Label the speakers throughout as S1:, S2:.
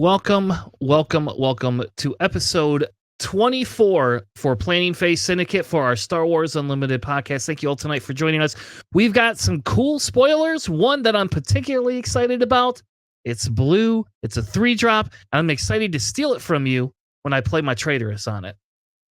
S1: Welcome, welcome to episode 24 for Planning Phase Syndicate for our Star Wars Unlimited podcast. Thank you all tonight for joining us. We've got some cool spoilers. One that I'm particularly excited about. It's blue. It's a 3-drop. I'm excited to steal it from you when I play my Traitorous on it.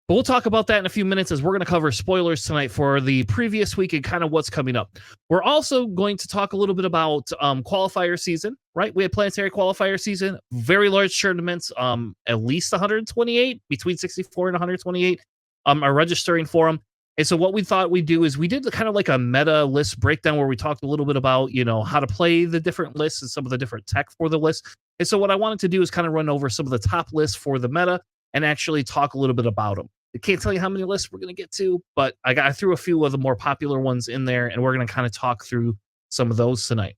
S1: But we'll talk about that in a few minutes as we're going to cover spoilers tonight for the previous week and kind of what's coming up. We're also going to talk a little bit about qualifier season, right? We had Planetary qualifier season, very large tournaments, at least 128, between 64 and 128 are registering for them. And so what we thought we'd do is we did kind of like a meta list breakdown where we talked a little bit about, how to play the different lists and some of the different tech for the list. And so what I wanted to do is kind of run over some of the top lists for the meta and actually talk a little bit about them. I can't tell you how many lists we're going to get to, but I threw a few of the more popular ones in there, and we're going to kind of talk through some of those tonight.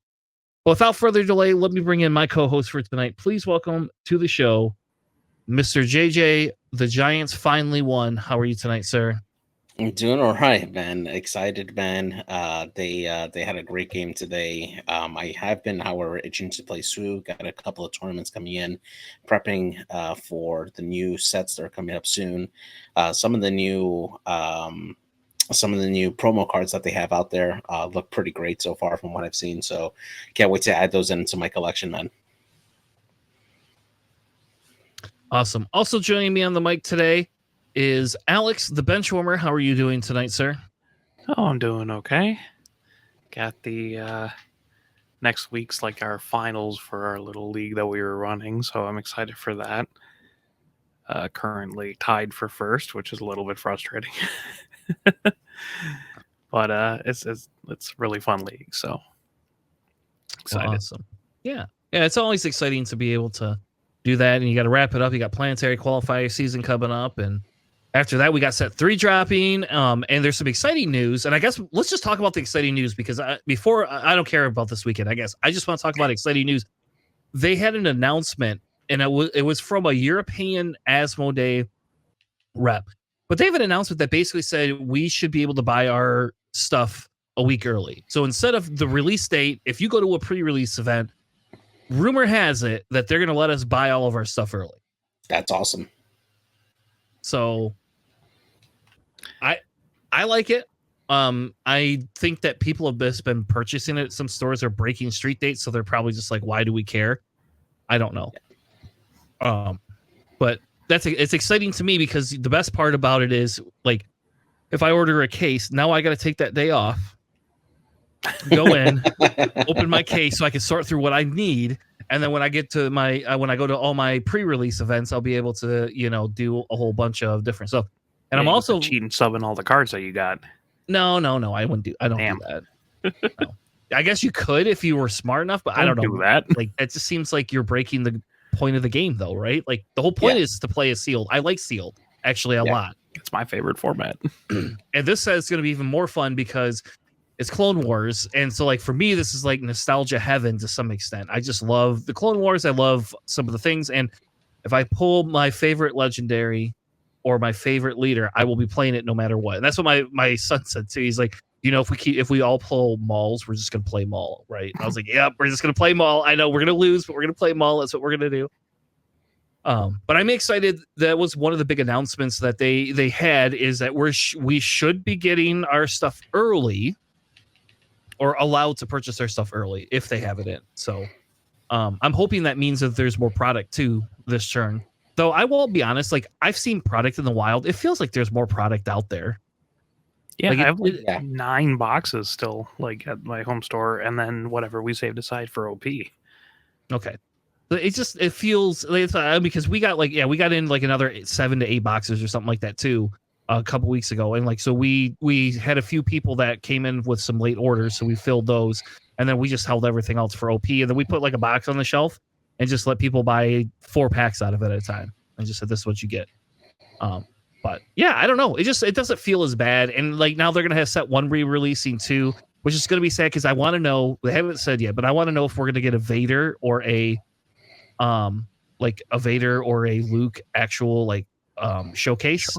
S1: But without further delay, let me bring in my co-host for tonight. Please welcome to the show, Mr. JJ. The Giants finally won. How are you tonight, sir?
S2: I'm doing all right, man. Excited, man. They had a great game today. I have been, however, itching to play SWU. Got a couple of tournaments coming in, prepping for the new sets that are coming up soon. Some of the new promo cards that they have out there look pretty great so far from what I've seen. So can't wait to add those into my collection, man.
S1: Awesome. Also joining me on the mic today is Alex, the Benchwarmer. How are you doing tonight, sir?
S3: Oh, I'm doing okay. Got the next week's like our finals for our little league that we were running, so I'm excited for that. Currently tied for first, which is a little bit frustrating. But it's really fun league, so excited.
S1: Awesome. Yeah, it's always exciting to be able to do that, and you got to wrap it up. You got Planetary qualifier season coming up, and after that, we got set 3 dropping, and there's some exciting news. And I guess let's just talk about the exciting news because I don't care about this weekend. I guess I just want to talk about exciting news. They had an announcement, and it was from a European Asmodee rep, but they have an announcement that basically said we should be able to buy our stuff a week early. So instead of the release date, if you go to a pre-release event, rumor has it that they're going to let us buy all of our stuff early.
S2: That's awesome.
S1: So I like it. I think that people have just been purchasing it. Some stores are breaking street dates, so they're probably just like, why do we care? I don't know. But it's exciting to me because the best part about it is, like, if I order a case, now I got to take that day off, go in, open my case so I can sort through what I need. And then when I get to when I go to all my pre-release events, I'll be able to, do a whole bunch of different stuff. And I'm also
S3: cheating, subbing all the cards that you got.
S1: No, I wouldn't do. I don't do that. No. I guess you could if you were smart enough, but I don't know.
S3: Do that.
S1: Like, it just seems like you're breaking the point of the game, though, right? Like, the whole point is to play a sealed. I like sealed actually a lot.
S3: It's my favorite format.
S1: And this says it's going to be even more fun because it's Clone Wars. And so, like, for me, this is like nostalgia heaven to some extent. I just love the Clone Wars. I love some of the things. And if I pull my favorite legendary or my favorite leader, I will be playing it no matter what. And that's what my son said too. He's like, if we all pull Mauls, we're just going to play Maul, right? And I was like, yeah, we're just going to play Maul. I know we're going to lose, but we're going to play Maul. That's what we're going to do. But I'm excited. That was one of the big announcements that they had, is that we should be getting our stuff early, or allowed to purchase our stuff early if they have it in. So I'm hoping that means that there's more product too this turn. Though I will be honest, like, I've seen product in the wild. It feels like there's more product out there.
S3: Yeah, like I have 9 boxes still, like, at my home store, and then whatever we saved aside for OP.
S1: Okay. It feels like because we got in like another 7 to 8 boxes or something like that too a couple weeks ago, and like, so we had a few people that came in with some late orders, so we filled those, and then we just held everything else for OP, and then we put like a box on the shelf and just let people buy 4 packs out of it at a time, and just said, this is what you get. But yeah, I don't know, it doesn't feel as bad. And like, now they're gonna have set 1 re-releasing too, which is gonna be sad because I want to know, they haven't said yet, but I want to know if we're gonna get a Vader or a Luke actual, like, showcase.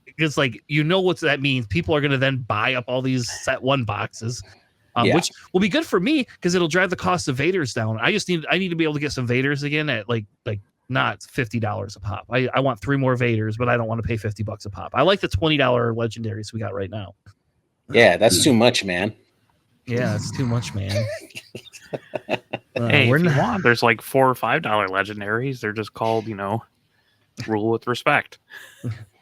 S1: Because, like, what that means. People are going to then buy up all these set 1 boxes, which will be good for me because it'll drive the cost of Vaders down. I need to be able to get some Vaders again at like not $50 a pop. I want 3 more Vaders, but I don't want to pay $50 a pop. I like the $20 legendaries we got right now.
S2: Yeah, that's too much, man.
S1: Yeah, it's too much, man.
S3: Hey, if you want, there's like $4 or $5 legendaries. They're just called, rule with respect.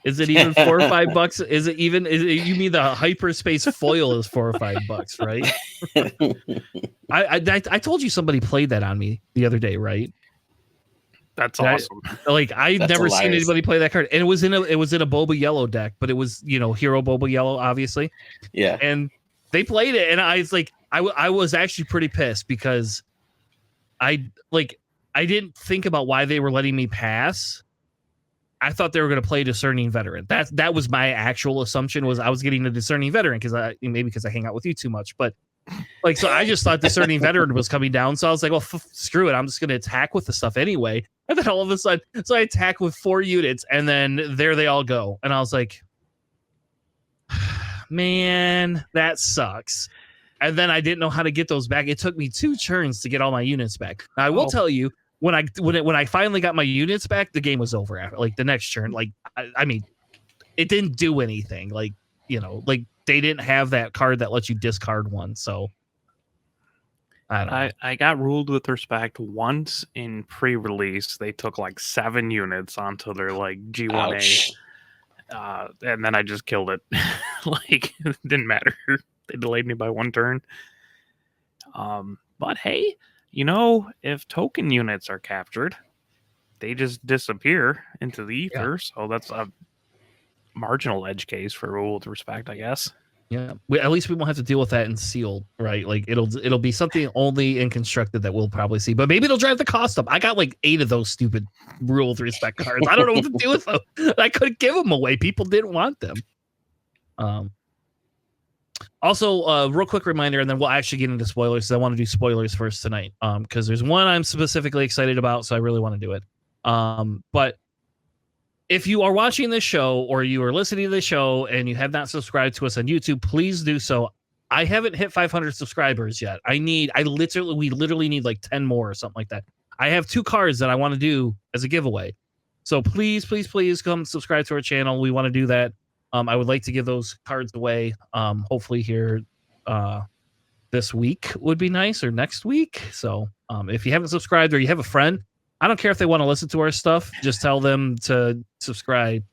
S1: Is it even $4 or $5? Is it even? You mean the hyperspace foil is $4 or $5, right? I told you somebody played that on me the other day, right?
S3: That's awesome.
S1: I've never seen anybody play that card, and it was in a Boba Yellow deck, but it was Hero Boba Yellow, obviously.
S2: Yeah,
S1: and they played it, and I was like, I was actually pretty pissed because I didn't think about why they were letting me pass. I thought they were going to play Discerning Veteran. That was my actual assumption, was I was getting a Discerning Veteran because I hang out with you too much. But so I just thought Discerning Veteran was coming down. So I was like, well, screw it. I'm just going to attack with the stuff anyway. And then all of a sudden, so I attack with 4 units, and then there they all go. And I was like, man, that sucks. And then I didn't know how to get those back. It took me 2 turns to get all my units back. Now, I will tell you, when I finally got my units back, the game was over after the next turn. I mean, it didn't do anything. They didn't have that card that lets you discard one. So I don't know.
S3: I got ruled with respect once in pre-release. They took 7 units onto their G1A. And then I just killed it. It didn't matter. They delayed me by 1 turn. But hey, if token units are captured, they just disappear into the ether. Yeah. So that's a marginal edge case for rule with respect, I guess.
S1: Yeah, at least we won't have to deal with that in sealed, right? It'll be something only in constructed that we'll probably see, but maybe it'll drive the cost up. I got 8 of those stupid rule with respect cards. I don't know what to do with them. I couldn't give them away. People didn't want them. Also, real quick reminder, and then we'll actually get into spoilers. So I want to do spoilers first tonight, because there's one I'm specifically excited about, so I really want to do it. But if you are watching this show or you are listening to the show and you have not subscribed to us on YouTube, please do so. I haven't hit 500 subscribers yet. We literally need 10 more or something like that. I have 2 cards that I want to do as a giveaway. So please, please, please come subscribe to our channel. We want to do that. I would like to give those cards away. Hopefully here this week would be nice, or next week. So if you haven't subscribed, or you have a friend, I don't care if they want to listen to our stuff, just tell them to subscribe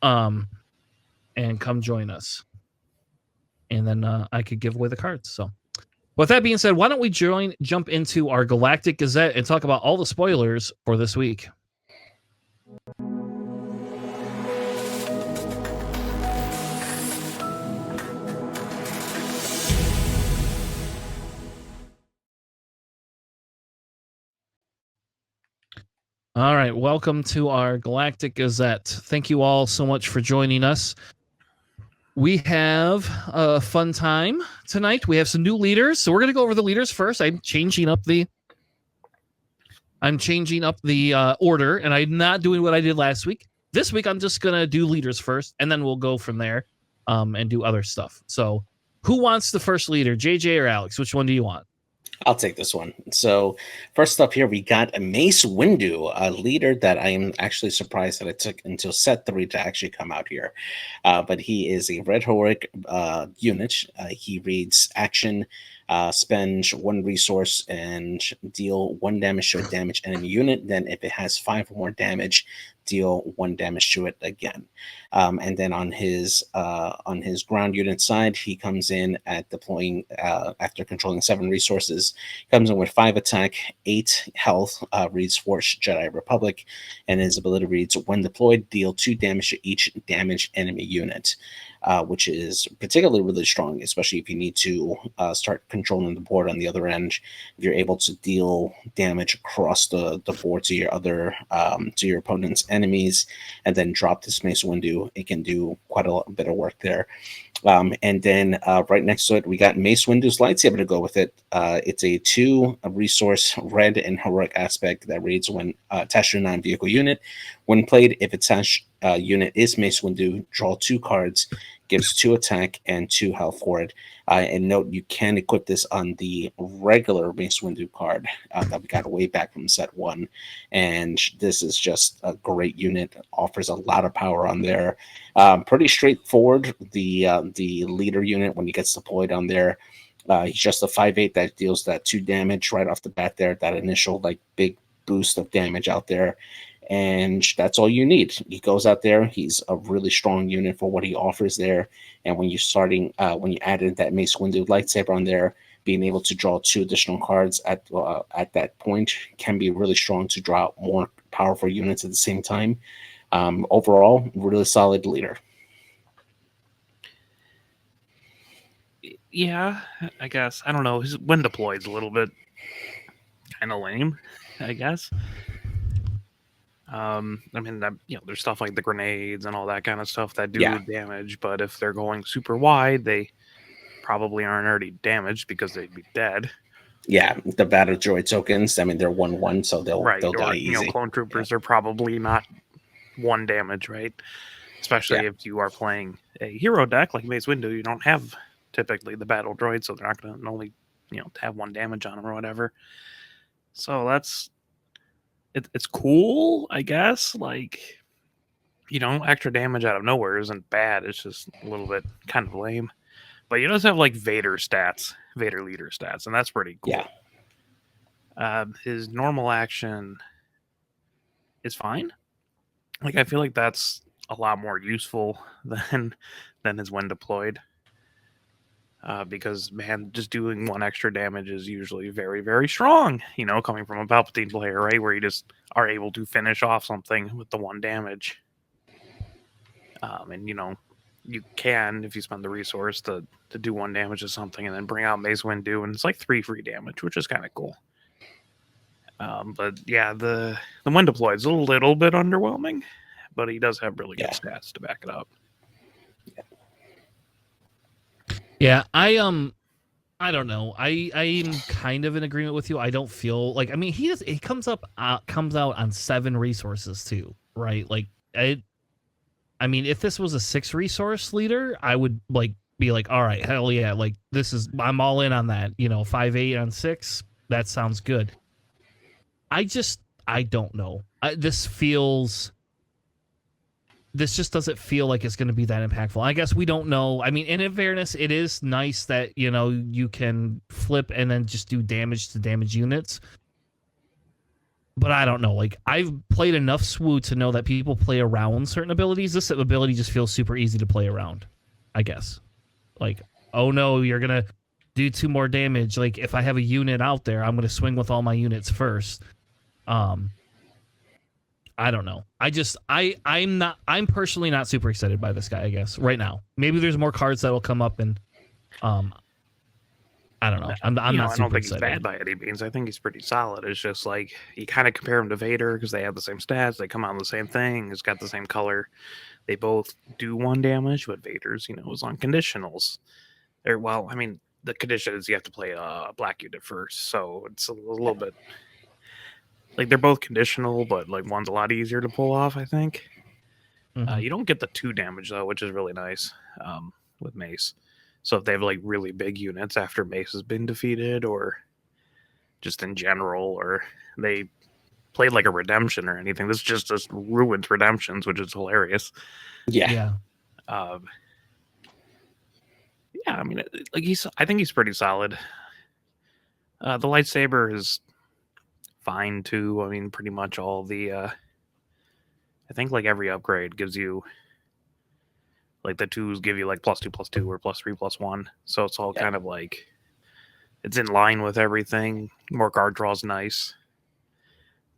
S1: and come join us. And then I could give away the cards. So with that being said, why don't we jump into our Galactic Gazette and talk about all the spoilers for this week. All right, welcome to our Galactic Gazette. Thank you all so much for joining us. We have a fun time tonight. We have some new leaders, so we're going to go over the leaders first. I'm changing up the order, and I'm not doing what I did last week. This week, I'm just going to do leaders first, and then we'll go from there and do other stuff. So who wants the first leader, JJ or Alex? Which one do you want?
S2: I'll take this one. So first up here, we got a Mace Windu, a leader that I am actually surprised that it took until set 3 to actually come out here. But he is a red heroic unit. He reads action, spend 1 resource and deal 1 damage to a damaged enemy unit. Then if it has 5 or more damage, deal 1 damage to it again. And then on his ground unit side, he comes in at deploying after controlling 7 resources. Comes in with 5 attack, 8 health. Reads Force Jedi Republic, and his ability reads: when deployed, deal 2 damage to each damaged enemy unit. Which is particularly really strong, especially if you need to start controlling the board on the other end. If you're able to deal damage across the board to your to your opponent's enemies, and then drop this Mace Windu, it can do quite a bit of work there. And then right next to it, we got Mace Windu's lightsaber to go with it. It's a 2 resource red and heroic aspect that reads: when attached to a non-vehicle unit, when played, if attached unit is Mace Windu, draw 2 cards, gives 2 attack and 2 health for it. And note, you can equip this on the regular Mace Windu card that we got way back from set 1. And this is just a great unit. It offers a lot of power on there. Pretty straightforward. The leader unit, when he gets deployed on there, he's just a 5/8 that deals that 2 damage right off the bat there, that initial like big boost of damage out there. And that's all you need. He goes out there. He's a really strong unit for what he offers there. And when when you added that Mace Windu lightsaber on there, being able to draw 2 additional cards at that point can be really strong to draw out more powerful units at the same time. Overall, really solid leader.
S3: Yeah, I guess. I don't know. His when deployed is a little bit kind of lame, I guess. I mean, there's stuff like the grenades and all that kind of stuff that do damage, but if they're going super wide, they probably aren't already damaged because they'd be dead.
S2: Yeah, the battle droid tokens, I mean, they're 1/1, so they'll die easy.
S3: Clone troopers are probably not 1 damage, right? Especially if you are playing a hero deck like Mace Windu, you don't have typically the battle droid, so they're not going to only have 1 damage on them or whatever. So that's it's cool, I guess. Like, extra damage out of nowhere isn't bad. It's just a little bit kind of lame. But he does have like Vader leader stats, and that's pretty cool. Yeah. His normal action is fine. Like, I feel like that's a lot more useful than his when deployed. Because, man, just doing 1 extra damage is usually very, very strong, coming from a Palpatine player, right? Where you just are able to finish off something with the 1 damage. And, you can, if you spend the resource to do 1 damage to something and then bring out Mace Windu, and it's like 3 free damage, which is kind of cool. But, yeah, the when deployed is a little bit underwhelming, but he does have really good stats to back it up.
S1: Yeah, I don't know. I'm kind of in agreement with you. I don't feel like, I mean, he comes out on 7 resources too, right? Like, I mean, if this was a 6 resource leader, I would be like, all right, hell yeah, like I'm all in on that. 5/8 on 6, that sounds good. I don't know. This just doesn't feel like it's going to be that impactful. I guess we don't know. I mean, and in fairness, it is nice that, you can flip and then just do damage to damage units. But I don't know. Like, I've played enough SWU to know that people play around certain abilities. This ability just feels super easy to play around, I guess. Like, oh no, you're going to do 2 more damage. Like, if I have a unit out there, I'm going to swing with all my units first. I don't know. I'm personally not super excited by this guy, I guess, right now. Maybe there's more cards that will come up, and I don't know. I'm not super excited. I don't think
S3: he's bad by any means. I think he's pretty solid. It's just like, you kind of compare him to Vader because they have the same stats. They come out on the same thing. It's got the same color. They both do 1 damage, but Vader's, is on conditionals. Well, I mean, the condition is you have to play a black unit first, so it's a little bit... Like, they're both conditional, but, like, one's a lot easier to pull off, I think. Mm-hmm. You don't get the 2 damage, though, which is really nice with Mace. So if they have, like, really big units after Mace has been defeated, or just in general, or they played, like, a redemption or anything, this just ruins redemptions, which is hilarious.
S1: Yeah.
S3: Yeah, I mean, I think he's pretty solid. The lightsaber is fine too. I mean, pretty much all the I think like every upgrade gives you, like, the 2s give you like +2/+2 or +3/+1, so it's all kind of like, it's in line with everything. More card draw's nice,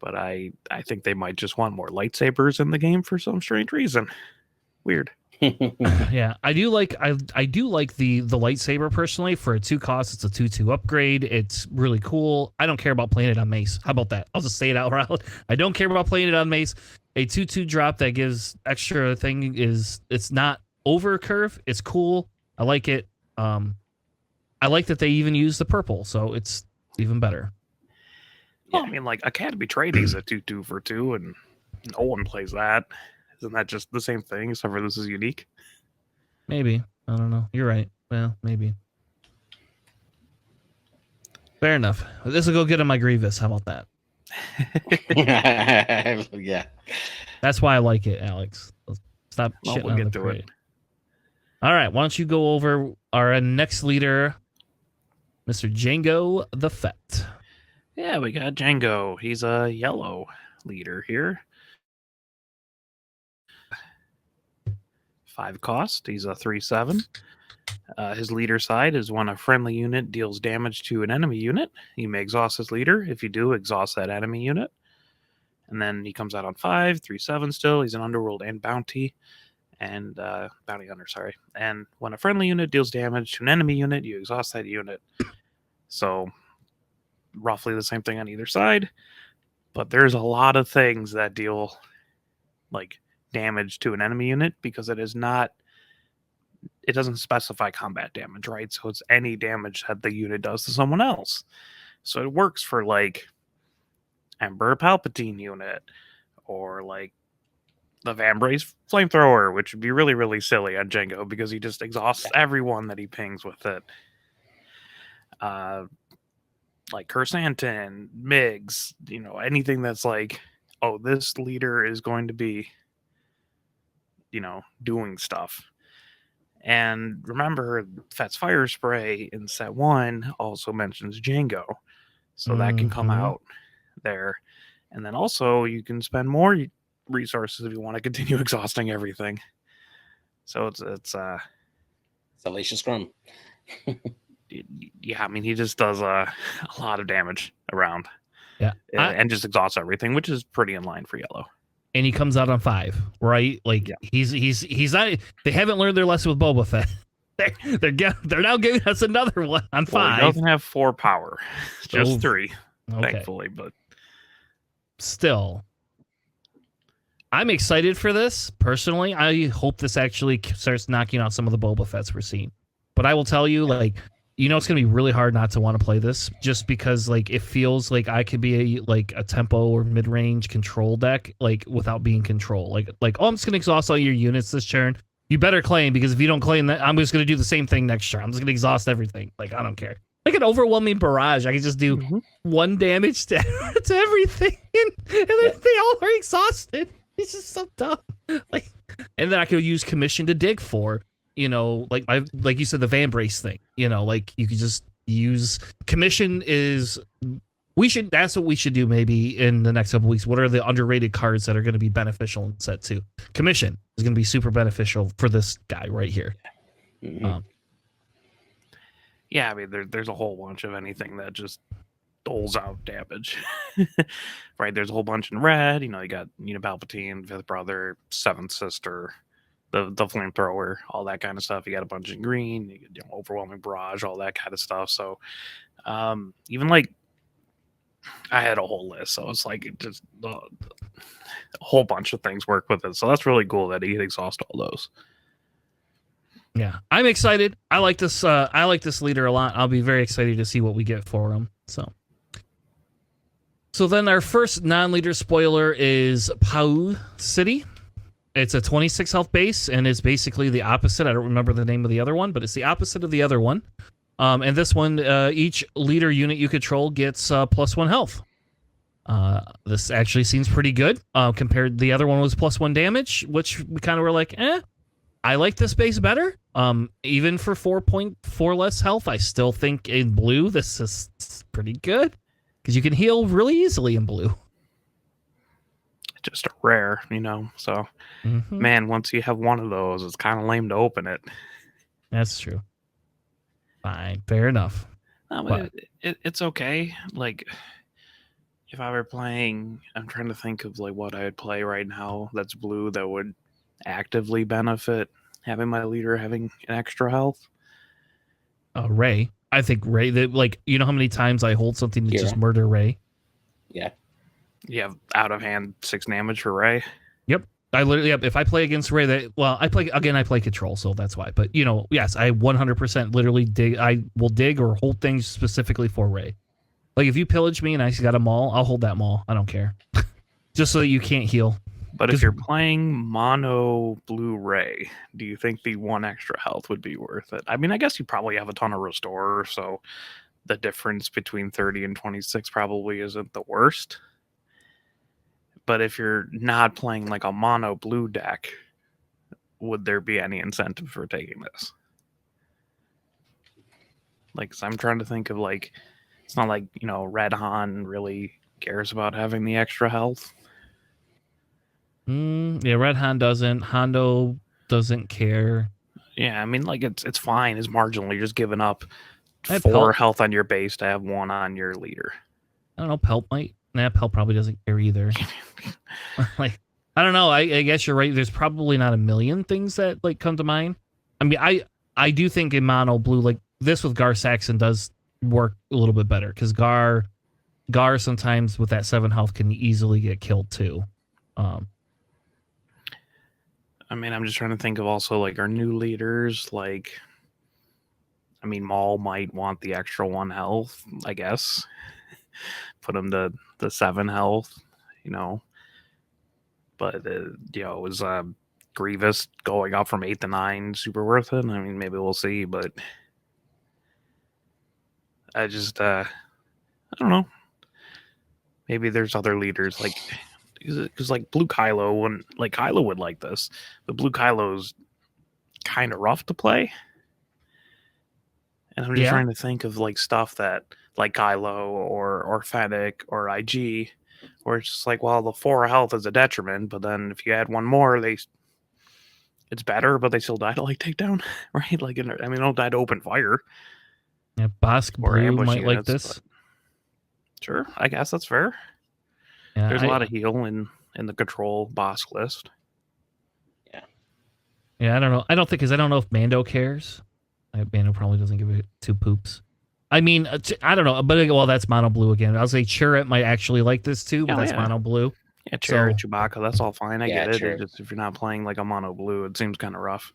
S3: but I think they might just want more lightsabers in the game for some strange reason. Weird.
S1: Yeah, I do like the lightsaber personally. For a 2 cost, it's a 2/2 upgrade. It's really cool. I don't care about playing it on Mace. How about that? I'll just say it out loud. I don't care about playing it on Mace. A 2/2 drop that gives extra thing it's not over curve. It's cool. I like it. I like that they even use the purple, so it's even better.
S3: Well, I mean, like, Academy Trading's a 2/2 for 2, and no one plays that. Isn't that just the same thing, except for this is unique?
S1: Maybe. I don't know. You're right. Well, maybe. Fair enough. This will go get on my Grievous. How about that?
S2: Yeah.
S1: That's why I like it, Alex. Stop shitting
S3: We'll
S1: on
S3: get
S1: the
S3: to
S1: crate.
S3: it.
S1: All right. Why don't you go over our next leader, Mr. Django the Fett.
S3: Yeah, we got Django. He's a yellow leader here. 5 cost. He's a 3/7. His leader side is when a friendly unit deals damage to an enemy unit, you may exhaust his leader. If you do, exhaust that enemy unit. And then he comes out on 5, 3/7 still. He's an underworld and bounty. And bounty hunter, sorry. And when a friendly unit deals damage to an enemy unit, you exhaust that unit. So roughly the same thing on either side. But there's a lot of things that deal like damage to an enemy unit because it doesn't specify combat damage, right? So it's any damage that the unit does to someone else. So it works for like Emperor Palpatine unit or like the Vambrace flamethrower, which would be really, really silly on Django because he just exhausts everyone that he pings with it. Like Kersantin, Migs, anything that's like, oh, this leader is going to be, doing stuff. And remember, Fett's Fire Spray in set 1 also mentions Django. So that can come out there. And then also you can spend more resources if you want to continue exhausting everything. So it's
S2: Salacious Scrum.
S3: Yeah, I mean, he just does a lot of damage around.
S1: Yeah.
S3: And just exhausts everything, which is pretty in line for yellow.
S1: And he comes out on 5, right? Like he's not. They haven't learned their lesson with Boba Fett. They're now giving us another one on 5.
S3: He doesn't have 4 power, just 3,
S1: okay.
S3: thankfully. But
S1: still, I'm excited for this personally. I hope this actually starts knocking out some of the Boba Fetts we're seeing. But I will tell you, like, it's going to be really hard not to want to play this just because, like, it feels like I could be a tempo or mid-range control deck, like, without being control. Like, oh, I'm just going to exhaust all your units this turn. You better claim, because if you don't claim that, I'm just going to do the same thing next turn. I'm just going to exhaust everything. Like, I don't care. Like an overwhelming barrage. I can just do 1 damage to everything, and then they all are exhausted. It's just so dumb. Like, and then I could use commission to dig for. Like you said, the Vambrace thing, like you could just use commission that's what we should do maybe in the next couple weeks. What are the underrated cards that are going to be beneficial in set 2? Commission is going to be super beneficial for this guy right here.
S2: Mm-hmm.
S3: Yeah, I mean, there's a whole bunch of anything that just doles out damage. Right, there's a whole bunch in red. You got Palpatine, 5th Brother, 7th Sister, the flamethrower, all that kind of stuff. You got a bunch in green, overwhelming barrage, all that kind of stuff. So even like I had a whole list, so it's like just a whole bunch of things work with it. So that's really cool that he can exhaust all those.
S1: Yeah, I'm excited. I like this leader a lot. I'll be very excited to see what we get for him. So then our first non-leader spoiler is Pau City. It's a 26 health base, and it's basically the opposite. I don't remember the name of the other one, but it's the opposite of the other one. And this one, each leader unit you control gets +1 health. This actually seems pretty good compared. The other one was +1 damage, which we kind of were like, I like this base better. Even for 4.4 less health, I still think in blue this is pretty good because you can heal really easily in blue.
S3: Just a rare, so man, once you have one of those, it's kind of lame to open it.
S1: That's true. Fine, fair enough.
S3: No, but it's okay. Like, if I were playing, I'm trying to think of like what I would play right now that's blue that would actively benefit having my leader having an extra health.
S1: Ray. I think Ray, how many times I hold something to just murder Ray?
S2: Yeah.
S3: You have out of hand 6 damage for Ray.
S1: Yep. I literally, if I play against Ray, I play control, so that's why. But yes, I 100% literally dig. I will dig or hold things specifically for Ray. Like if you pillage me and I got a maul, I'll hold that maul. I don't care, just so that you can't heal.
S3: But if you're playing mono Blu-ray, do you think the 1 extra health would be worth it? I mean, I guess you probably have a ton of restore, so the difference between 30 and 26 probably isn't the worst. But if you're not playing like a mono blue deck, would there be any incentive for taking this? Like, 'cause I'm trying to think of like, it's not like, Red Han really cares about having the extra health.
S1: Yeah, Red Han doesn't. Hondo doesn't care.
S3: Yeah, I mean, like it's fine. It's marginal. You're just giving up
S1: I
S3: 4 health on your base to have 1 on your leader.
S1: I don't know. Pelt might. Nah, Pelt probably doesn't care either. Like, I don't know. I guess you're right. There's probably not a million things that like come to mind. I mean, I do think in mono blue, like this with Gar Saxon does work a little bit better because Gar sometimes with that 7 health can easily get killed too.
S3: I mean, I'm just trying to think of also like our new leaders. Like, I mean, Maul might want the extra 1 health, I guess. Put him to the 7 health, But it was Grievous going up from 8 to 9 super worth it. I mean, maybe we'll see, but I just I don't know. Maybe there's other leaders like. Because like Blue Kylo, Kylo would like this, but Blue Kylo's kind of rough to play, and I'm just trying to think of like stuff that like Kylo or Fennec or IG, where it's just like, well, the 4 health is a detriment, but then if you add 1 more, it's better, but they still die to like takedown, right? Like, they don't die to open fire.
S1: Yeah, Bosk Blue might like this.
S3: Sure, I guess that's fair. Yeah, there's a lot of heal in the control Bosk list.
S1: Yeah, I don't know. I don't know if Mando cares. Mando probably doesn't give it 2 poops. I mean, I don't know, but that's mono blue again. I'll say Chirrut might actually like this too, but that's mono blue.
S3: Yeah, Chirrut, Chewbacca, that's all fine. I get it. It's just if you're not playing like a mono blue, it seems kind of rough.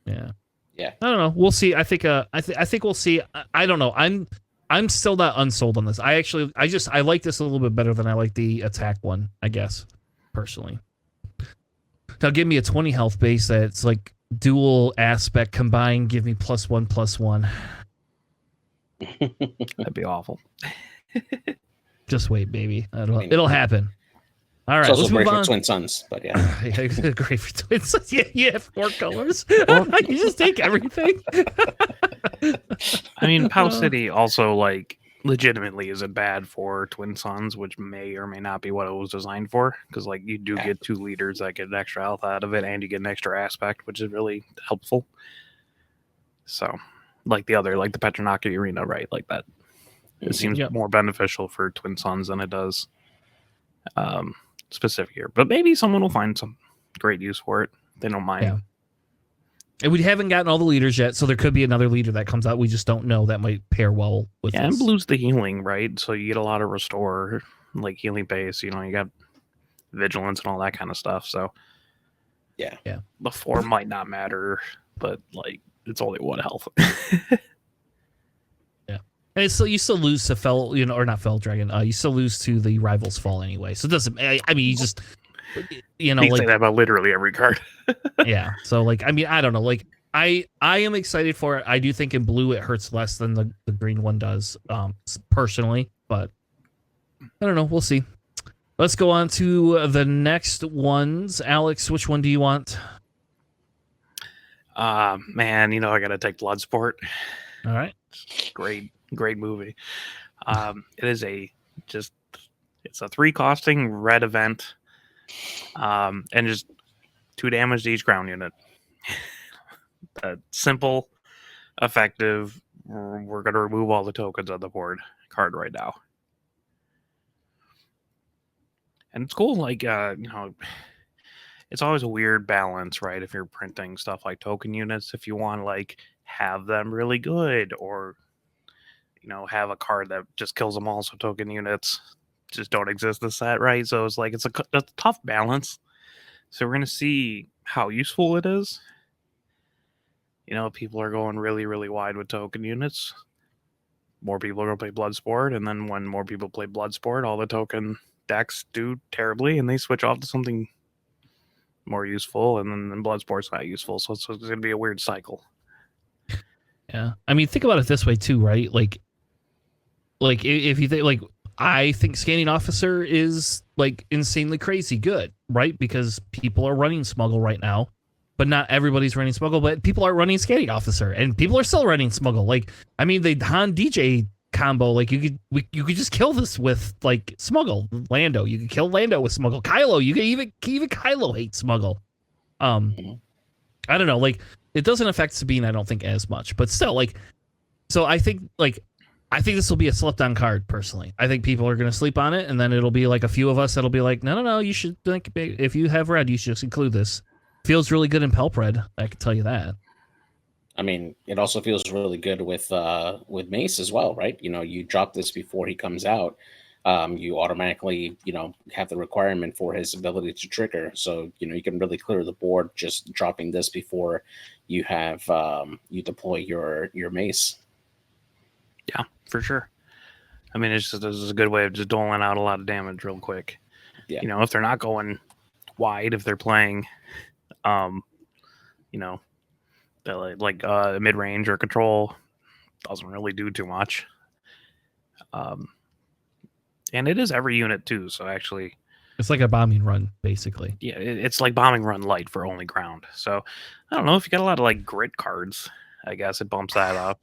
S1: Yeah. I don't know. We'll see. I think we'll see. I don't know. I'm still not unsold on this. I like this a little bit better than I like the attack one, I guess, personally. Now give me a 20 health base that's like dual aspect combined, give me +1/+1.
S3: That'd be awful.
S1: Just wait, baby. It'll happen. All right,
S2: it's also great for twin sons, but yeah.
S1: Great for twin sons. Yeah, you have 4 colors. You just take everything.
S3: I mean, Pow City also like legitimately isn't bad for twin sons, which may or may not be what it was designed for, because like you do get 2 leaders that get an extra health out of it, and you get an extra aspect, which is really helpful. So, like the Petronaki Arena, right? Like that, it seems more beneficial for twin sons than it does specific here. But maybe someone will find some great use for it. They don't mind.
S1: Yeah. And we haven't gotten all the leaders yet, so there could be another leader that comes out. We just don't know that might pair well with this.
S3: And blue's the healing, right? So you get a lot of restore, like healing base. You got vigilance and all that kind of stuff. So
S2: yeah.
S3: The 4 might not matter, but like it's only 1 health.
S1: Yeah. And you still lose to Fel, or not Fel Dragon. You still lose to the Rivals Fall anyway. So it doesn't. I mean, you just.
S3: You say that about literally every card.
S1: Yeah. So I mean, I don't know. Like I am excited for it. I do think in blue it hurts less than the green one does, personally, but I don't know. We'll see. Let's go on to the next ones. Alex, which one do you want?
S3: Man, I gotta take Bloodsport.
S1: All right.
S3: Great movie. It is it's a 3 costing red event. And just 2 damage to each ground unit. Simple, effective. We're going to remove all the tokens on the board card right now. And it's cool. Like, it's always a weird balance, right? If you're printing stuff like token units, if you want to like have them really good, or have a card that just kills them all, so token units just don't exist in the set, right? So it's like it's a tough balance. So we're gonna see how useful it is. People are going really, really wide with token units. More people are gonna play Bloodsport, and then when more people play Bloodsport, all the token decks do terribly, and they switch off to something more useful, and then Bloodsport's not useful, so it's going to be a weird cycle.
S1: Yeah, I mean, think about it this way too, right? Like if you think, like, I think Scanning Officer is like insanely crazy good, right? Because people are running Smuggle right now, but not everybody's running Smuggle. But people are running Scanning Officer, and people are still running Smuggle. Like, I mean, the Han DJ combo, like you could just kill this with like Smuggle Lando. You could kill Lando with Smuggle. Kylo, you could even Kylo hate Smuggle. I don't know, like it doesn't affect Sabine, I don't think, as much, but still, like, so I think this will be a slept on card. Personally, I think people are going to sleep on it, and then it'll be like a few of us that'll be like, no, you should think, if you have red, you should just include this. Feels really good in Pelp Red, I can tell you that.
S2: I mean, it also feels really good with Mace as well, right? You know, you drop this before he comes out, you automatically, you know, have the requirement for his ability to trigger. So, you know, you can really clear the board just dropping this before you have you deploy your Mace.
S3: Yeah, for sure. I mean, this is a good way of just doling out a lot of damage real quick.
S2: Yeah.
S3: You know, if they're not going wide, if they're playing, you know, like mid range or control, doesn't really do too much. And it is every unit too, so actually,
S1: it's like a bombing run, basically.
S3: Yeah, it's like bombing run light for only ground. So I don't know if you got a lot of like grit cards. I guess it bumps that up.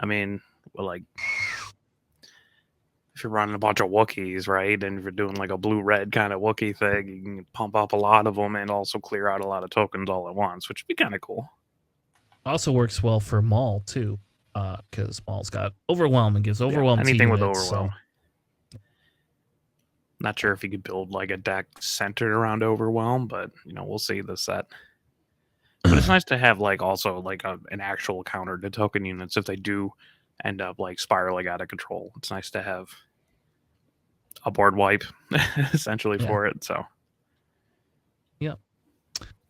S3: I mean, well, like if you're running a bunch of Wookiees, right, and if you're doing like a blue-red kind of Wookiee thing, you can pump up a lot of them and also clear out a lot of tokens all at once, which would be kind of cool.
S1: Also works well for Maul too, because Maul's got Overwhelm and gives Overwhelm.
S3: Anything with
S1: units,
S3: Overwhelm. So. Not sure if you could build like a deck centered around Overwhelm, but you know, we'll see the set. But it's nice to have like also like an actual counter to token units if they do end up like spiraling out of control. It's nice to have a board wipe essentially for it. So
S1: yeah.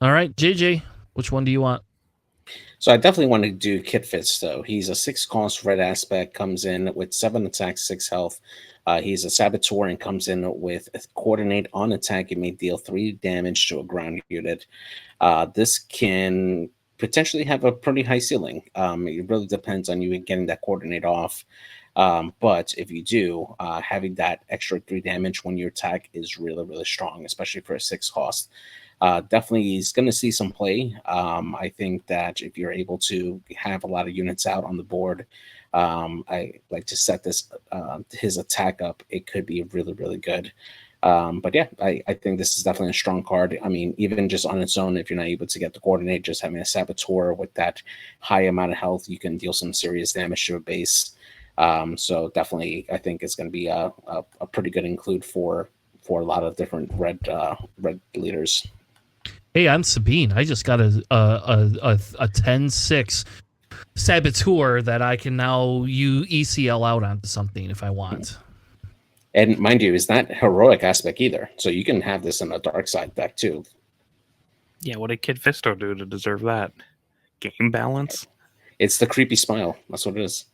S1: All right, JJ, which one do you want?
S2: So I definitely want to do Kit Fitz, though. He's a 6-cost red aspect, comes in with 7 attacks, 6 health. He's a Saboteur and comes in with a Coordinate on attack. It may deal 3 damage to a ground unit. This can potentially have a pretty high ceiling. It really depends on you getting that Coordinate off. But if you do, having that extra 3 damage when you attack is really, really strong, especially for a 6-cost. Definitely he's going to see some play. I think that if you're able to have a lot of units out on the board, I like to set this his attack up. It could be really, really good. But yeah, I think this is definitely a strong card. I mean, even just on its own, if you're not able to get the Coordinate, just having a Saboteur with that high amount of health, you can deal some serious damage to a base. So definitely, I think it's going to be a pretty good include for a lot of different red leaders.
S1: Hey, I'm Sabine. I just got a 10-6 Saboteur that I can now ECL out onto something if I want.
S2: And mind you, it's not heroic aspect either. So you can have this in a dark side deck too.
S3: Yeah, what did Kid Fisto do to deserve that? Game balance?
S2: It's the creepy smile. That's what it is.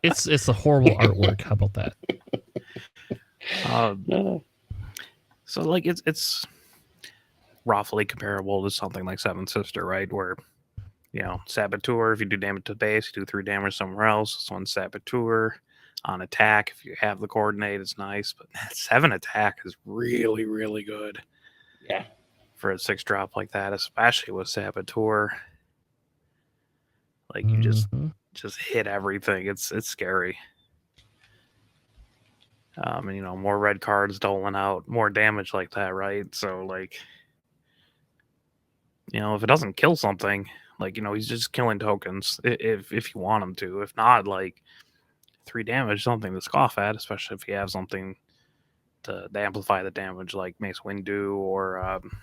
S1: It's the horrible artwork. How about that?
S3: So like it's roughly comparable to something like Seven Sister, right? Where, you know, Saboteur, if you do damage to base, you do 3 damage somewhere else. This one's Saboteur on attack. If you have the Coordinate, it's nice, but 7 attack is really, really good.
S2: Yeah.
S3: For a 6-drop like that, especially with Saboteur. Like you just hit everything. It's scary. And you know, more red cards doling out more damage like that, right? So like, you know, if it doesn't kill something, like, you know, he's just killing tokens if you want him to. If not, like 3 damage, something to scoff at, especially if you have something to amplify the damage like Mace Windu or I'm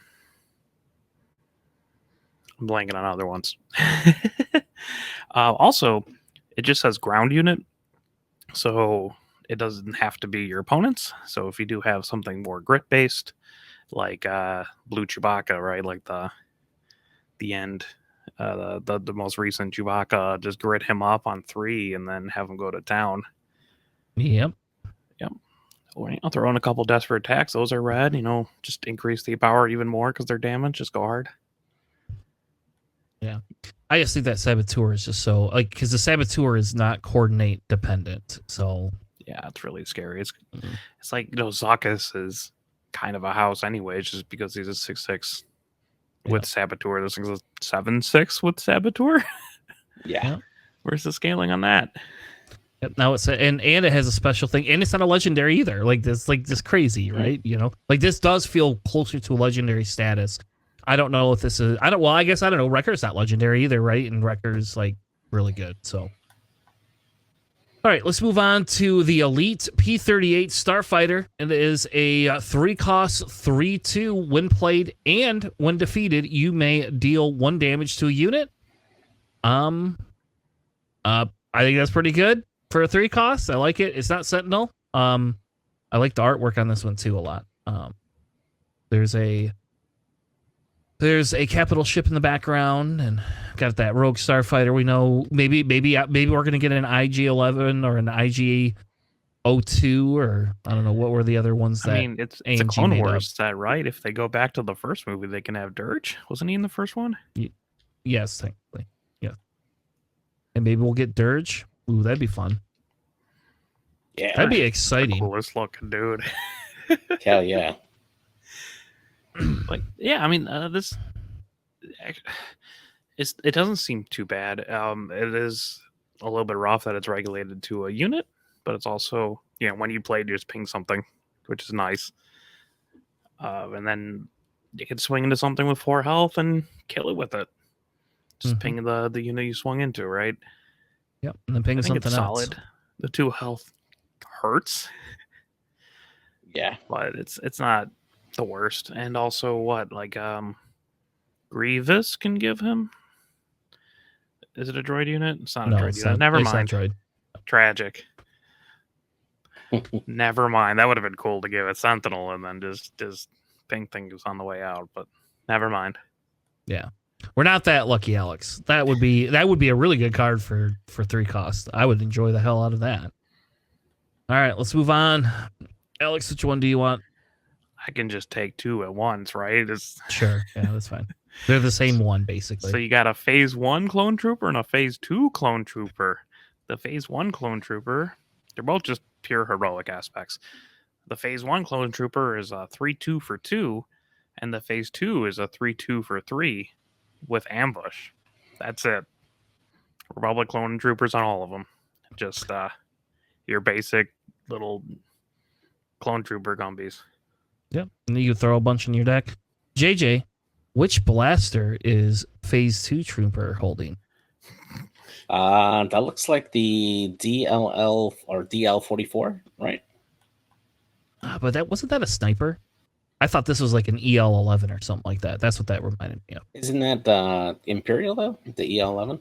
S3: blanking on other ones. Also, it just says ground unit, so it doesn't have to be your opponents. So if you do have something more grit based, like Blue Chewbacca, right, like the end, the most recent Chewbacca, just grit him up on 3 and then have him go to town.
S1: Yep.
S3: Or, throw in a couple desperate attacks. Those are red. Just increase the power even more because they're damaged. Just go hard.
S1: Yeah. I just think that Saboteur is just so because the Saboteur is not coordinate dependent. So
S3: yeah, it's really scary. It's like Zuckuss is kind of a house anyway, just because he's a 6/6 with Saboteur. This thing's a 7/6 with Saboteur.
S2: Yeah.
S3: Where's the scaling on that?
S1: Now it's and it has a special thing, and it's not a legendary either. Like this crazy, right? This does feel closer to a legendary status. I don't know if this is. I guess I don't know. Wrecker's not legendary either, right? And Wrecker's really good. So, all right, let's move on to the Elite P-38 Starfighter. It is a 3-cost 3/2. When played and when defeated, you may deal 1 damage to a unit. I think that's pretty good for a 3-cost. I like it. It's not Sentinel. I like the artwork on this one too a lot. There's a capital ship in the background, and got that rogue starfighter. We know maybe we're gonna get an IG-11 or an IG-02 or I don't know what were the other ones. That
S3: it's a Clone Wars set, right? If they go back to the first movie, they can have Dirge. Wasn't he in the first one?
S1: Yes, technically, yeah. And maybe we'll get Dirge. Ooh, that'd be fun.
S2: Yeah,
S1: that'd be exciting.
S3: The coolest looking dude.
S2: Hell yeah.
S3: This it doesn't seem too bad. It is a little bit rough that it's regulated to a unit, but it's also when you play, you just ping something, which is nice. And then you can swing into something with 4 health and kill it with it. Just ping the unit you swung into, right?
S1: Yep, and then ping something else.
S3: Solid. The 2 health hurts.
S2: Yeah,
S3: but it's not the worst. And also Grievous can give him. Is it a droid unit? It's not a droid unit. Never mind.
S1: Droid.
S3: Tragic. Never mind. That would have been cool to give it Sentinel and then just ping things on the way out, but never mind.
S1: Yeah. We're not that lucky, Alex. That would be a really good card for 3 costs. I would enjoy the hell out of that. All right, let's move on. Alex, which one do you want?
S3: I can just take 2 at once, right?
S1: Sure. Yeah, that's fine. They're the same one, basically.
S3: So you got a Phase 1 Clone Trooper and a Phase 2 Clone Trooper. The Phase 1 Clone Trooper, they're both just pure heroic aspects. The Phase 1 Clone Trooper is a 3/2 for 2, and the Phase 2 is a 3/2 for 3 with ambush. That's it. Republic Clone Troopers on all of them. Just your basic little Clone Trooper gumbies.
S1: Yep. And you throw a bunch in your deck. JJ, which blaster is Phase 2 Trooper holding?
S2: That looks like the DLL or DL-44, right?
S1: But wasn't that a sniper? I thought this was like an EL-11 or something like that. That's what that reminded me of.
S2: Isn't that Imperial though? The EL-11?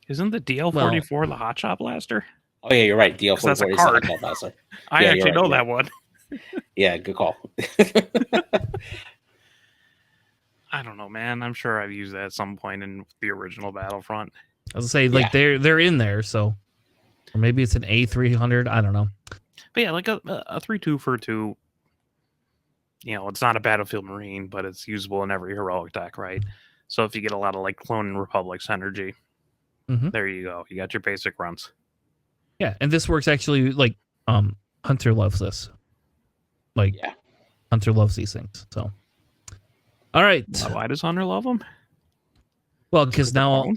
S3: Isn't the DL-44 the hotshot blaster?
S2: Oh yeah, you're right. DL-44 is the hotshot blaster.
S3: I actually know that one.
S2: Yeah, good call.
S3: I don't know, man. I'm sure I've used that at some point in the original Battlefront.
S1: I was gonna say they're in there, so or maybe it's an A300. I don't know.
S3: But yeah, like a 3/2 for 2. It's not a Battlefield Marine, but it's usable in every heroic deck, right? So if you get a lot of Clone Republics energy, there you go. You got your basic runs.
S1: Yeah, and this works actually Hunter loves this. Hunter loves these things. So, all right.
S3: Why does Hunter love them?
S1: Well, because now,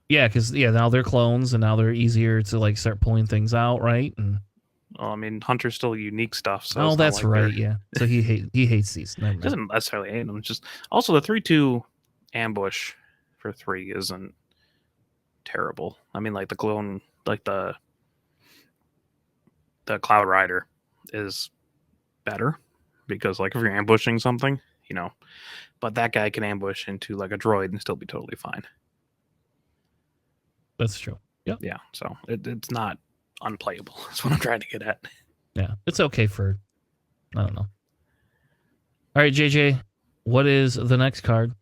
S1: now they're clones, and now they're easier to start pulling things out, right? And
S3: Hunter's still unique stuff. So
S1: that's right. Yeah. So he hates these.
S3: He doesn't necessarily hate them. It's just also the 3/2 ambush for 3 isn't terrible. The clone, the Cloud Rider is better because if you're ambushing something, but that guy can ambush into a droid and still be totally fine.
S1: That's true. Yep.
S3: Yeah. So it's not unplayable. That's what I'm trying to get at.
S1: Yeah. It's okay for, I don't know. All right, JJ, what is the next card?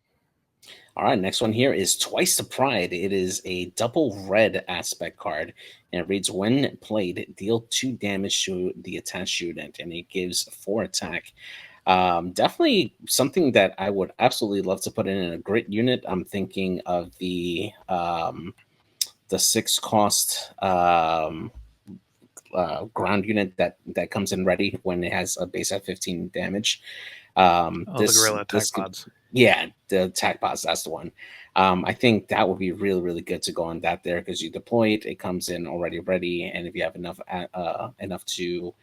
S2: All right, next one here is Twice the Pride. It is a double red aspect card, and it reads, when played, deal 2 damage to the attached unit, and it gives 4 attack. Definitely something that I would absolutely love to put in a grit unit. I'm thinking of the 6 cost ground unit that comes in ready when it has a base at 15 damage.
S3: The gorilla attack pods.
S2: Yeah, the attack pods, that's the one. I think that would be really, really good to go on that there, because you deploy it, it comes in already ready, and if you have enough to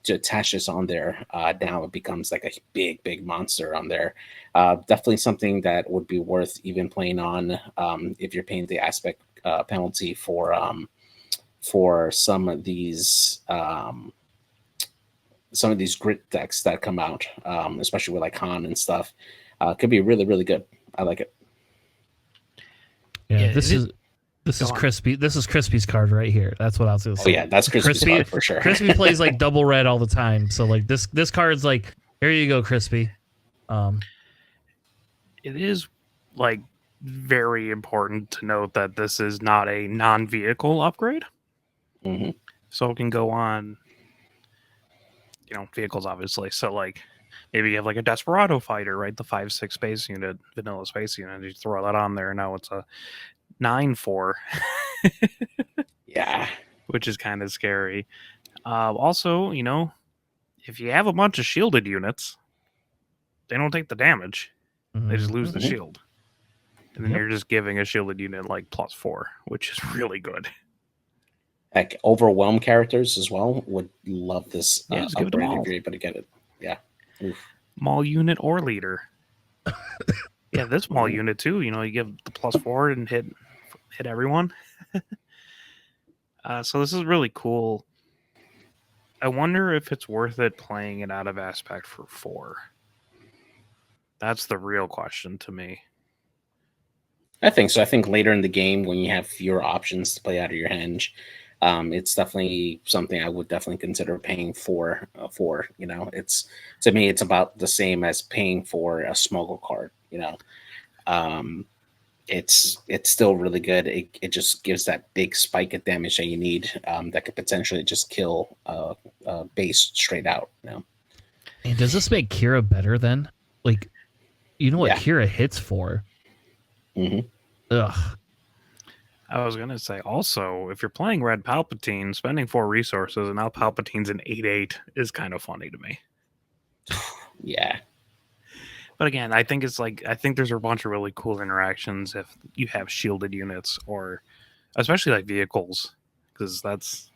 S2: attach this on there, now it becomes like a big monster on there. Definitely something that would be worth even playing on if you're paying the aspect penalty for some of these grit decks that come out, especially with like Han and stuff. Could be really, really good. I like it.
S1: Yeah, this is Crispy. This is Crispy's card right here. That's what I was going to say.
S2: Oh yeah, that's Crispy's card for sure.
S1: Crispy plays like double red all the time, so like this card's like, here you go, Crispy.
S3: It is like very important to note that this is not a non-vehicle upgrade, so it can go on, vehicles obviously. So like maybe you have like a Desperado fighter, right? The 5/6 space unit, vanilla space unit. You throw that on there, now it's a 9/4.
S2: Yeah,
S3: which is kind of scary. Also, if you have a bunch of shielded units, they don't take the damage. They just lose the shield. And then you're just giving a shielded unit like +4, which is really good.
S2: Like overwhelm characters as well would love this upgrade if you're able to get it. Yeah. Oof.
S3: Maul unit or leader. Yeah, this Maul unit too. You give the +4 and hit everyone. So this is really cool. I wonder if it's worth it playing it out of aspect for 4. That's the real question to me.
S2: I think so. I think later in the game, when you have fewer options to play out of your henge, it's definitely something I would definitely consider paying for. It's, to me, it's about the same as paying for a smuggle card. It's still really good. It just gives that big spike of damage that you need, that could potentially just kill base straight out.
S1: And does this make Kira better then? Like, what Kira hits for? Ugh.
S3: I was gonna say also, if you're playing Red Palpatine, spending 4 resources and now Palpatine's an 8/8 is kind of funny to me.
S2: Yeah.
S3: But again, I think there's a bunch of really cool interactions if you have shielded units, or especially like vehicles, because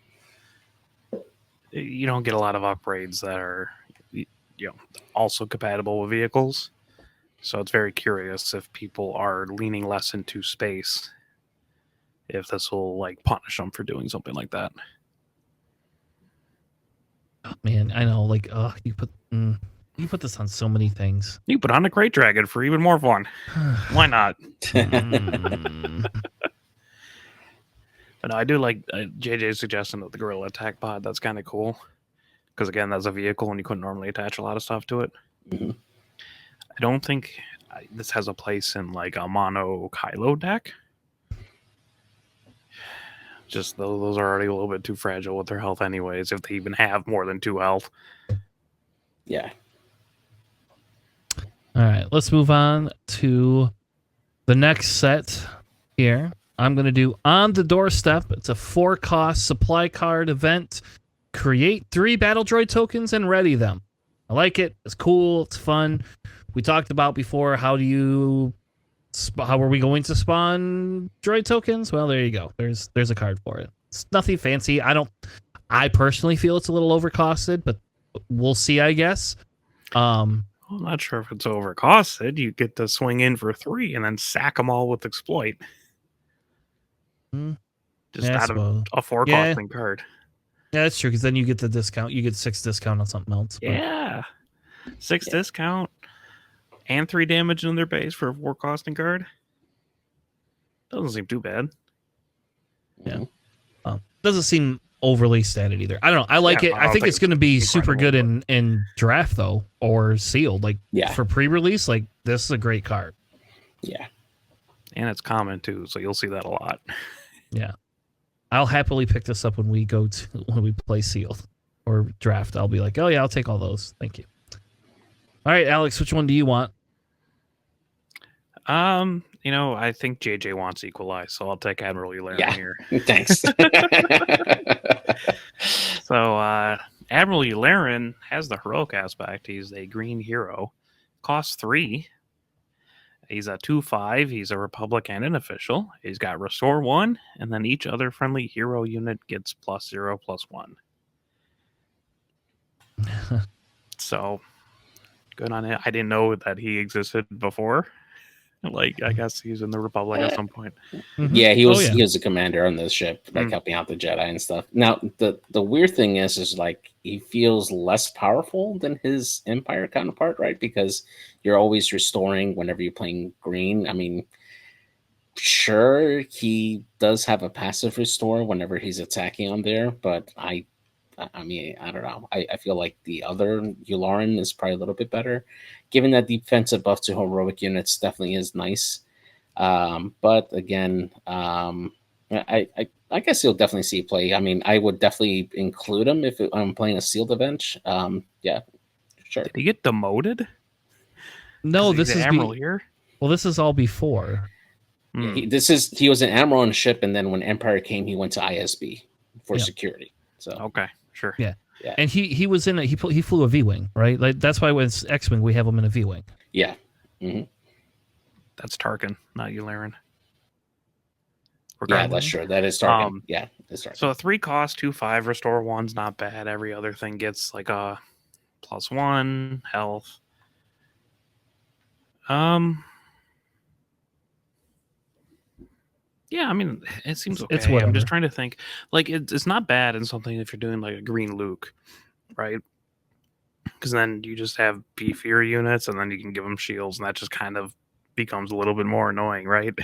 S3: you don't get a lot of upgrades that are also compatible with vehicles. So it's very curious if people are leaning less into space, if this will like punish them for doing something like that.
S1: Oh, man, I know. Like, you put this on so many things.
S3: You put on a Great Dragon for even more fun. Why not? But no, I do like JJ's suggestion of the gorilla attack pod. That's kind of cool. Because again, that's a vehicle and you couldn't normally attach a lot of stuff to it. I don't think this has a place in like a mono Kylo deck. Just those are already a little bit too fragile with their health anyways, if they even have more than 2 health.
S2: Yeah.
S1: All right, let's move on to the next set here. I'm going to do On the Doorstep. It's a 4-cost supply card event. Create 3 battle droid tokens and ready them. I like it. It's cool. It's fun. We talked about before, how are we going to spawn droid tokens? Well, there you go. There's a card for it. It's nothing fancy. I personally feel it's a little overcosted, but we'll see, I guess.
S3: I'm not sure if it's overcosted. You get to swing in for 3 and then sack them all with exploit. Just out of a 4-costing card.
S1: Yeah, that's true, because then you get the discount. You get 6 discount on something else.
S3: Yeah. 6 discount and 3 damage in their base for a 4-costing card. Doesn't seem too bad.
S1: Yeah. Doesn't seem overly standard either. I don't know. I like it. I think it's going to be super good in draft, though, or sealed. Like, for pre-release, like, this is a great card.
S2: Yeah.
S3: And it's common too, so you'll see that a lot.
S1: Yeah. I'll happily pick this up when we play sealed or draft. I'll be like, oh yeah, I'll take all those. Thank you. All right, Alex, which one do you want?
S3: I think JJ wants Equalize, so I'll take Admiral Yularen here.
S2: Thanks.
S3: So Admiral Yularen has the heroic aspect. He's a green hero. Costs 3. He's a 2/5. He's a Republic and an official. He's got Restore 1, and then each other friendly hero unit gets +0/+1. So good on it. I didn't know that he existed before. Like, I guess he's in the Republic at some point.
S2: Mm-hmm. Yeah, he was a commander on the ship, like helping out the Jedi and stuff. Now, the weird thing is like he feels less powerful than his Empire counterpart, right? Because you're always restoring whenever you're playing green. I mean, sure, he does have a passive restore whenever he's attacking on there, but I mean, I don't know. I feel like the other Yularen is probably a little bit better. Given that defensive buff to heroic units definitely is nice. But again, I guess you'll definitely see play. I mean, I would definitely include him if I'm playing a sealed event. Yeah, sure.
S3: Did he get demoted?
S1: No, this is
S3: Admiral here.
S1: Well, this is all before.
S2: Yeah, he was an admiral on a ship, and then when Empire came, he went to ISB for security. So
S3: okay. Sure.
S1: Yeah. And he was in he flew a V-wing, right? Like that's why when it's X-wing we have him in a V-wing.
S2: Yeah. Mm-hmm.
S3: That's Tarkin, not Yularen.
S2: Yeah, that's true. That is Tarkin. Yeah, it's Tarkin.
S3: So a 3 cost 2/5 restore 1's not bad. Every other thing gets like a +1 health. Yeah, I mean, it seems okay.
S1: It's whatever.
S3: I'm just trying to think. Like, it's not bad in something if you're doing like a green Luke, right? Because then you just have beefier units, and then you can give them shields, and that just kind of becomes a little bit more annoying, right?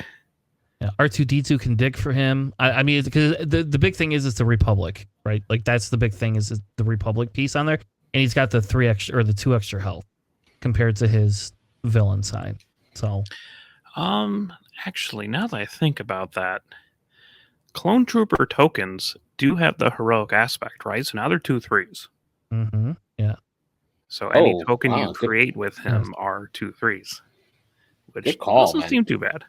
S1: Yeah, R2D2 can dig for him. I mean, because the big thing is it's the Republic, right? Like that's the big thing is the Republic piece on there, and he's got the 2 extra health compared to his villain side. So,
S3: actually, now that I think about that, Clone Trooper tokens do have the heroic aspect, right? So now they're 2/3s.
S1: Mm-hmm. Yeah.
S3: So any token you create with him are 2/3s, which doesn't seem too bad.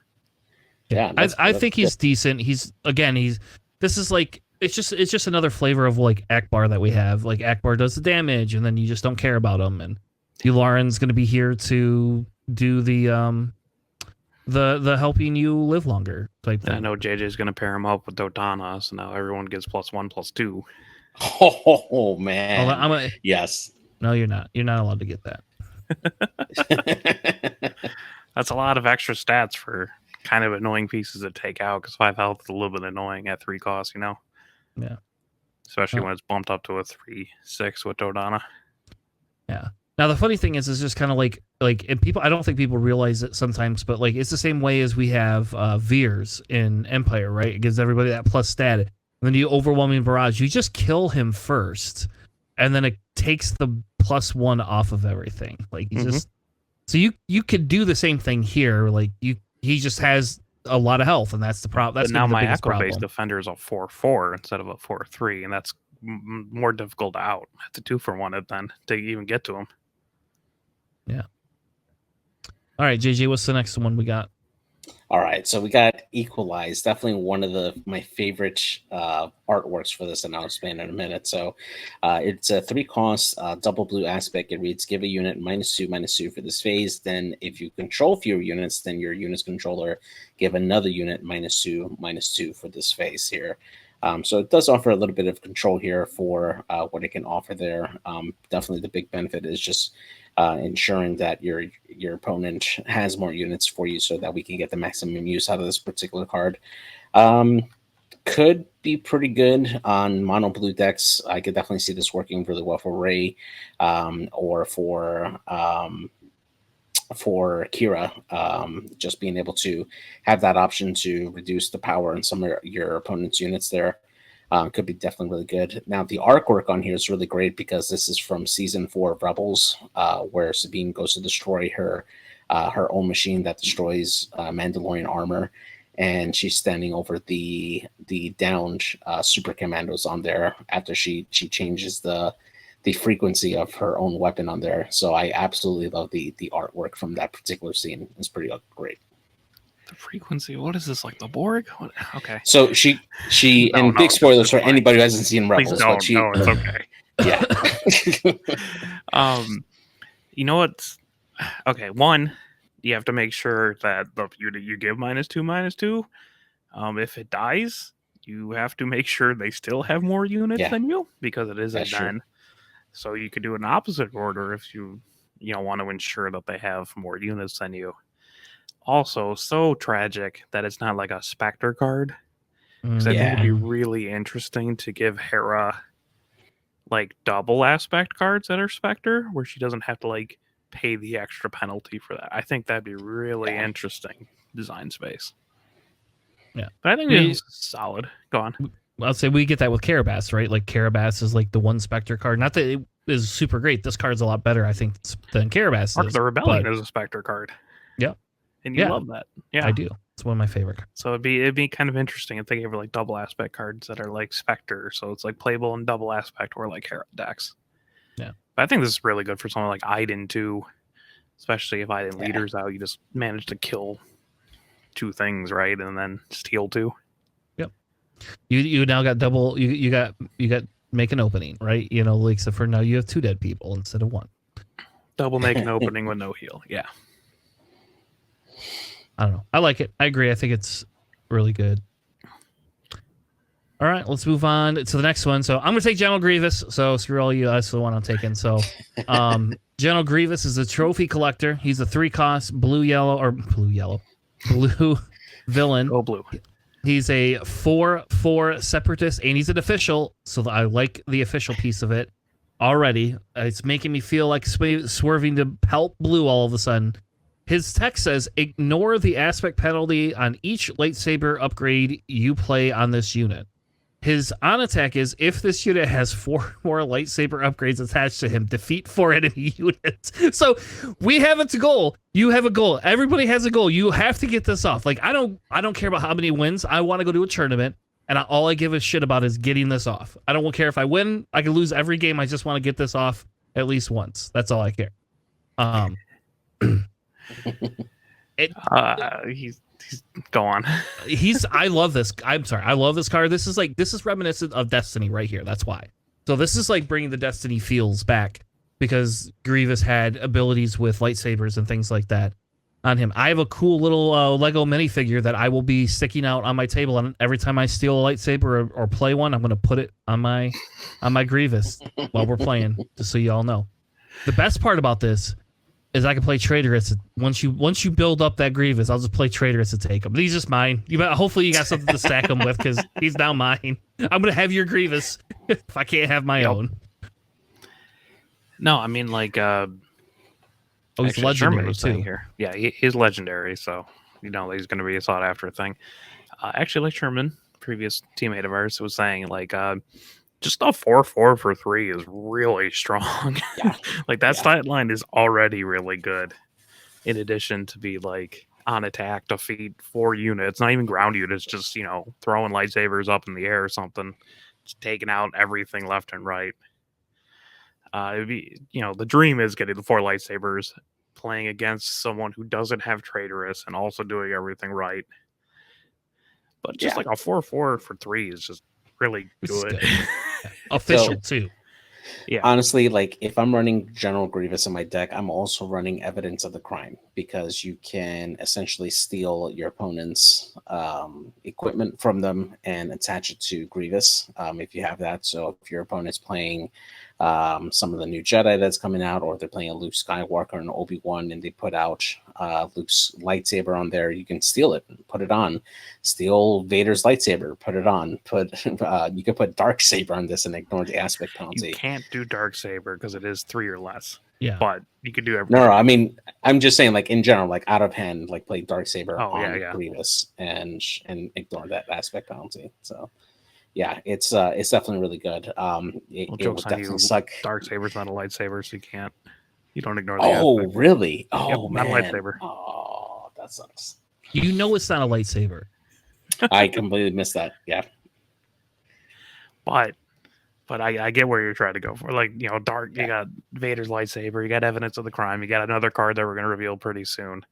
S1: Yeah, I think he's decent. This is like it's just another flavor of like Akbar that we have. Like Akbar does the damage, and then you just don't care about him. And Yularen's going to be here to do the helping you live longer type thing.
S3: I know JJ's going to pair him up with Dotana, so now everyone gets +1/+2.
S2: Oh man! Yes.
S1: No, you're not. You're not allowed to get that.
S3: That's a lot of extra stats for kind of annoying pieces to take out, because 5 health is a little bit annoying at 3 costs,
S1: Yeah.
S3: Especially when it's bumped up to a 3/6 with Dodana.
S1: Yeah. Now the funny thing is just kind of like and people, I don't think people realize it sometimes, but like it's the same way as we have Veers in Empire, right? It gives everybody that plus stat. And then you overwhelming barrage, you just kill him first, and then it takes the +1 off of everything. Like you just so you could do the same thing here. Like he just has a lot of health, and that's the problem. That's
S3: now
S1: the
S3: my
S1: biggest
S3: Echo-based
S1: problem.
S3: defender is a 4/4 instead of a 4/3, and that's more difficult to out. I have to 2-for-1 it then to even get to him.
S1: Yeah. All right, JJ, what's the next one we got?
S2: All right, so we got Equalize, definitely one of my favorite artworks for this, and I'll expand in a minute. So it's a 3 cost, double blue aspect. It reads, give a unit -2/-2 for this phase. Then if you control fewer units than your unit's controller, give another unit -2/-2 for this phase here. So it does offer a little bit of control here for what it can offer there. Definitely the big benefit is just ensuring that your opponent has more units for you so that we can get the maximum use out of this particular card. Could be pretty good on mono blue decks. I could definitely see this working really well for Rey or for Kira, just being able to have that option to reduce the power in some of your opponent's units there. Could be definitely really good. Now, the artwork on here is really great because this is from Season 4 of Rebels, where Sabine goes to destroy her her own machine that destroys Mandalorian armor, and she's standing over the downed super commandos on there after she changes the frequency of her own weapon on there. So I absolutely love the artwork from that particular scene. It's pretty great.
S3: The frequency, what is this, like the Borg? What? Okay.
S2: So she and big spoilers for anybody who hasn't seen Rebels.
S3: Please don't. No, it's okay.
S2: Yeah.
S3: You know what's okay? One, you have to make sure that the unit you give -2/-2. If it dies, you have to make sure they still have more units than you, because it is a den. So you could do an opposite order if you want to ensure that they have more units than you. Also, so tragic that it's not like a Spectre card. Because I think it'd be really interesting to give Hera like double aspect cards that are Spectre, where she doesn't have to like pay the extra penalty for that. I think that'd be really interesting design space.
S1: Yeah,
S3: but I think it's solid. Go on.
S1: I'll say we get that with Carabas, right? Like Carabas is like the one Spectre card. Not that it is super great. This card's a lot better, I think, than Carabas
S3: Mark
S1: is.
S3: The Rebellion is a Spectre card.
S1: Yeah.
S3: And you love that. Yeah.
S1: I do. It's one of my favorite cards.
S3: So it'd be kind of interesting if they gave her like double aspect cards that are like Spectre. So it's like playable in double aspect or like Hera decks.
S1: Yeah.
S3: But I think this is really good for someone like Iden too. Especially if Iden leaders out, you just manage to kill 2 things, right? And then steal 2.
S1: Yep. You now got double you got make an opening, right? Like, so for now you have 2 dead people instead of 1.
S3: Double make an opening with no heal. Yeah.
S1: I don't know. I like it. I agree. I think it's really good. All right, let's move on to the next one. So I'm going to take General Grievous. So screw all you. That's the one I'm taking. So General Grievous is a trophy collector. He's a 3-cost blue villain.
S3: Oh, blue.
S1: He's a 4/4 separatist, and he's an official. So I like the official piece of it already. It's making me feel like swerving to pelt blue all of a sudden. His text says, ignore the aspect penalty on each lightsaber upgrade you play on this unit. His on attack is, if this unit has 4 more lightsaber upgrades attached to him, defeat 4 enemy units. So we have a goal. You have a goal. Everybody has a goal. You have to get this off. Like, I don't care about how many wins. I want to go to a tournament, and all I give a shit about is getting this off. I don't care if I win. I can lose every game. I just want to get this off at least once. That's all I care.
S3: He's go on.
S1: I love this. I'm sorry. I love this card. This is reminiscent of Destiny right here. That's why. So this is like bringing the Destiny feels back, because Grievous had abilities with lightsabers and things like that on him. I have a cool little Lego minifigure that I will be sticking out on my table, and every time I steal a lightsaber or play one, I'm going to put it on my Grievous while we're playing, just so you all know. The best part about this is I can play Traitorous. Once you build up that Grievous, I'll just play Traitorous to take him. But he's just mine. Hopefully you got something to stack him with, because he's now mine. I'm gonna have your Grievous if I can't have my own.
S3: No, I mean like
S1: he's legendary too.
S3: Here. Yeah, he's legendary, so he's gonna be a sought after thing. Actually, like Sherman, previous teammate of ours, was saying like just a 4/4 for 3 is really strong.
S2: Yeah.
S3: Like that stat line is already really good. In addition to be like on attack, defeat 4 units, not even ground units, just throwing lightsabers up in the air or something, just taking out everything left and right. It'd be the dream is getting the 4 lightsabers, playing against someone who doesn't have Traitorous and also doing everything right. But just like a 4/4 for 3 is just really good.
S1: Official too.
S3: Yeah.
S2: Honestly, like if I'm running General Grievous in my deck, I'm also running Evidence of the Crime, because you can essentially steal your opponent's equipment from them and attach it to Grievous if you have that. So if your opponent's playing some of the new Jedi that's coming out, or they're playing a Luke Skywalker and Obi-Wan, and they put out Luke's lightsaber on there, you can steal it and put it on. Steal Vader's lightsaber, put it on. You could put Darksaber on this and ignore the aspect penalty.
S3: You can't do Darksaber because it is 3 or less.
S1: Yeah,
S3: but you could do everything.
S2: No, I mean, I'm just saying, like in general, like out of hand, like play Darksaber on Grievous and ignore that aspect penalty. So yeah, it's definitely really good. It will definitely suck.
S3: Darksaber's not a lightsaber, so you can't. You don't ignore the
S2: Oh,
S3: aspect.
S2: really? Oh,
S3: Yep, not a
S2: man.
S3: lightsaber.
S2: Oh, that sucks.
S1: You know it's not a lightsaber.
S2: I completely missed that. Yeah.
S3: But I get where you're trying to go for. Like, Dark, you got Vader's lightsaber, you got evidence of the crime, you got another card that we're going to reveal pretty soon.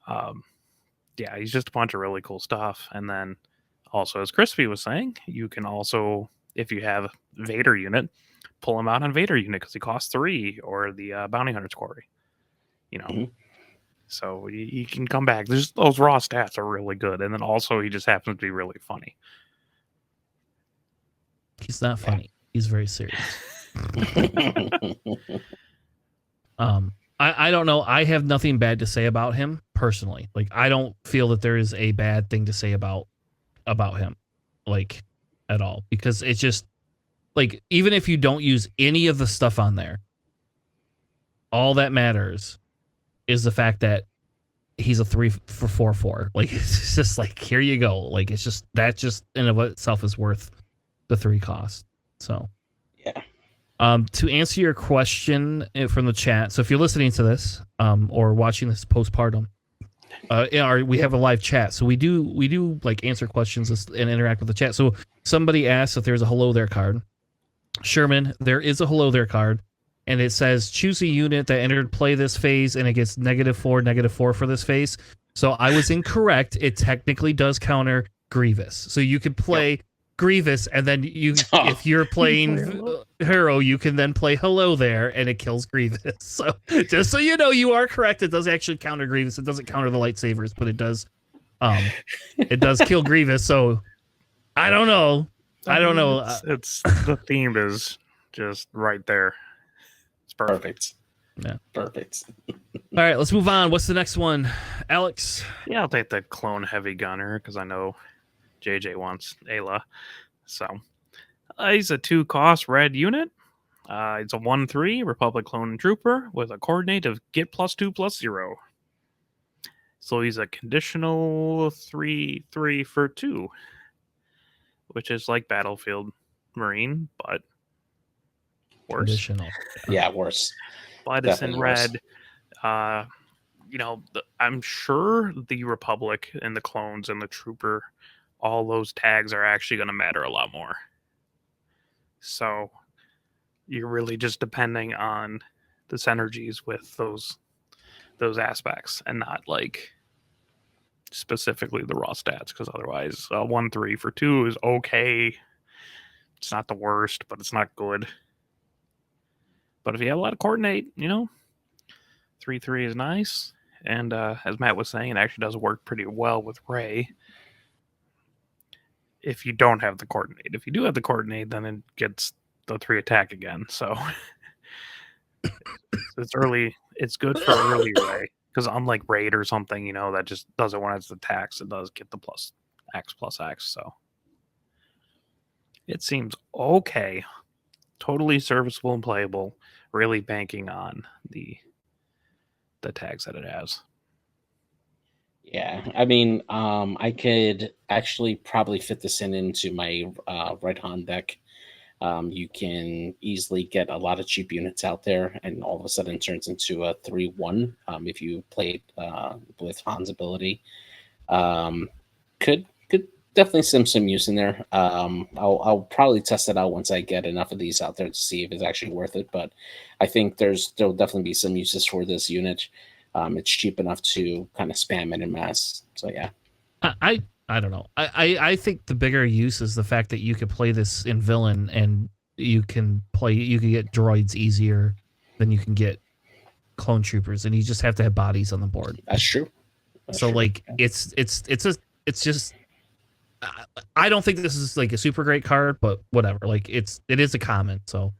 S3: Yeah, he's just a bunch of really cool stuff. And then also, as Crispy was saying, you can also, if you have Vader unit, pull him out on Vader unit because he costs 3, or the Bounty Hunter's Quarry.
S2: Mhm.
S3: So he can come back. There's those raw stats are really good. And then also, he just happens to be really funny.
S1: He's not funny. He's very serious. I don't know. I have nothing bad to say about him personally. Like, I don't feel that there is a bad thing to say about him, like, at all, because it's just like, even if you don't use any of the stuff on there, all that matters is the fact that he's a 3 for 4/4. Like, it's just like, here you go. Like, it's just that just in of itself is worth the 3 cost. So
S2: yeah.
S1: To answer your question from the chat, so if you're listening to this or watching this postpartum, we have a live chat, so we do like answer questions and interact with the chat. So somebody asked if there's a hello there card. Sherman, there is a hello there card, and it says choose a unit that entered play this phase, and it gets -4 for this phase. So I was incorrect. It technically does counter Grievous, so you could play Grievous, and then if you're playing Hero, you can then play Hello There, and it kills Grievous. So just so you know, you are correct. It does actually counter Grievous. It doesn't counter the lightsabers, but it does kill Grievous. So I don't know.
S3: It's the theme is just right there. It's perfect.
S1: Yeah,
S2: perfect.
S1: All right, let's move on. What's the next one, Alex?
S3: Yeah, I'll take the Clone Heavy Gunner because I know JJ wants Ayla. So he's a 2-cost red unit. It's a 1/3 Republic Clone Trooper with a coordinate of get +2/+0. So he's a conditional 3/3 for 2, which is like Battlefield Marine, but worse.
S1: Conditional.
S2: Yeah, worse.
S3: But it's in red. I'm sure the Republic and the clones and the Trooper, all those tags are actually going to matter a lot more. So you're really just depending on the synergies with those aspects and not like specifically the raw stats, because otherwise 1/3 for 2 is okay. It's not the worst, but it's not good. But if you have a lot of coordinate, 3/3 is nice. And as Matt was saying, it actually does work pretty well with Rey. If you don't have the coordinate. If you do have the coordinate, then it gets the 3 attack again. So it's early. It's good for early Rey, because unlike Raid or something, that just doesn't want its attacks. It does get the +X. So it seems okay. Totally serviceable and playable. Really banking on the tags that it has.
S2: Yeah, I mean, I could actually probably fit this into my Red Han deck. You can easily get a lot of cheap units out there, and all of a sudden turns into a 3/1 if you played with Han's ability. Could definitely some use in there. I'll probably test it out once I get enough of these out there to see if it's actually worth it. But I think there'll definitely be some uses for this unit. It's cheap enough to kind of spam it in mass. So yeah,
S1: I don't know. I think the bigger use is the fact that you could play this in villain, and you can get droids easier than you can get clone troopers, and you just have to have bodies on the board.
S2: That's true.
S1: Like it's just. I don't think this is like a super great card, but whatever. Like it is a common. So,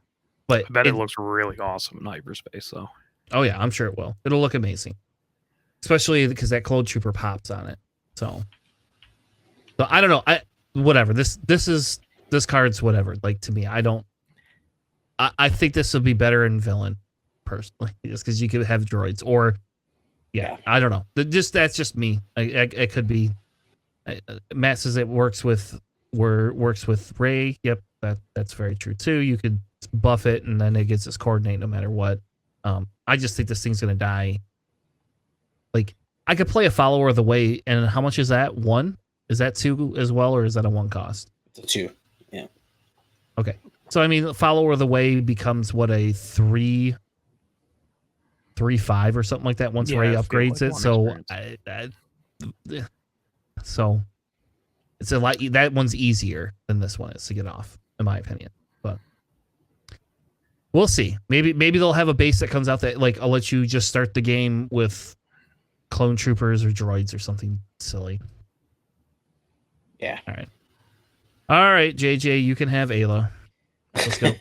S1: but
S3: I bet it looks really awesome in hyperspace, though.
S1: Oh yeah, I'm sure it will. It'll look amazing, especially because that clone trooper pops on it. So I don't know. Whatever. This card's whatever. Like, to me, I think this would be better in villain, personally, just because you could have droids, or I don't know. That's just me. It could be. Matt says it works with Rey. Yep, that's very true too. You could buff it, and then it gets its coordinate no matter what. I just think this thing's gonna die. Like, I could play a Follower of the Way, and how much is that? 1? Is that 2 as well, or is that a 1 cost?
S2: The 2, yeah.
S1: Okay, so I mean, Follower of the Way becomes what, a 3.5 or something like that once Ray upgrades it. So, so it's a lot. That one's easier than this one is to get off, in my opinion. But we'll see. Maybe they'll have a base that comes out that, like, I'll let you just start the game with clone troopers or droids or something silly.
S2: Yeah.
S1: All right, JJ, you can have Ayla. Let's go.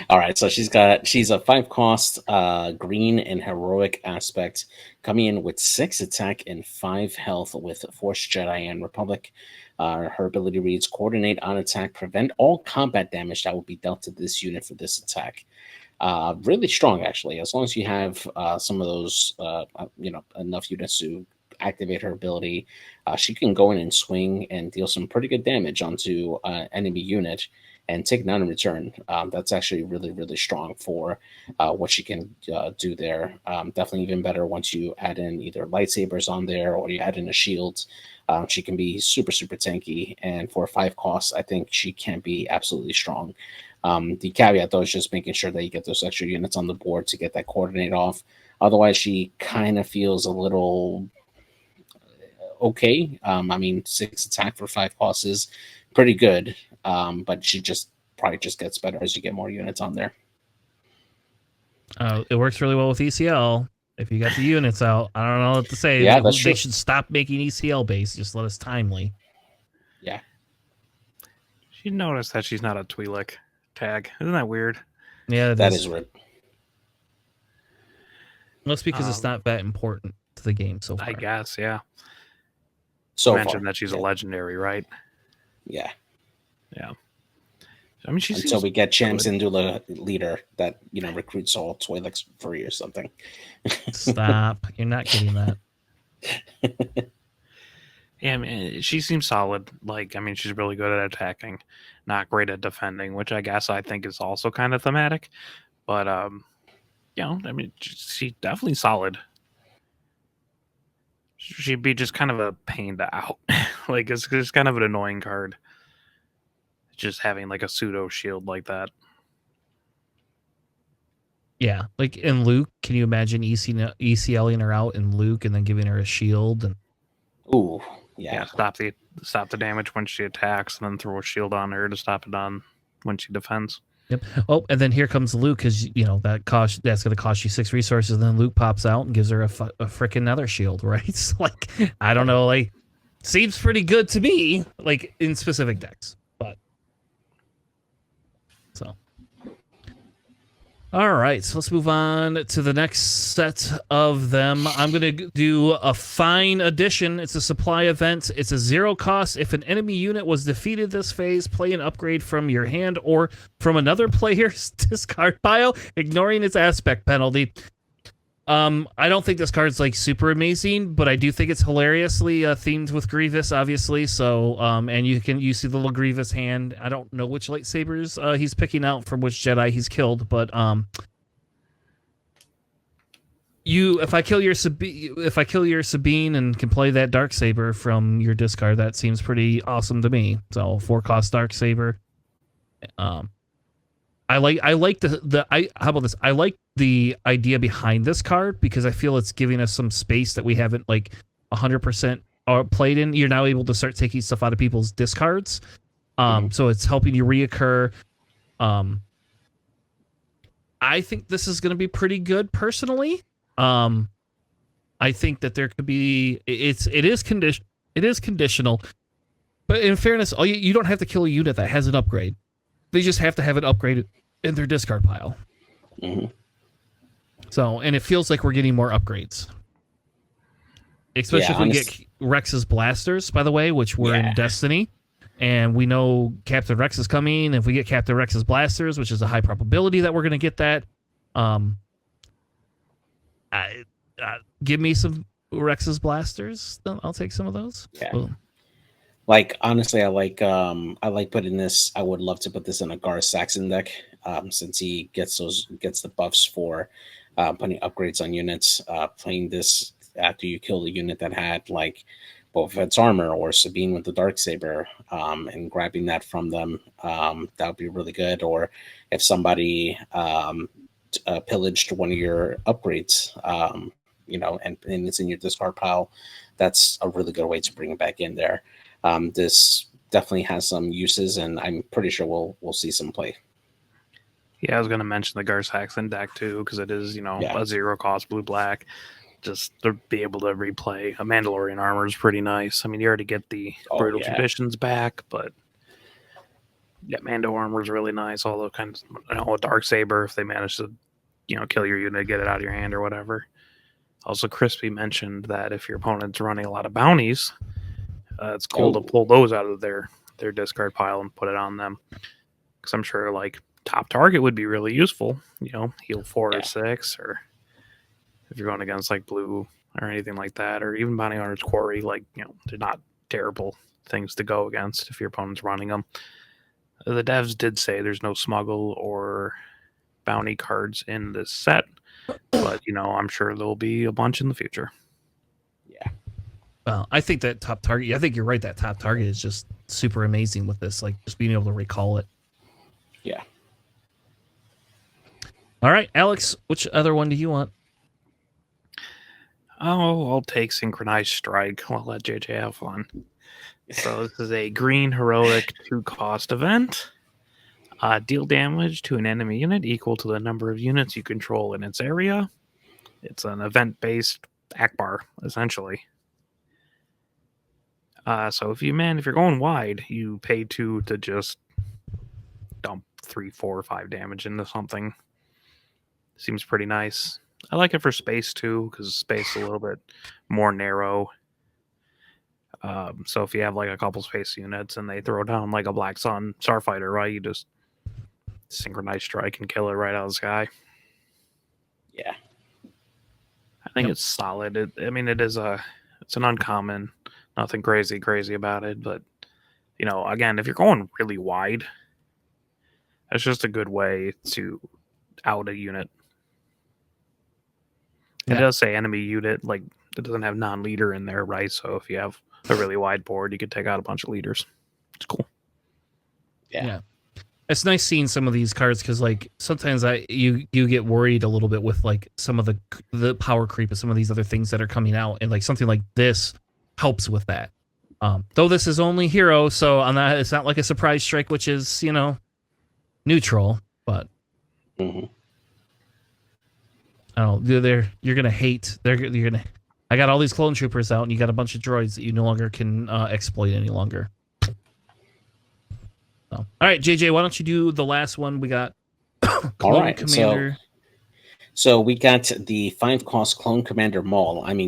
S2: All right, so she's a 5 cost green and heroic aspect, coming in with 6 attack and 5 health with Force Jedi and Republic. Her ability reads: coordinate on attack, prevent all combat damage that will be dealt to this unit for this attack. Really strong, actually. As long as you have some of those, enough units to activate her ability, she can go in and swing and deal some pretty good damage onto an enemy unit and take none in return. That's actually really, really strong for what she can do there. Definitely even better once you add in either lightsabers on there or you add in a shield. She can be super, super tanky. And for 5 costs, I think she can be absolutely strong. The caveat, though, is just making sure that you get those extra units on the board to get that coordinate off. Otherwise, she kind of feels a little okay. I mean, 6 attack for 5 costs is pretty good, but she probably just gets better as you get more units on there.
S1: It works really well with ECL. If you got the units out, I don't know what to say.
S2: Yeah, that's true.
S1: They should stop making ECL base. Just let us timely.
S2: Yeah.
S3: She noticed that she's not a Twi'lek tag. Isn't that weird?
S1: Yeah,
S2: that is weird.
S1: Most because it's not that important to the game so far.
S3: I guess, yeah.
S2: So
S3: you mentioned that she's a legendary, right?
S2: Yeah.
S3: Yeah. I mean,
S2: until we get champs into the leader that recruits all Twi'leks free or something.
S1: Stop! You're not getting that.
S3: Yeah, I mean, she seems solid. Like, I mean, she's really good at attacking, not great at defending, which I guess I think is also kind of thematic. But I mean, she's definitely solid. She'd be just kind of a pain to out. Like, it's kind of an annoying card. Just having like a pseudo shield like that.
S1: Yeah, like in Luke, can you imagine ECLing her out in Luke and then giving her a shield? And
S2: ooh, yeah.
S3: Stop the damage when she attacks, and then throw a shield on her to stop it on when she defends.
S1: Yep. Oh, and then here comes Luke, because that's going to cost you 6 resources. And then Luke pops out and gives her a freaking nether shield, right? It's like, I don't know, like, seems pretty good to me, like in specific decks. So, all right, so let's move on to the next set of them. I'm going to do a fine addition. It's a supply event. It's a 0 cost. If an enemy unit was defeated this phase, play an upgrade from your hand or from another player's discard pile, ignoring its aspect penalty. I don't think this card's like super amazing, but I do think it's hilariously themed with Grievous, obviously. So, and you see the little Grievous hand. I don't know which lightsabers he's picking out from which Jedi he's killed, but if I kill your Sabine and can play that Darksaber from your discard, that seems pretty awesome to me. So 4 cost Darksaber. I like how about this? I like the idea behind this card because I feel it's giving us some space that we haven't like 100% played in. You're now able to start taking stuff out of people's discards. So it's helping you reoccur. I think this is going to be pretty good personally. I think that there could be it is conditional. But in fairness, you don't have to kill a unit that has an upgrade. They just have to have it upgraded in their discard pile.
S2: Mm-hmm.
S1: So, and it feels like we're getting more upgrades. Especially if we get Rex's blasters, by the way, which were in Destiny. And we know Captain Rex is coming. If we get Captain Rex's blasters, which is a high probability that we're going to get that, give me some Rex's blasters. I'll take some of those.
S2: Yeah.
S1: Boom.
S2: Like honestly, I like putting this. I would love to put this in a Gar Saxon deck, since he gets the buffs for putting upgrades on units. Playing this after you kill the unit that had like Boba Fett's armor or Sabine with the dark saber, and grabbing that from them, that would be really good. Or if somebody pillaged one of your upgrades, and it's in your discard pile, that's a really good way to bring it back in there. This definitely has some uses, and I'm pretty sure we'll see some play.
S3: Yeah, I was going to mention the Gar Saxon deck too, because it is, a 0 cost blue black. Just to be able to replay a Mandalorian armor is pretty nice. I mean, you already get the brutal traditions back, but yeah, Mando armor is really nice. All those kinds, a dark saber if they manage to, kill your unit, get it out of your hand or whatever. Also, Crispy mentioned that if your opponent's running a lot of bounties, it's cool to pull those out of their discard pile and put it on them. Because I'm sure like top target would be really useful. Heal 4 or 6, or if you're going against like blue or anything like that, or even Bounty Hunter's Quarry, they're not terrible things to go against if your opponent's running them. The devs did say there's no smuggle or bounty cards in this set, but I'm sure there'll be a bunch in the future.
S2: Yeah.
S1: Well, I think that top target. I think you're right. That top target is just super amazing with this, like just being able to recall it.
S2: Yeah.
S1: All right, Alex, which other one do you want?
S3: Oh, I'll take Synchronized Strike. I'll let JJ have fun. So this is a green heroic 2-cost event. Deal damage to an enemy unit equal to the number of units you control in its area. It's an event-based Akbar, essentially. So if you're going wide, you pay 2 to just dump 3, 4, or 5 damage into something. Seems pretty nice. I like it for space too, because space is a little bit more narrow. So if you have like a couple space units and they throw down like a Black Sun Starfighter, right, you just synchronize strike and kill it right out of the sky.
S2: Yeah,
S3: I think it's solid. It's an uncommon, nothing crazy about it, but again, if you're going really wide, that's just a good way to out a unit. It does say enemy unit, like it doesn't have non-leader in there, right? So if you have a really wide board, you could take out a bunch of leaders. It's cool.
S2: Yeah.
S1: It's nice seeing some of these cards because like sometimes you get worried a little bit with like some of the power creep of some of these other things that are coming out, and like something like this helps with that. Though this is only hero, so on that it's not like a surprise strike, which is neutral, but I don't know. You're gonna hate. I got all these clone troopers out, and you got a bunch of droids that you no longer can exploit any longer. So, all right, JJ, why don't you do the last one? We got Clone Commander.
S2: So we got the 5-cost Clone Commander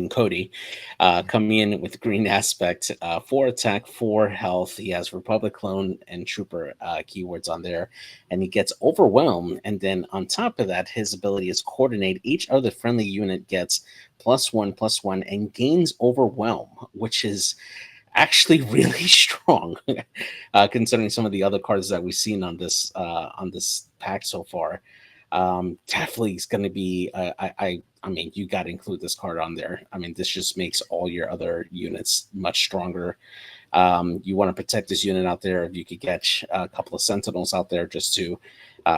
S2: Cody, coming in with green aspect, 4 attack, 4 health. He has Republic Clone and Trooper keywords on there, and he gets Overwhelm. And then on top of that, his ability is Coordinate. Each other friendly unit gets +1/+1 and gains Overwhelm, which is actually really strong, considering some of the other cards that we've seen on this pack so far. Definitely is going to be I mean, you got to include this card on there. I mean, this just makes all your other units much stronger. You want to protect this unit out there. If you could get a couple of Sentinels out there just to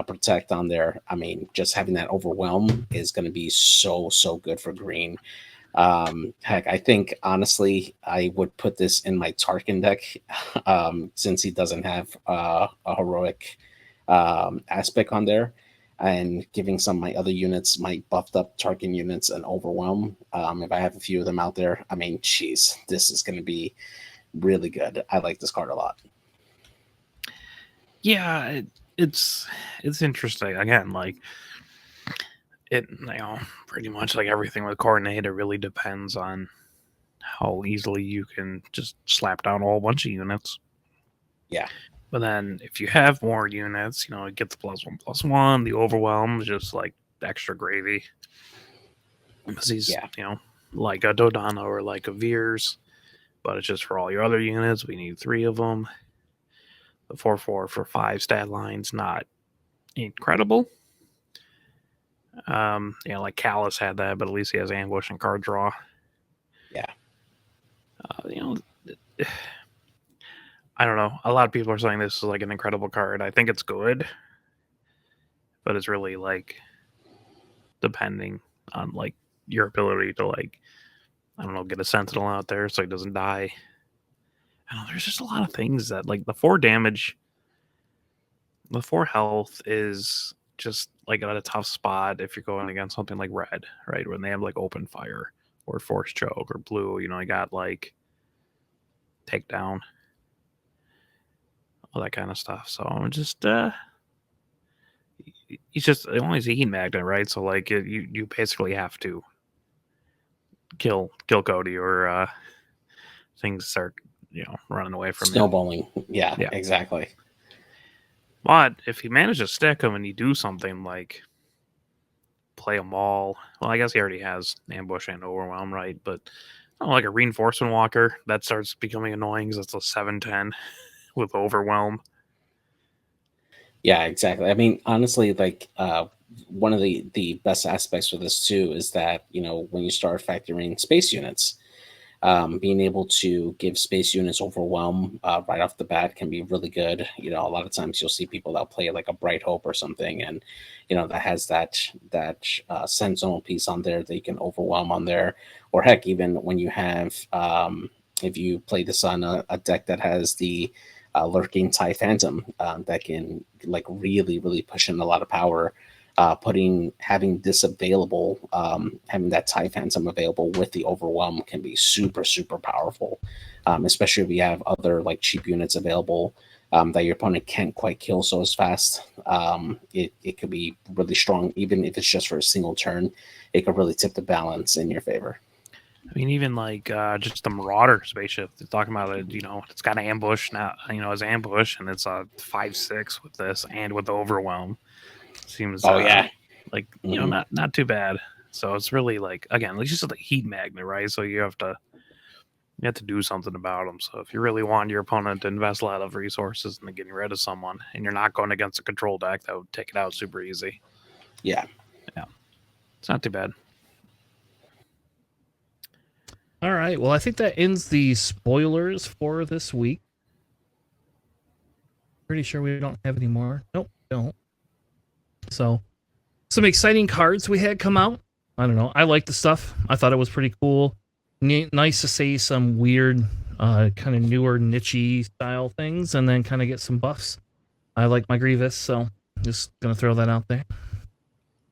S2: protect on there, I mean, just having that Overwhelm is going to be so good for green. Heck, I think honestly I would put this in my Tarkin deck, since he doesn't have a heroic aspect on there, and giving some of my other units, my buffed up Tarkin units, an Overwhelm. If I have a few of them out there, I mean, geez, this is going to be really good. I like this card a lot.
S3: Yeah, it's interesting. Again, like it, pretty much like everything with Coordinate, it really depends on how easily you can just slap down a whole bunch of units.
S2: Yeah.
S3: But then if you have more units, it gets +1/+1. The Overwhelm is just like extra gravy. Because he's, like a Dodonna or like a Veers, but it's just for all your other units. We need 3 of them. The 4/4 for 5 stat lines, not incredible. Like Callus had that, but at least he has ambush and card draw.
S2: Yeah.
S3: I don't know. A lot of people are saying this is like an incredible card. I think it's good, but it's really like depending on like your ability to like, I don't know, get a Sentinel out there so he doesn't die. I don't know, there's just a lot of things that like the 4 damage, the 4 health is just like at a tough spot if you're going against something like red, right? When they have like open fire or force choke, or blue, you got like takedown, all that kind of stuff. So I'm just he's just only a heat magnet, right? So like you basically have to kill Cody, or things start running away from
S2: snowballing. Yeah, exactly.
S3: But if you manage to stick him and you do something like play a maul, well, I guess he already has ambush and overwhelm, right? But like a reinforcement walker, that starts becoming annoying because it's a 7/10 with overwhelm.
S2: Yeah, exactly. I mean, honestly, like one of the best aspects for this too is that when you start factoring space units, being able to give space units overwhelm right off the bat can be really good. A lot of times you'll see people that play like a Bright Hope or something, and that has that Sentinel piece on there that you can overwhelm on there. Or heck, even when you have if you play this on a deck that has the lurking TIE Phantom that can like really push in a lot of power. Having this available, having that TIE Phantom available with the overwhelm can be super powerful, especially if you have other like cheap units available that your opponent can't quite kill so as fast. It could be really strong, even if it's just for a single turn. It could really tip the balance in your favor.
S3: I mean, even like just the Marauder spaceship. They're talking about it. It's got an ambush now. As ambush, and it's a 5/6 with this and with the overwhelm. Seems like not too bad. So it's really like, again, it's just a heat magnet, right? So you have to do something about them. So if you really want your opponent to invest a lot of resources in getting rid of someone, and you're not going against a control deck, that would take it out super easy.
S2: Yeah,
S3: it's not too bad.
S1: All right. Well, I think that ends the spoilers for this week. Pretty sure we don't have any more. Nope, don't. So, some exciting cards we had come out. I don't know. I like the stuff. I thought it was pretty cool. Nice to see some weird, kind of newer, niche-y style things, and then kind of get some buffs. I like my Grievous, so just gonna throw that out there.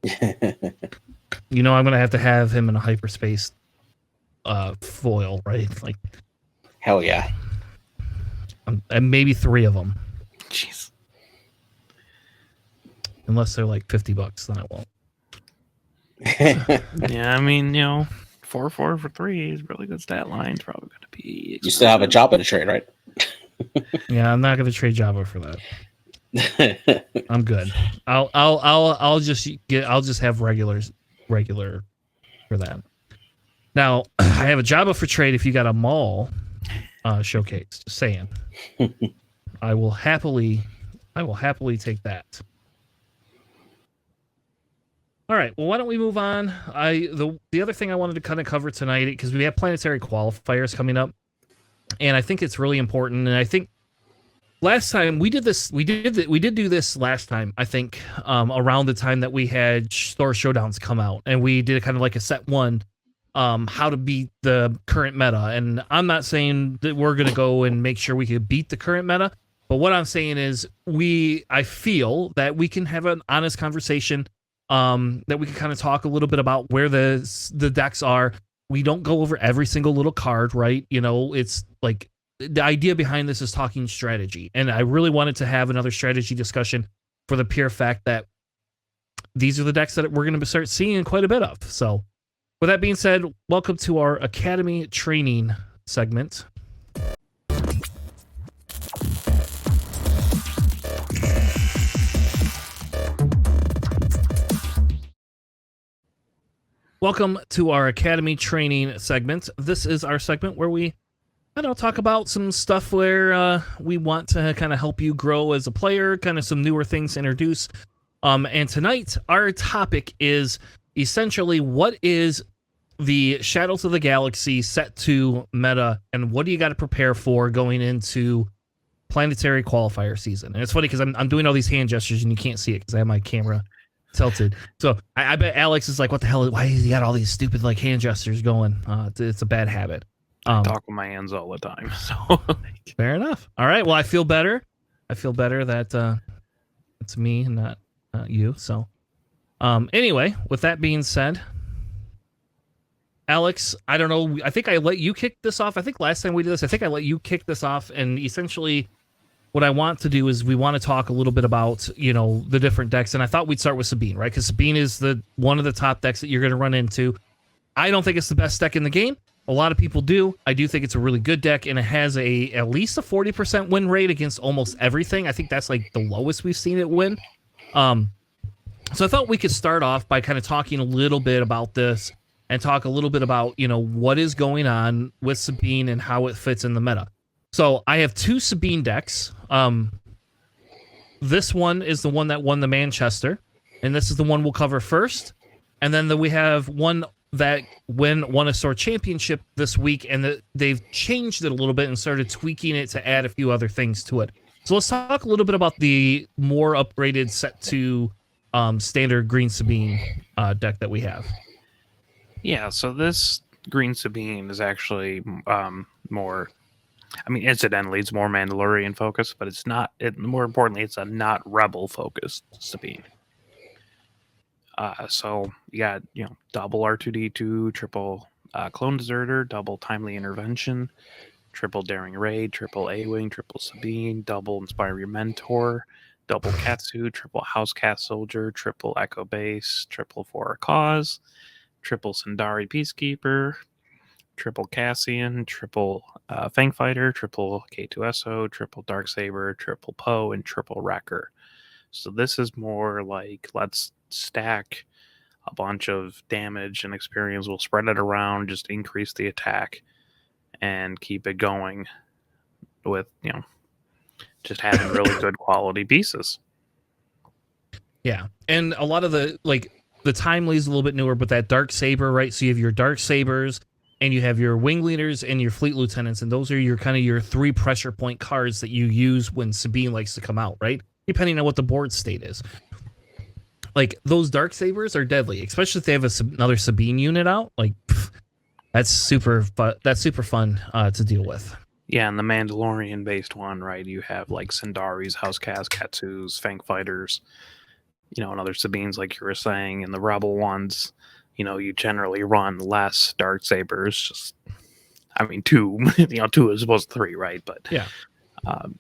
S1: I'm gonna have to have him in a hyperspace foil, right? Like,
S2: hell yeah.
S1: And maybe 3 of them.
S3: Jeez.
S1: Unless they're like $50, then I won't.
S3: Yeah, I mean, 4/4 for 3 is really good stat line. It's probably going to be expensive.
S2: You still have a Jabba to trade, right?
S1: Yeah, I'm not going to trade Jabba for that. I'm good. I'll just have regular for that. Now, I have a Jabba for trade if you got a Maul showcase. Just saying. I will happily take that. All right. Well, why don't we move on? The other thing I wanted to kind of cover tonight, because we have Planetary Qualifiers coming up, and I think it's really important. And I think last time we did this, we did do this last time. I think around the time that we had Store Showdowns come out, and we did kind of like a set 1, how to beat the current meta. And I'm not saying that we're gonna go and make sure we can beat the current meta, but what I'm saying is I feel that we can have an honest conversation. That we can kind of talk a little bit about where the decks are. We don't go over every single little card, right? It's like the idea behind this is talking strategy. And I really wanted to have another strategy discussion for the pure fact that these are the decks that we're going to start seeing quite a bit of. So with that being said, welcome to our Academy training segment. Welcome to our Academy training segment. This is our segment where we I don't know, talk about some stuff where we want to kind of help you grow as a player, kind of some newer things to introduce. And tonight, our topic is essentially what is the Shadows of the Galaxy set to meta, and what do you got to prepare for going into Planetary qualifier season? And it's funny because I'm doing all these hand gestures and you can't see it because I have my camera tilted. So I bet Alex is like, what the hell? Why has he got all these stupid like hand gestures going? It's a bad habit.
S3: I talk with my hands all the time. So
S1: fair enough. All right. Well, I feel better. I feel better that it's me and not you. So anyway, with that being said, Alex, I don't know. I think I let you kick this off. I think last time we did this, I think I let you kick this off. And essentially what I want to do is we want to talk a little bit about, you know, the different decks. And I thought we'd start with Sabine, right? Because Sabine is one of the top decks that you're going to run into. I don't think it's the best deck in the game. A lot of people do. I do think it's a really good deck, and it has at least a 40% win rate against almost everything. I think that's like the lowest we've seen it win. So I thought we could start off by kind of talking a little bit about this and talk a little bit about, you know, what is going on with Sabine and how it fits in the meta. So I have two Sabine decks. This one is the one that won the Manchester, and this is the one we'll cover first. And then we have one that won a Sword Championship this week, and they've changed it a little bit and started tweaking it to add a few other things to it. So let's talk a little bit about the more upgraded set to standard Green Sabine deck that we have.
S3: yeah, so this Green Sabine is actually more. I mean, incidentally, it's more Mandalorian focused, but it's not. More importantly, it's a not Rebel focused Sabine. So you got, you know, double R2D2, triple Clone Deserter, double Timely Intervention, triple Daring Raid, triple A-Wing, triple Sabine, double Inspire Your Mentor, double Katsu, triple House Cat Soldier, triple Echo Base, triple For a Cause, triple Sindari Peacekeeper, triple Cassian, triple Fang Fighter, triple K2SO, triple Darksaber, triple Poe, and triple Wrecker. So this is more like, let's stack a bunch of damage and experience. We'll spread it around, just increase the attack, and keep it going with, you know, just having really good quality pieces.
S1: Yeah, and a lot of the Timely is a little bit newer, but that Dark Saber, right? So you have your Dark Sabers, and you have your Wing Leaders and your Fleet Lieutenants, and those are your kind of your 3 pressure point cards that you use when Sabine likes to come out, right? Depending on what the board state is. Like, those Dark Sabers are deadly, especially if they have another Sabine unit out. Like, that's super fun to deal with.
S3: Yeah, and the Mandalorian based one, right? You have like Sindari's, House Cats, Katsu's, Fang Fighters, you know, and other Sabines, like you were saying. And the Rebel ones, you know, you generally run less Dark Sabers. Just, I mean, 2, you know, 2 as opposed to 3, right? But
S1: yeah,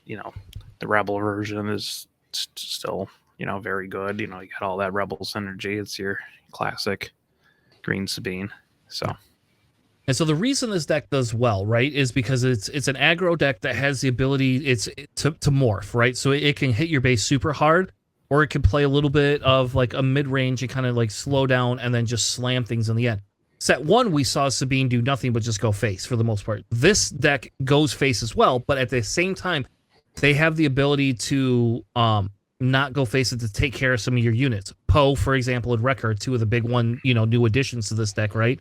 S3: you know, the Rebel version is still, you know, very good. You know, you got all that Rebel synergy. It's your classic Green Sabine. So.
S1: And so the reason this deck does well, right, is because it's an aggro deck that has the ability to morph, right? So it can hit your base super hard, or it can play a little bit of like a mid-range and kind of like slow down and then just slam things in the end. Set 1, we saw Sabine do nothing but just go face for the most part. This deck goes face as well, but at the same time, they have the ability to not go face it, to take care of some of your units. Poe, for example, and Wrecker, 2 of the big new additions to this deck, right?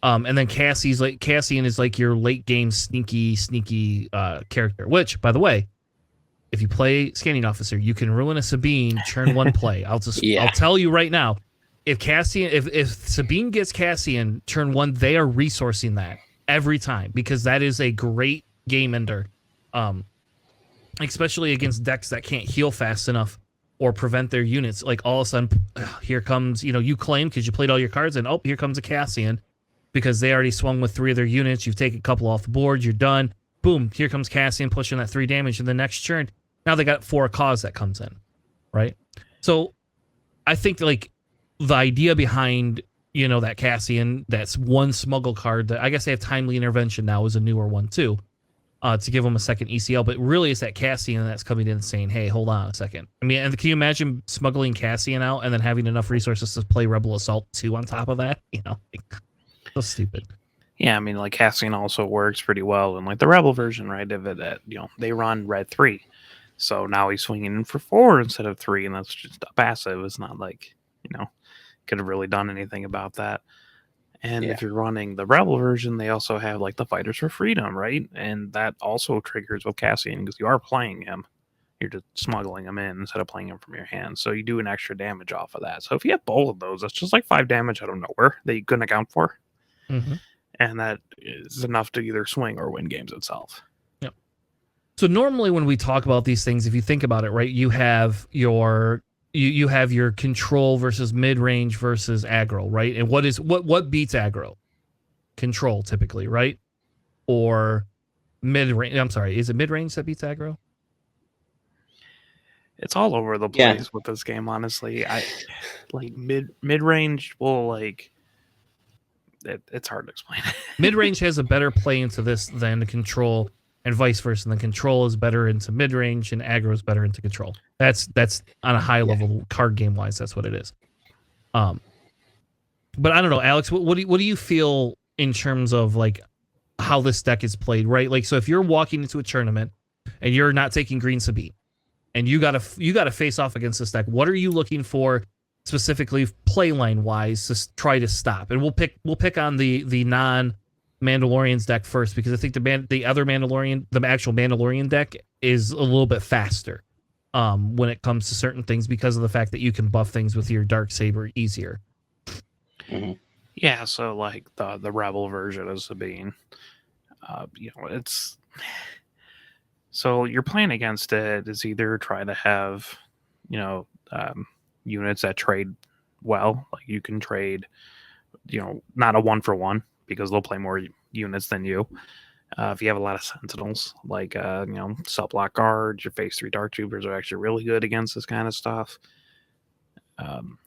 S1: And then Cassian is like your late game sneaky character, which, by the way, if you play Scanning Officer, you can ruin a Sabine turn 1 play. I'll tell you right now, if Sabine gets Cassian turn 1, they are resourcing that every time, because that is a great game ender. Especially against decks that can't heal fast enough or prevent their units. Like, all of a sudden, here comes, you know, you claim because you played all your cards, and here comes a Cassian because they already swung with 3 of their units. You've taken a couple off the board. You're done. Boom. Here comes Cassian pushing that 3 damage in the next turn. Now they got For a Cause that comes in, right? So I think like the idea behind, you know, that Cassian, that's 1 smuggle card that I guess they have Timely Intervention now is a newer one too. To give them a second ECL, but really it's that Cassian that's coming in saying, hey, hold on a second. I mean, and can you imagine smuggling Cassian out and then having enough resources to play Rebel Assault 2 on top of that? You know, like, so stupid.
S3: Yeah, I mean, like Cassian also works pretty well, and like the Rebel version, right? Of it, they run red 3, so now he's swinging in for 4 instead of 3, and that's just a passive. It's not like could have really done anything about that. And if you're running the Rebel version, they also have like the Fighters for Freedom, right? And that also triggers with Cassian because you are playing him. You're just smuggling him in instead of playing him from your hand. So you do an extra damage off of that. So if you have both of those, that's just like 5 damage out of nowhere that you couldn't account for.
S1: Mm-hmm.
S3: And that is enough to either swing or win games itself.
S1: Yep. So normally when we talk about these things, if you think about it, right, you have your control versus mid-range versus aggro, right? And what beats aggro? Control typically, right? Or mid-range. I'm sorry, is it mid-range that beats aggro?
S3: It's all over the place with this game, honestly. I like mid-range will like it's hard to explain.
S1: Mid-range has a better play into this than the control, and vice versa. And the control is better into mid-range, and aggro is better into control. That's on a high level card game wise. That's what it is. But I don't know, Alex. What do you feel in terms of like how this deck is played, right? Like, so if you're walking into a tournament and you're not taking green Sabine, and you gotta face off against this deck, what are you looking for specifically play line wise to try to stop? And we'll pick on the non Mandalorians deck first, because I think the actual Mandalorian deck is a little bit faster when it comes to certain things because of the fact that you can buff things with your Darksaber easier.
S2: Mm-hmm.
S3: Yeah, so like the Rebel version of Sabine, it's so you're playing against it is either try to have units that trade well, like you can trade not a 1-for-1 because they'll play more units than you. If you have a lot of Sentinels, like Subblock Guards, your Phase 3 Dark Troopers are actually really good against this kind of stuff.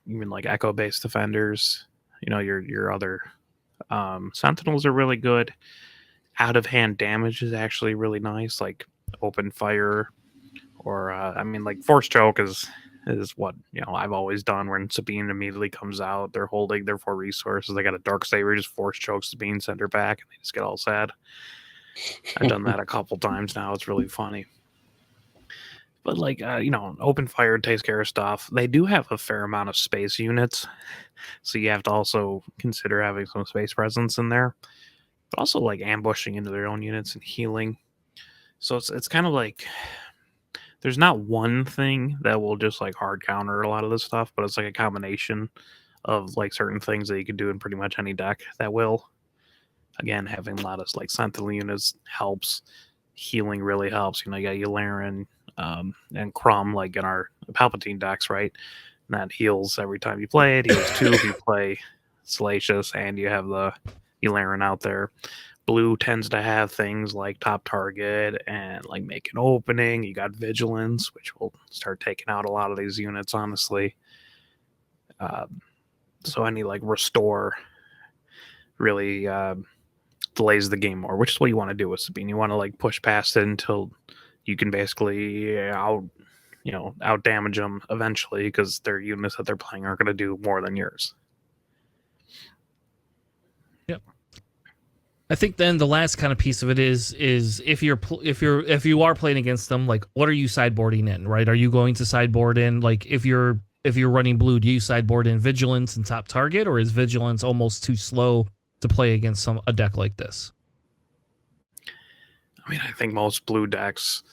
S3: Even like Echo based defenders, your other Sentinels are really good. Out of hand damage is actually really nice, like open fire, or like Force Choke is what I've always done. When Sabine immediately comes out, they're holding their 4 resources. They got a Darksaber, just Force Choke Sabine, send her back, and they just get all sad. I've done that a couple times now. It's really funny. But like open fire takes care of stuff. They do have a fair amount of space units, so you have to also consider having some space presence in there, but also like ambushing into their own units and healing. So it's kind of like there's not one thing that will just like hard counter a lot of this stuff, but it's like a combination of like certain things that you can do in pretty much any deck that will. Again, having a lot of like Sentinel units helps. Healing really helps. You got Yularen and Crumb, like in our Palpatine decks, right? And that heals every time you play it. Heals 2 if you play Salacious and you have the Yularen out there. Blue tends to have things like top target and like make an opening. You got Vigilance, which will start taking out a lot of these units, honestly. So any like restore really delays the game more, which is what you want to do with Sabine. You want to like push past it until you can basically out damage them eventually, because their units that they're playing aren't going to do more than yours.
S1: Yep. I think then the last kind of piece of it is if you are playing against them, like what are you sideboarding in, right? Are you going to sideboard in, like if you're running blue, do you sideboard in Vigilance and top target, or is Vigilance almost too slow to play against a deck like this?
S3: I mean, I think most blue decks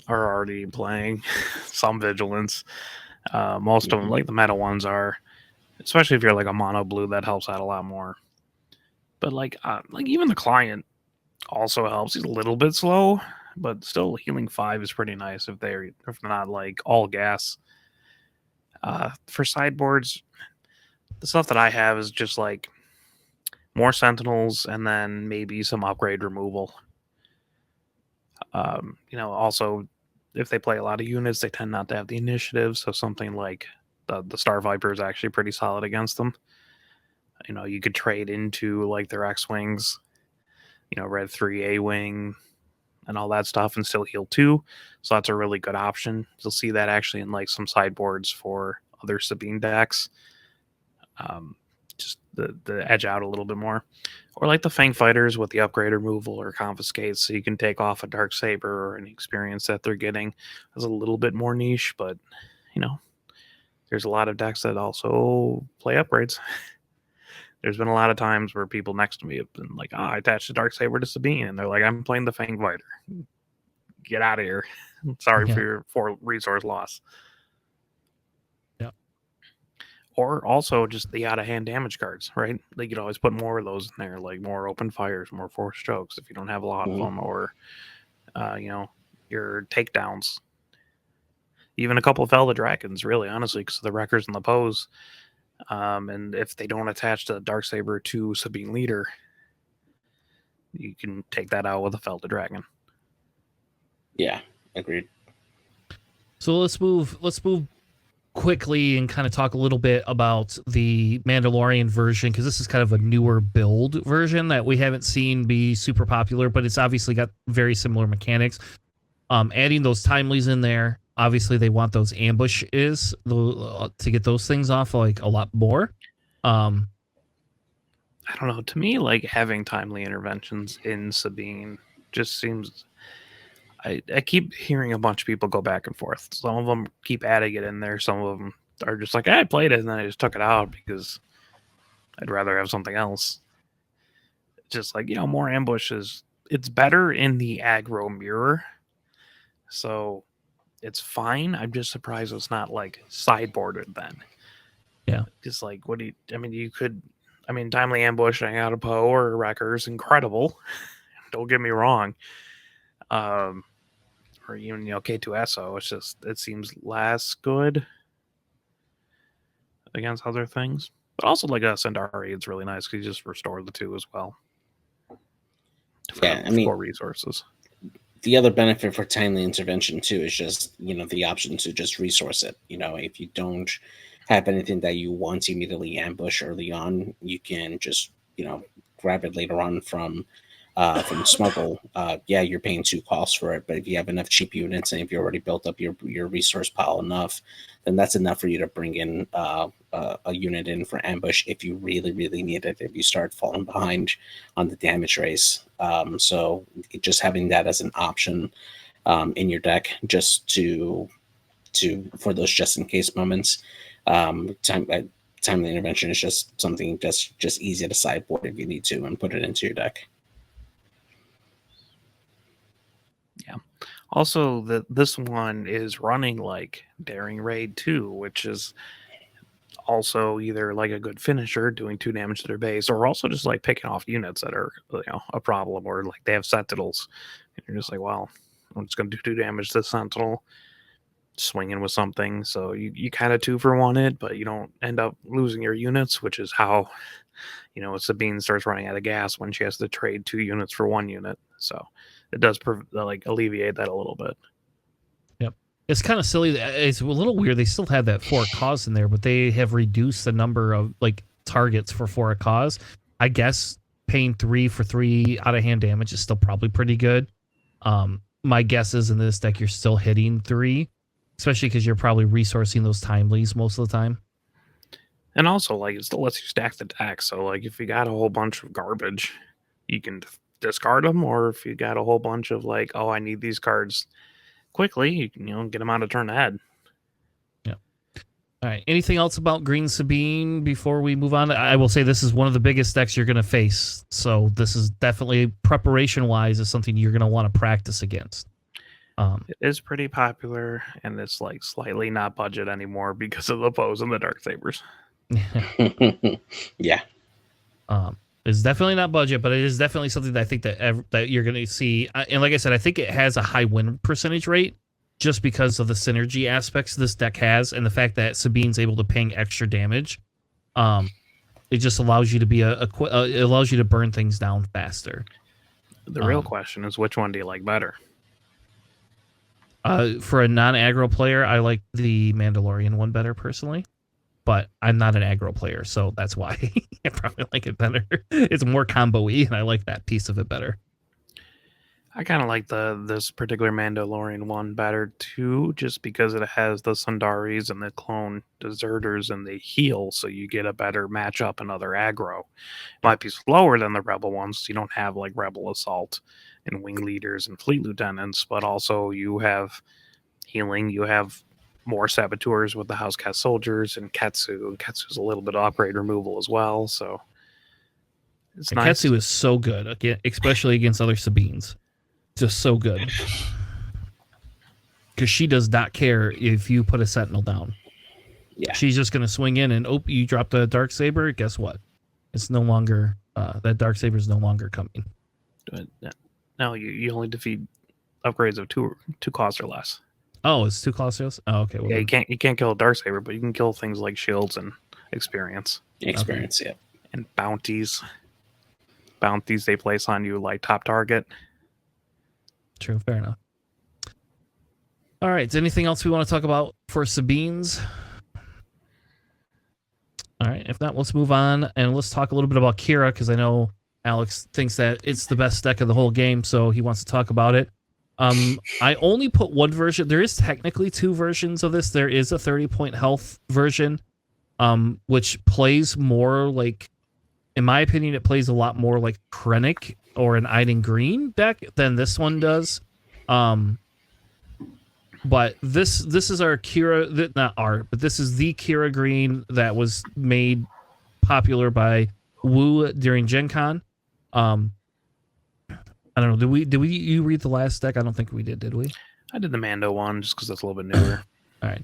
S3: are already playing some Vigilance. Most of them, like the meta ones, are, especially if you're like a mono blue, that helps out a lot more. But like even the client also helps. He's a little bit slow, but still healing 5 is pretty nice if they're not like all gas. For sideboards, the stuff that I have is just like more Sentinels and then maybe some upgrade removal. Also, if they play a lot of units, they tend not to have the initiative, so something like the Star Viper is actually pretty solid against them. You could trade into like their X-Wings, Red 3 A-Wing, and all that stuff, and still heal 2. So that's a really good option. You'll see that actually in like some sideboards for other Sabine decks. Just the edge out a little bit more. Or like the Fang Fighters with the upgrade removal or confiscate, so you can take off a Dark Saber or an experience that they're getting. Is a little bit more niche, but you know, there's a lot of decks that also play upgrades. There's been a lot of times where people next to me have been like, I attached a Dark Saber to Sabine, and they're like, I'm playing the Fang Fighter. Get out of here. Sorry for your resource loss.
S1: Yeah.
S3: Or also just the out-of-hand damage cards, right? They could always put more of those in there, like more open fires, more forced chokes if you don't have a lot of them, or, your takedowns. Even a couple of Velda Dragons, really, honestly, because of the Wreckers and the Pose. And if they don't attach the Darksaber to Sabine Leader, you can take that out with a Felda Dragon.
S2: Yeah, agreed.
S1: So let's move quickly and kind of talk a little bit about the Mandalorian version, because this is kind of a newer build version that we haven't seen be super popular, but it's obviously got very similar mechanics. Adding those timelies in there. Obviously, they want those ambushes to get those things off like a lot more.
S3: I don't know. To me, like having timely interventions in Sabine just seems. I keep hearing a bunch of people go back and forth. Some of them keep adding it in there. Some of them are just like, I played it and then I just took it out because I'd rather have something else. Just like, more ambushes. It's better in the aggro mirror. So it's fine. I'm just surprised it's not like sideboarded then.
S1: Yeah.
S3: Just like, timely ambushing out of Poe or Wrecker is incredible. Don't get me wrong. Or even, K2SO. It seems less good against other things. But also like a Sandari, it's really nice because you just restore the 2 as well. For resources.
S2: The other benefit for timely intervention too is just, the option to just resource it. If you don't have anything that you want to immediately ambush early on, you can just, grab it later on from Smuggle. You're paying 2 costs for it, but if you have enough cheap units and if you already built up your resource pile enough, then that's enough for you to bring in a unit in for ambush if you really, really need it, if you start falling behind on the damage race. So just having that as an option in your deck, just for those just in case moments. Timely intervention is just something that's just easy to sideboard if you need to and put it into your deck.
S3: Yeah. Also, this one is running like Daring Raid 2, which is also either like a good finisher doing 2 damage to their base, or also just like picking off units that are a problem, or like they have sentinels and you're just like, well, I'm just going to do 2 damage to the sentinel, swinging with something. So you kind of 2-for-1 it, but you don't end up losing your units, which is how Sabine starts running out of gas when she has to trade 2 units for 1 unit. So it does alleviate that a little bit.
S1: Yep. It's kind of silly. It's a little weird. They still have that for a cause in there, but they have reduced the number of targets for a cause. I guess paying 3 for 3 out of hand damage is still probably pretty good. My guess is in this deck, you're still hitting 3, especially because you're probably resourcing those timelies most of the time.
S3: And also, it still lets you stack the deck. So, if you got a whole bunch of garbage, you can discard them. Or if you got a whole bunch of I need these cards quickly, you can get them out of turn ahead.
S1: Yeah. All right. Anything else about Green Sabine before we move on? I will say this is one of the biggest decks you're going to face. So this is definitely, preparation-wise, is something you're going to want to practice against.
S3: It is pretty popular, and it's slightly not budget anymore because of the Pose and the Dark Sabers.
S2: Yeah.
S1: It's definitely not budget, but it is definitely something that I think that you're going to see. And like I said, I think it has a high win percentage rate just because of the synergy aspects this deck has, and the fact that Sabine's able to ping extra damage. It just allows you to be it allows you to burn things down faster.
S3: The real question is, which one do you like better?
S1: For a non-aggro player, I like the Mandalorian one better personally, but I'm not an aggro player, so that's why I probably like it better. It's more combo-y, and I like that piece of it better.
S3: I kind of like this particular Mandalorian one better too, just because it has the Sundaris and the clone deserters and they heal, so you get a better matchup and other aggro. Might be slower than the Rebel ones. You don't have like Rebel Assault and Wing Leaders and Fleet Lieutenants, but also you have healing. You have more saboteurs with the House Cast soldiers and Ketsu. And Ketsu's a little bit of upgrade removal as well, so it's nice.
S1: Ketsu is so good, especially against other Sabines. Just so good. Because she does not care if you put a Sentinel down.
S2: Yeah.
S1: She's just going to swing in and, you dropped a Darksaber. Guess what? It's no longer, that Darksaber is no longer coming.
S3: No, you only defeat upgrades of two costs or less.
S1: Oh, it's 2 costs or less? Oh, okay.
S3: Yeah, you can't kill a Darksaber, but you can kill things like shields and experience.
S2: Experience, okay. Yeah.
S3: And bounties. Bounties they place on you like top target.
S1: True, fair enough. All right, is anything else we want to talk about for Sabines? All right, if not, let's move on and let's talk a little bit about Kira, because I know Alex thinks that it's the best deck of the whole game, so he wants to talk about it. I only put one version. There is technically 2 versions of this. There is a 30-point health version, which plays more like, in my opinion, it plays a lot more like Krennic or an Iden Green deck than this one does. But this is our Kira, but this is the Kira Green that was made popular by Wu during Gen Con. I don't know. Did you read the last deck? I don't think we did we?
S3: I did the Mando one just because that's a little bit newer.
S1: All right.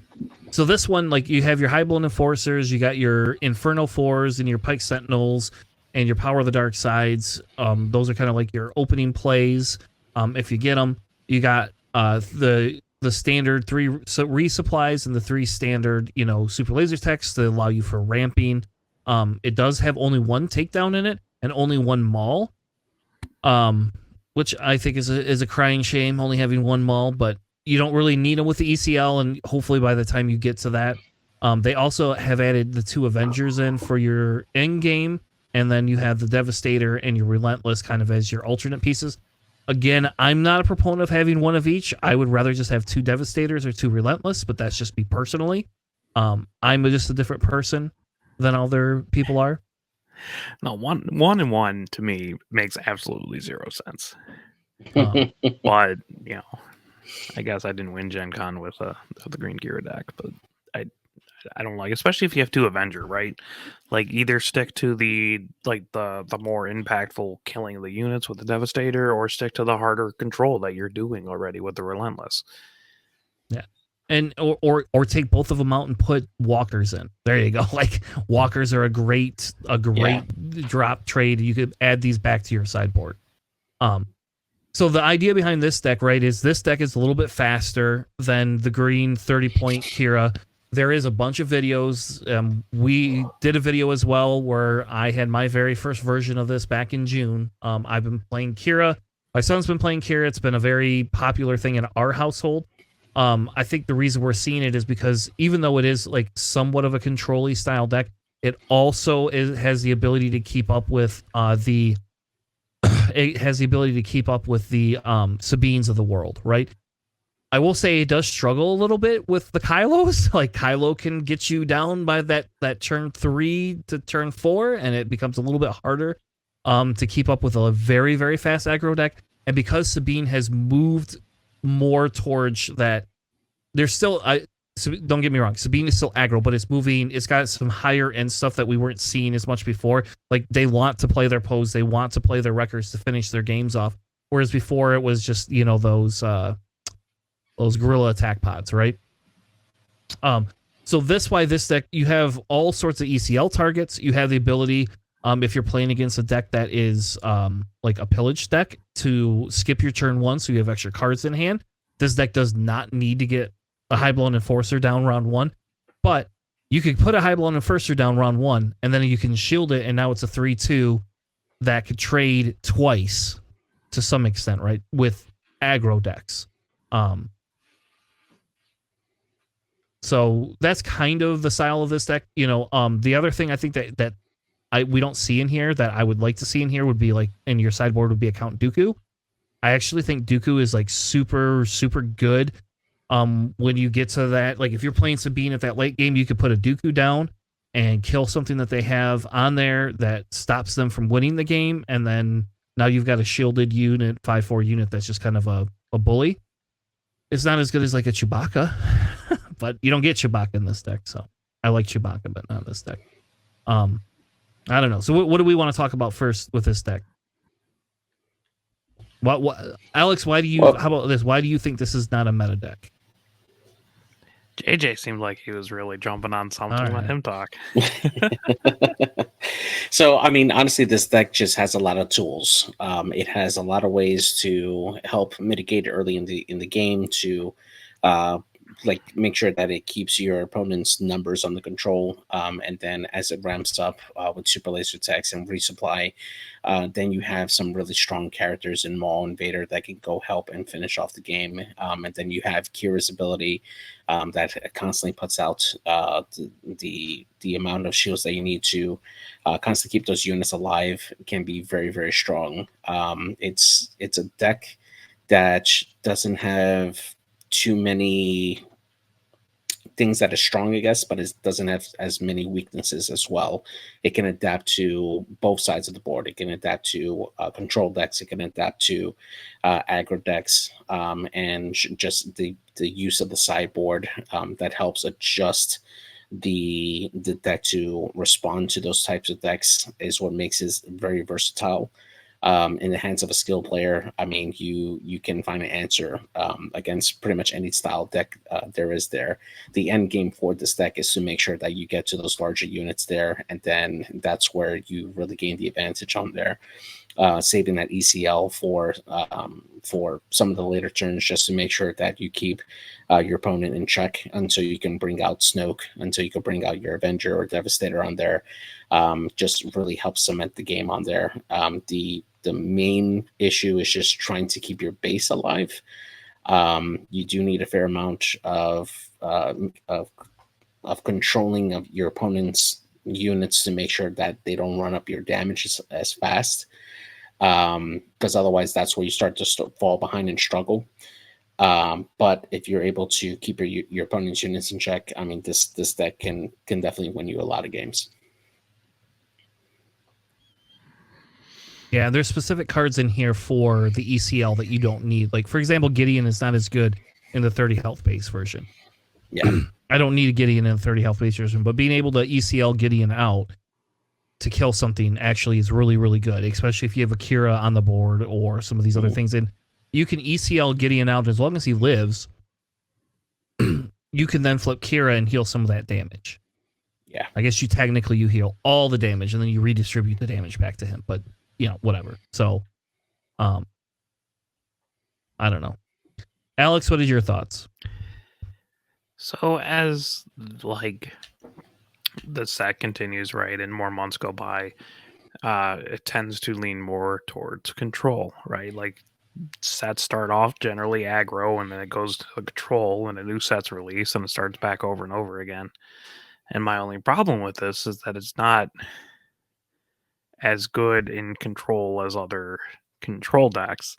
S1: So this one, like, you have your Highblown Enforcers, you got your Inferno 4s and your Pike Sentinels and your Power of the Dark Sides. Those are kind of like your opening plays. If you get them, you got the standard 3 resupplies and the 3 standard, super laser techs to allow you for ramping. It does have only 1 takedown in it and only 1 maul, which I think is a crying shame, only having 1 maul, but you don't really need them with the ECL, and hopefully by the time you get to that, they also have added the 2 Avengers in for your end game, and then you have the Devastator and your Relentless kind of as your alternate pieces. Again, I'm not a proponent of having 1 of each. I would rather just have 2 Devastators or 2 Relentless, but that's just me personally. I'm just a different person than other people are.
S3: No, one and one to me makes absolutely 0 sense. But I guess I didn't win Gen Con with the Green Kira deck, but I don't like, especially if you have 2 Avenger, right? Like, either stick to the more impactful killing of the units with the Devastator, or stick to the harder control that you're doing already with the Relentless.
S1: Yeah. And or take both of them out and put walkers in. There you go. Like, walkers are a great drop trade. You could add these back to your sideboard. So the idea behind this deck, right, is this deck is a little bit faster than the green 30-point Kira. There is a bunch of videos. We did a video as well where I had my very first version of this back in June. I've been playing Kira. My son's been playing Kira. It's been a very popular thing in our household. I think the reason we're seeing it is because even though it is like somewhat of a control-y style deck, it also has the ability to keep up with the Sabines of the world, right? I will say it does struggle a little bit with the Kylos. Like, Kylo can get you down by that turn 3 to turn 4, and it becomes a little bit harder to keep up with a very, very fast aggro deck. And because Sabine has moved more towards that, there's still, don't get me wrong, Sabine is still aggro, but it's got some higher end stuff that we weren't seeing as much before. Like, they want to play their pose, they want to play their records to finish their games off. Whereas before it was just, those guerrilla attack pods, right? So this deck, you have all sorts of ECL targets. You have the ability, if you're playing against a deck that is like a pillage deck, to skip your turn 1 so you have extra cards in hand. This deck does not need to get a Highblown Enforcer down round 1, but you could put a Highblown Enforcer down round 1, and then you can shield it, and now it's a 3/2 that could trade twice to some extent, right, with aggro decks. So that's kind of the style of this deck. The other thing I think that we don't see in here that I would like to see in here would be, like, in your sideboard would be a Count Dooku. I actually think Dooku is like super, super good. When you get to that, like if you're playing Sabine at that late game, you could put a Dooku down and kill something that they have on there that stops them from winning the game, and then now you've got a shielded unit, 5/4 unit that's just kind of a bully. It's not as good as like a Chewbacca, but you don't get Chewbacca in this deck, so I like Chewbacca, but not in this deck. I don't know. So what do we want to talk about first with this deck? What Alex? Why do you? How about this? Why do you think this is not a meta deck?
S3: JJ seemed like he was really jumping on something. Let him talk.
S2: So, I mean, honestly, this deck just has a lot of tools. It has a lot of ways to help mitigate early in the game to like make sure that it keeps your opponent's numbers under control. And then as it ramps up with super laser attacks and resupply, then you have some really strong characters in Maul and Vader that can go help and finish off the game. And then you have Kira's ability that constantly puts out the amount of shields that you need to constantly keep those units alive. It can be very, very strong. It's a deck that doesn't have too many things that are strong, I guess, but it doesn't have as many weaknesses as well. It can adapt to both sides of the board. It can adapt to control decks. It can adapt to aggro decks, and just the use of the sideboard that helps adjust the deck to respond to those types of decks is what makes it very versatile. In the hands of a skilled player, I mean, you can find an answer against pretty much any style deck there is there. The end game for this deck is to make sure that you get to those larger units there, and then that's where you really gain the advantage on there. Saving that ECL for some of the later turns, just to make sure that you keep your opponent in check until you can bring out Snoke, until you can bring out your Avenger or Devastator on there. Just really helps cement the game on there. The main issue is just trying to keep your base alive. You do need a fair amount of controlling of your opponent's units to make sure that they don't run up your damage as fast, because otherwise that's where you start to fall behind and struggle. But if you're able to keep your opponent's units in check, I mean, this deck can definitely win you a lot of games.
S1: Yeah, there's specific cards in here for the ECL that you don't need. Like, for example, Gideon is not as good in the 30 health base version.
S2: Yeah.
S1: I don't need a Gideon in the 30 health base version, but being able to ECL Gideon out to kill something actually is really, really good, especially if you have a Kira on the board or some of these other things. And you can ECL Gideon out as long as he lives. You can then flip Kira and heal some of that damage.
S2: Yeah.
S1: I guess you heal all the damage and then you redistribute the damage back to him. But whatever. So, I don't know. Alex, what are your thoughts?
S3: So as like the set continues, right, and more months go by, it tends to lean more towards control, right? Like sets start off generally aggro, and then it goes to control, and a new set's released, and it starts back over and over again. And my only problem with this is that it's not as good in control as other control decks.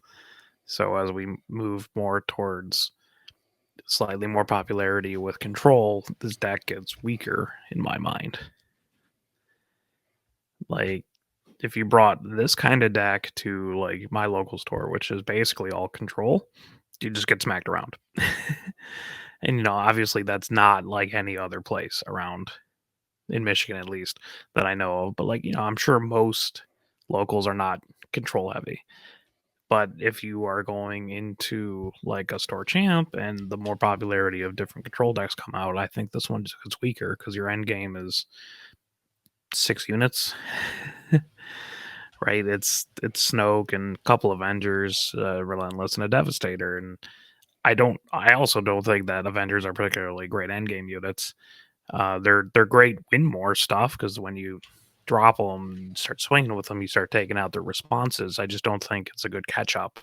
S3: So as we move more towards slightly more popularity with control, this deck gets weaker in my mind. Like, if you brought this kind of deck to like my local store, which is basically all control, you just get smacked around. And obviously that's not like any other place around in Michigan, at least that I know of. But like, I'm sure most locals are not control heavy. But if you are going into like a store champ and the more popularity of different control decks come out, I think this one just gets weaker because your end game is 6 units. Right? It's Snoke and a couple of Avengers, Relentless, and a Devastator. And I also don't think that Avengers are particularly great endgame units. They're great win more stuff because when you drop them, start swinging with them, you start taking out their responses. I just don't think it's a good catch up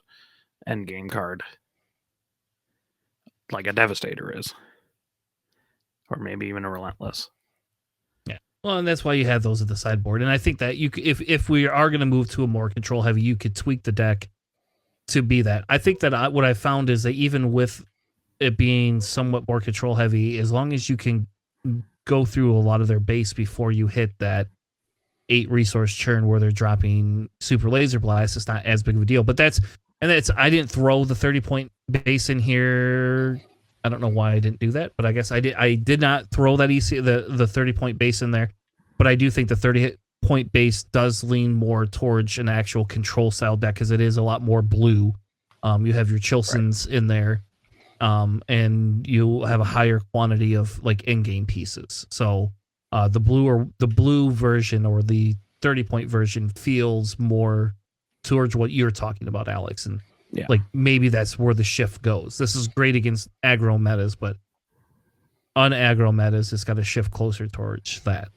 S3: end game card like a Devastator is, or maybe even a Relentless.
S1: Yeah, well, and that's why you have those at the sideboard. And I think that if we are going to move to a more control heavy, you could tweak the deck to be that. I think that what I found is that even with it being somewhat more control heavy, as long as you can go through a lot of their base before you hit that 8 resource churn where they're dropping super laser blast, it's not as big of a deal. But that's I didn't throw the 30-point base in here. I don't know why I didn't do that, but I guess I did not throw that the 30-point base in there. But I do think the 30-point base does lean more towards an actual control style deck because it is a lot more blue. You have your Chilsons in there. And you have a higher quantity of like in-game pieces. So the blue version or the 30-point version feels more towards what you're talking about, Alex. And like maybe that's where the shift goes. This is great against aggro metas, but on aggro metas, it's got to shift closer towards that.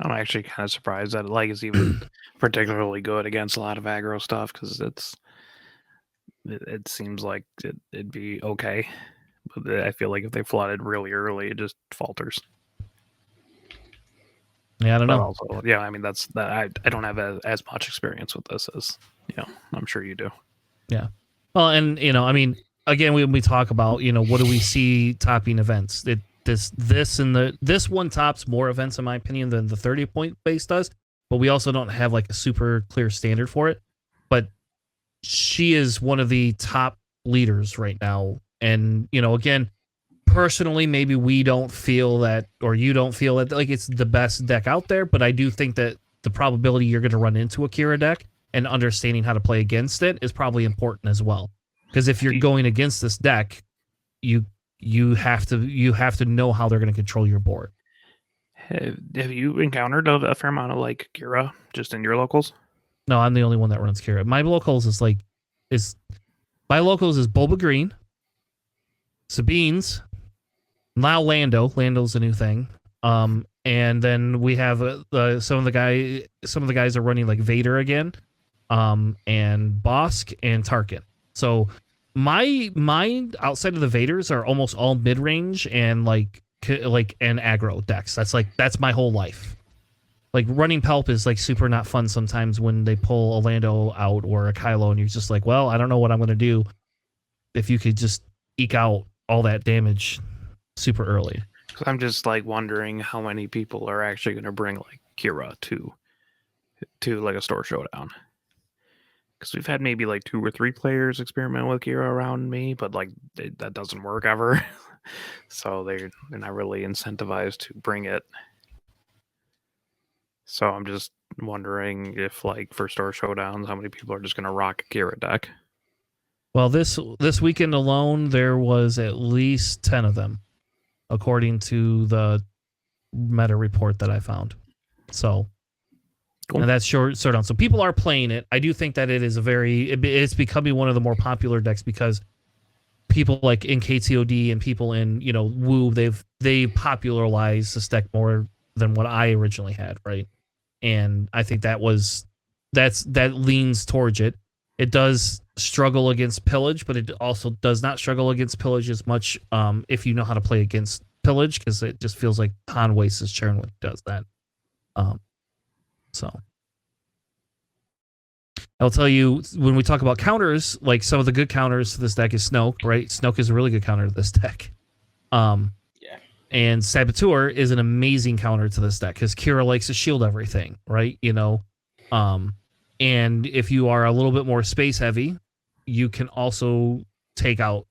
S3: I'm actually kind of surprised that like is even particularly good against a lot of aggro stuff because it seems like it'd be okay, but I feel like if they flooded really early, it just falters.
S1: Yeah, I don't know.
S3: Also, yeah, I mean that's that. I don't have as much experience with this as I'm sure you do.
S1: Yeah, well, and I mean, again, when we talk about what do we see topping events? This one tops more events in my opinion than the 30-point base does, but we also don't have like a super clear standard for it. But she is one of the top leaders right now. And, again, personally, maybe we don't feel that, or you don't feel that like it's the best deck out there, but I do think that the probability you're going to run into a Kira deck and understanding how to play against it is probably important as well. Because if you're going against this deck, you have to know how they're going to control your board.
S3: Have you encountered a fair amount of like Kira just in your locals?
S1: No, I'm the only one that runs Kira. My locals is Boba Green, Sabine's, now Lando. Lando's a new thing. And then we have some of the guys are running like Vader again, and Bosk and Tarkin. So my outside of the Vaders are almost all mid range and like and aggro decks. That's my whole life. Like running Pelp is like super not fun sometimes when they pull a Lando out or a Kylo and you're just like, well, I don't know what I'm going to do if you could just eke out all that damage super early.
S3: Because I'm just like wondering how many people are actually going to bring like Kira to like a store showdown. Because we've had maybe like 2 or 3 players experiment with Kira around me, but like that doesn't work ever. So they're not really incentivized to bring it. So I'm just wondering if, like, for store showdowns, how many people are just going to rock a Kira deck?
S1: Well, this weekend alone, there was at least 10 of them, according to the meta report that I found. So, cool. And that's short down. So people are playing it. I do think that it is it's becoming one of the more popular decks because people like in KTOD and people in WoW, they popularized this deck more than what I originally had, right? And I think that leans towards it. It does struggle against Pillage, but it also does not struggle against Pillage as much if you know how to play against Pillage, because it just feels like Han wastes his turn when he does that. So I'll tell you, when we talk about counters, like some of the good counters to this deck is Snoke, right? Snoke is a really good counter to this deck. And Saboteur is an amazing counter to this deck because Kira likes to shield everything, right? And if you are a little bit more space heavy, you can also take out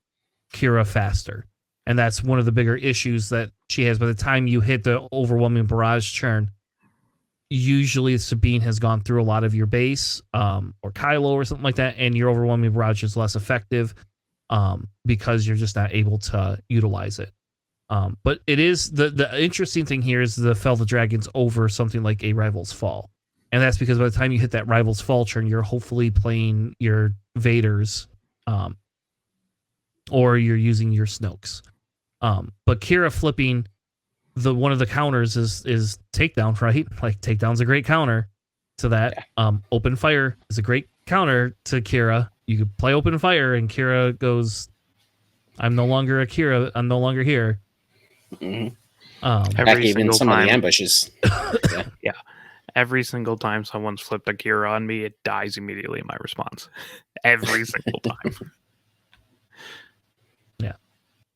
S1: Kira faster. And that's one of the bigger issues that she has. By the time you hit the overwhelming barrage churn, usually Sabine has gone through a lot of your base, or Kylo or something like that, and your overwhelming barrage is less effective because you're just not able to utilize it. But it is the interesting thing here is the Fell the Dragons over something like a Rival's Fall. And that's because by the time you hit that Rival's Fall turn, you're hopefully playing your Vaders, or you're using your Snokes. But Kira flipping one of the counters is takedown, right? Like takedown's a great counter to that. Yeah. Open fire is a great counter to Kira. You could play open fire and Kira goes, I'm no longer a Kira. I'm no longer here.
S2: Mm-hmm. Back even some of the ambushes.
S3: Yeah. Every single time someone's flipped a Kira on me, it dies immediately in my response. Every single time.
S1: Yeah.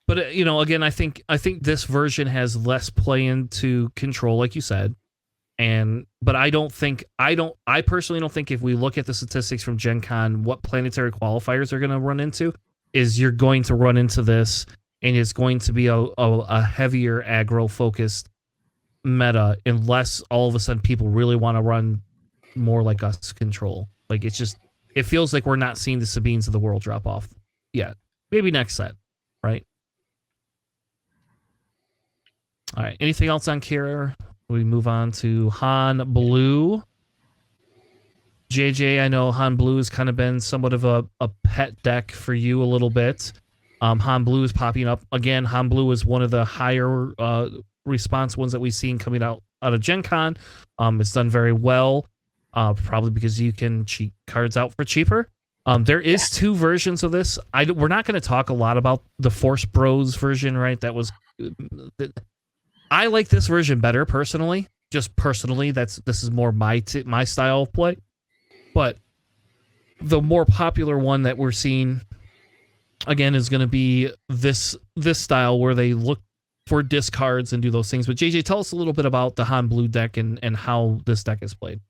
S1: But again, I think this version has less play into control, like you said. But I personally don't think if we look at the statistics from Gen Con, what planetary qualifiers are going to run into is you're going to run into this, and it's going to be a heavier aggro focused meta, unless all of a sudden people really want to run more like us control. Like it feels like we're not seeing the Sabines of the world drop off yet. Maybe next set, right? All right. Anything else on Kira? We move on to Han Blue. JJ, I know Han Blue has kind of been somewhat of a pet deck for you a little bit. Han Blue is popping up again. Han Blue is one of the higher response ones that we've seen coming out of Gen Con. It's done very well, probably because you can cheat cards out for cheaper. There is two versions of this. We're not going to talk a lot about the Force Bros version, right? That was... I like this version better personally. Just personally, this is more my style of play. But the more popular one that we're seeing again is going to be this style where they look for discards and do those things. But JJ, tell us a little bit about the Han Blue deck and how this deck is played.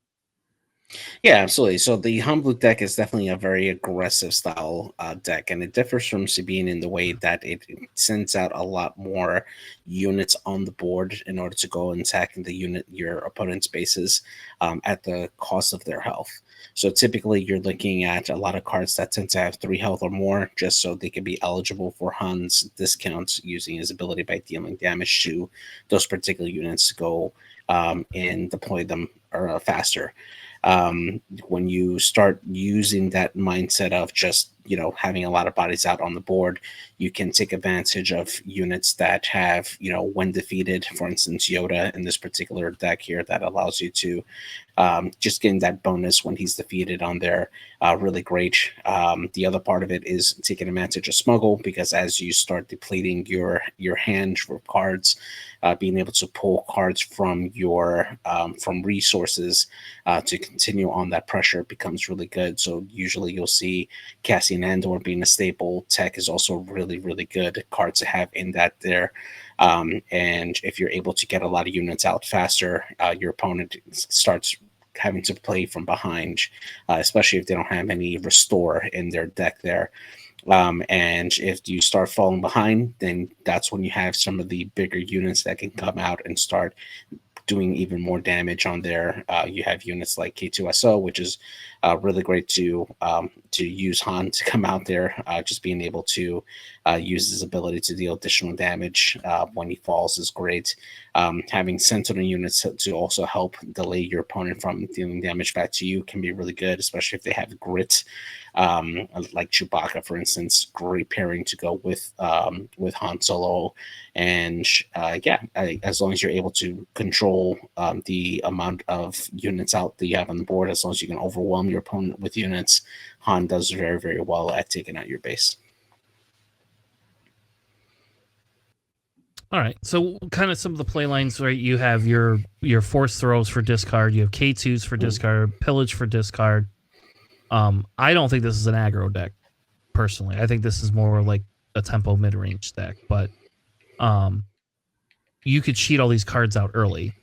S2: Yeah, absolutely. So the Han Blue deck is definitely a very aggressive style deck, and it differs from Sabine in the way that it sends out a lot more units on the board in order to go and attack your opponent's bases at the cost of their health. So typically you're looking at a lot of cards that tend to have 3 health or more, just so they can be eligible for Han's discounts using his ability by dealing damage to those particular units to go and deploy them faster. When you start using that mindset of just having a lot of bodies out on the board, you can take advantage of units that have when defeated, for instance Yoda in this particular deck here, that allows you to just getting that bonus when he's defeated on there. Really great. The other part of it is taking advantage of smuggle, because as you start depleting your hand for cards, being able to pull cards from your from resources to continue on that pressure becomes really good. So usually you'll see Cassian Andor being a staple. Tech is also really, really good cards to have in that there. And if you're able to get a lot of units out faster, your opponent starts having to play from behind, especially if they don't have any restore in their deck there. And if you start falling behind, then that's when you have some of the bigger units that can come out and start doing even more damage on there. You have units like K2SO, which is really great to use Han to come out there, just being able to use his ability to deal additional damage when he falls is great. Having Sentinel units to also help delay your opponent from dealing damage back to you can be really good, especially if they have grit. Like Chewbacca, for instance, great pairing to go with Han Solo. And as long as you're able to control the amount of units out that you have on the board, as long as you can overwhelm your opponent with units, Han does very, very well at taking out your base.
S1: All right, so kind of some of the play lines, right? You have your force throws for discard, you have K2s for discard, pillage for discard. I don't think this is an aggro deck, personally. I think this is more like a tempo mid-range deck, but you could cheat all these cards out early,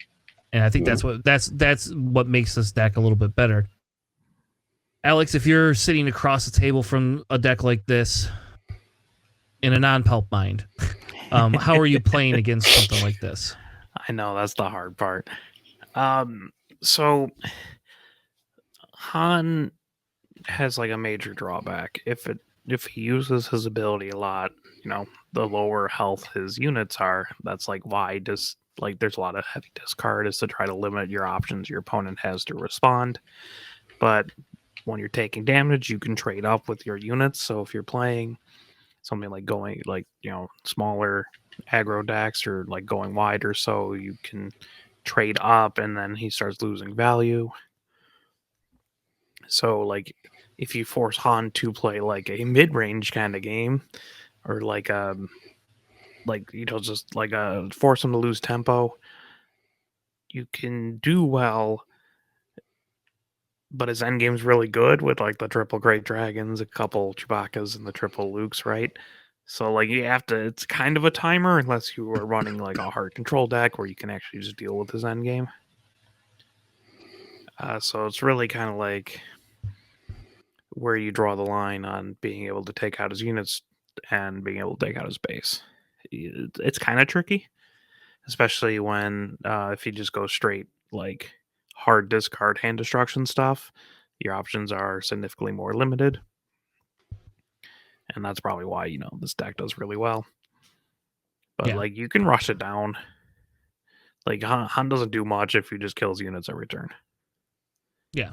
S1: and I think that's what makes this deck a little bit better. Alex, if you're sitting across the table from a deck like this in a non-pulp mind, how are you playing against something like this?
S3: I know, that's the hard part. So Han has like a major drawback. If he uses his ability a lot, the lower health his units are. That's like why there's a lot of heavy discard, is to try to limit your options your opponent has to respond. But when you're taking damage, you can trade up with your units. So if you're playing something like going smaller aggro decks or like going wide or so, you can trade up, and then he starts losing value. So like if you force Han to play like a mid-range kind of game, or force him to lose tempo, you can do well But his endgame's really good with like the triple Great Dragons, a couple Chewbacca's, and the triple Lukes, right? So like you have to. It's kind of a timer unless you are running like a hard control deck where you can actually just deal with his endgame. So it's really kind of like where you draw the line on being able to take out his units and being able to take out his base. It's kind of tricky, especially when if you just go straight like hard discard hand destruction stuff, your options are significantly more limited. And that's probably why, this deck does really well. But like you can rush it down. Like Han doesn't do much if he just kills units every turn.
S1: Yeah.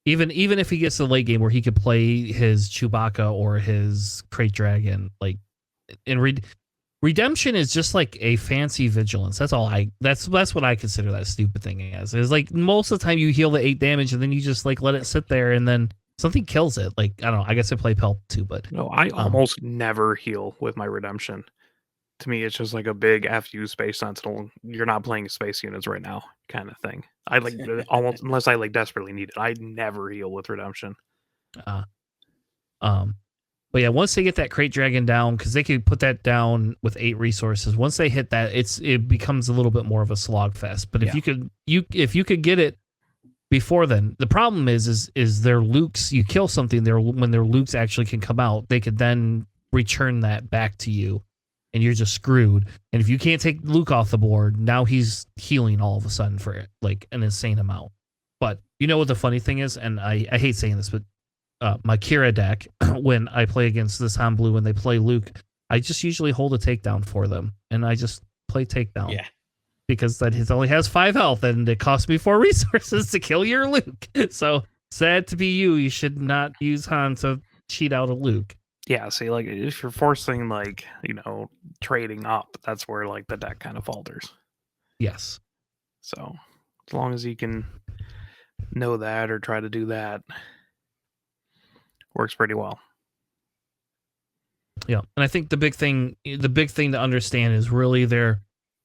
S1: Even if he gets to the late game where he could play his Chewbacca or his Crate Dragon, like in Redemption is just like a fancy vigilance. That's all that's what I consider that stupid thing as. Is like most of the time you heal the 8 damage and then you just like let it sit there and then something kills it. Like I don't know. I guess I play Pelp too, but
S3: no, I almost never heal with my Redemption. To me, it's just like a big FU Space Sentinel. You're not playing space units right now, kind of thing. I like almost unless I like desperately need it. I never heal with Redemption.
S1: But yeah, once they get that Crate Dragon down, because they could put that down with 8 resources. Once they hit that, it becomes a little bit more of a slog fest. But if you could get it before then, the problem is their Lukes. You kill something there when their Lukes actually can come out, they could then return that back to you, and you're just screwed. And if you can't take Luke off the board, now he's healing all of a sudden for like an insane amount. But you know what the funny thing is, and I hate saying this, but my Kira deck, when I play against this Han Blue and they play Luke, I just usually hold a takedown for them, and I just play takedown.
S2: Yeah.
S1: Because that it only has 5 health, and it costs me 4 resources to kill your Luke. So sad to be you. You should not use Han to cheat out a Luke.
S3: Yeah, see, like if you're forcing like trading up, that's where like the deck kind of falters.
S1: Yes.
S3: So as long as you can know that or try to do that, works pretty well.
S1: Yeah, and I think the big thing to understand is really they're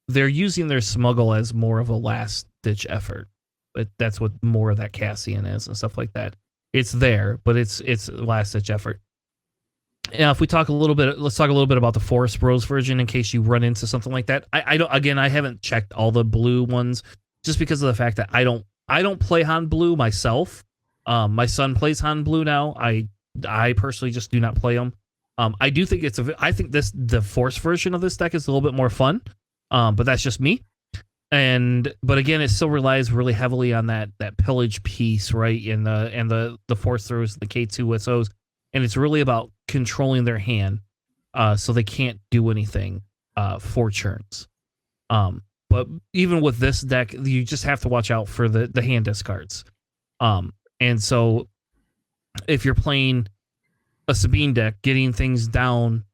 S1: using their smuggle as more of a last ditch effort. But that's what more of that Cassian is and stuff like that. It's there, but it's a last ditch effort. Now, if we talk let's talk a little bit about the Forest Bros version in case you run into something like that. I haven't checked all the blue ones just because of the fact that I don't play Han Blue myself. My son plays Han Blue now. I personally just do not play them. I do think I think the Force version of this deck is a little bit more fun. But that's just me. But again, it still relies really heavily on that pillage piece, right? And the Force throws, the K2 SOs, and it's really about controlling their hand, so they can't do anything for turns. But even with this deck, you just have to watch out for the hand discards. And so if you're playing a Sabine deck, getting things down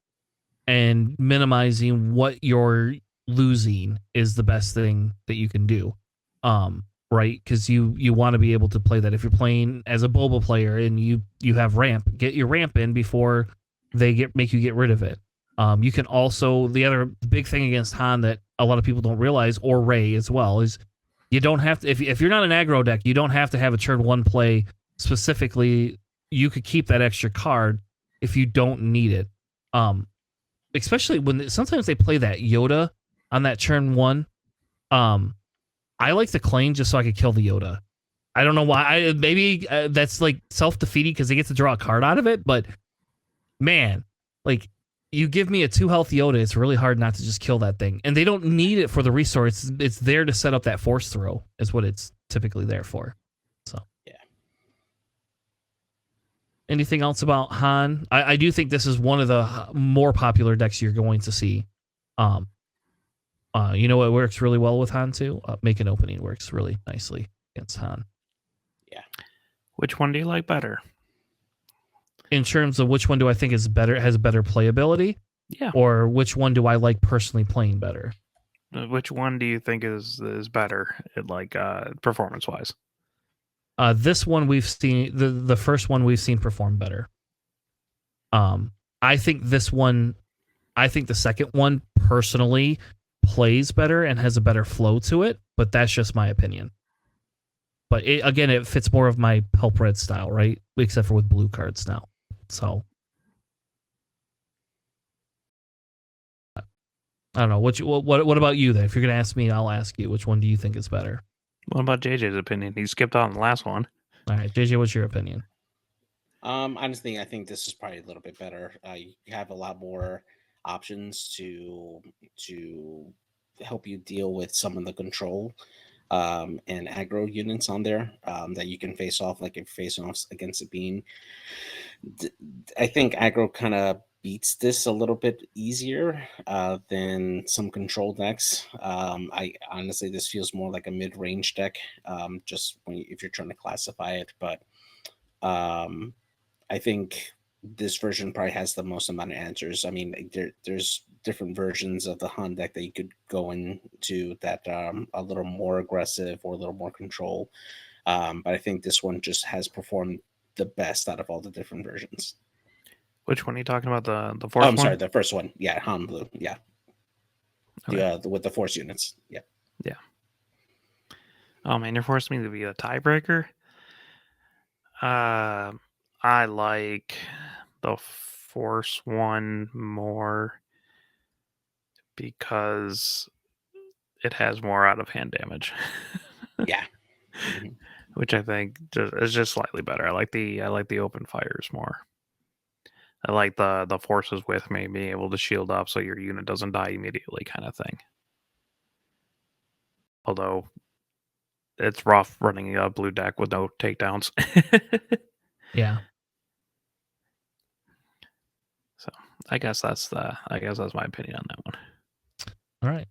S1: and minimizing what you're losing is the best thing that you can do. Right? Because you want to be able to play that. If you're playing as a Boba player and you have ramp, get your ramp in before they make you get rid of it. You can also, the other big thing against Han that a lot of people don't realize, or Rey as well, is you don't have to, if you're not an aggro deck, you don't have to have a turn 1 play specifically. You could keep that extra card if you don't need it. Especially when sometimes they play that Yoda on that turn 1. I like the claim just so I could kill the Yoda. I don't know why. Maybe that's like self-defeating because they get to draw a card out of it. But man, like you give me a 2 health Yoda, it's really hard not to just kill that thing. And they don't need it for the resource. It's there to set up that force throw is what it's typically there for. So
S2: yeah.
S1: Anything else about Han? I do think this is one of the more popular decks you're going to see. You know what works really well with Han too? Make an opening works really nicely against Han.
S2: Yeah.
S3: Which one do you like better?
S1: In terms of which one do I think is better, has better playability?
S3: Yeah.
S1: Or which one do I like personally playing better?
S3: Which one do you think is better, like performance wise?
S1: This one we've seen, the first one we've seen perform better. I think this one, I think the second one personally plays better and has a better flow to it, but that's just my opinion. But again, it fits more of my Help Red style, right? Except for with blue cards now. So I don't know. What about you then? If you're gonna ask me, I'll ask you. Which one do you think is better?
S3: What about JJ's opinion? He skipped out on the last one.
S1: All right, JJ, what's your opinion?
S2: Honestly, I think this is probably a little bit better. You have a lot more options to help you deal with some of the control and aggro units on there that you can face off, like if face offs against Sabine. I think aggro kind of beats this a little bit easier than some control decks. I honestly, this feels more like a mid-range deck, just if you're trying to classify it. But I think this version probably has the most amount of answers. I mean, there's different versions of the Hun deck that you could go into that a little more aggressive or a little more control. But I think this one just has performed the best out of all the different versions.
S3: Which one are you talking about? The Force one?
S2: Sorry, the first one. Yeah, Han Blue. Yeah.
S3: Okay.
S2: With the Force units. Yeah.
S3: Yeah. Oh man, you're forcing me to be a tiebreaker. I like the Force one more because it has more out of hand damage.
S2: Yeah. Mm-hmm.
S3: Which I think is just slightly better. I like the open fires more. I like the forces with me being able to shield up so your unit doesn't die immediately, kind of thing. Although it's rough running a blue deck with no takedowns.
S1: Yeah.
S3: So I guess that's my opinion on that one.
S1: All right.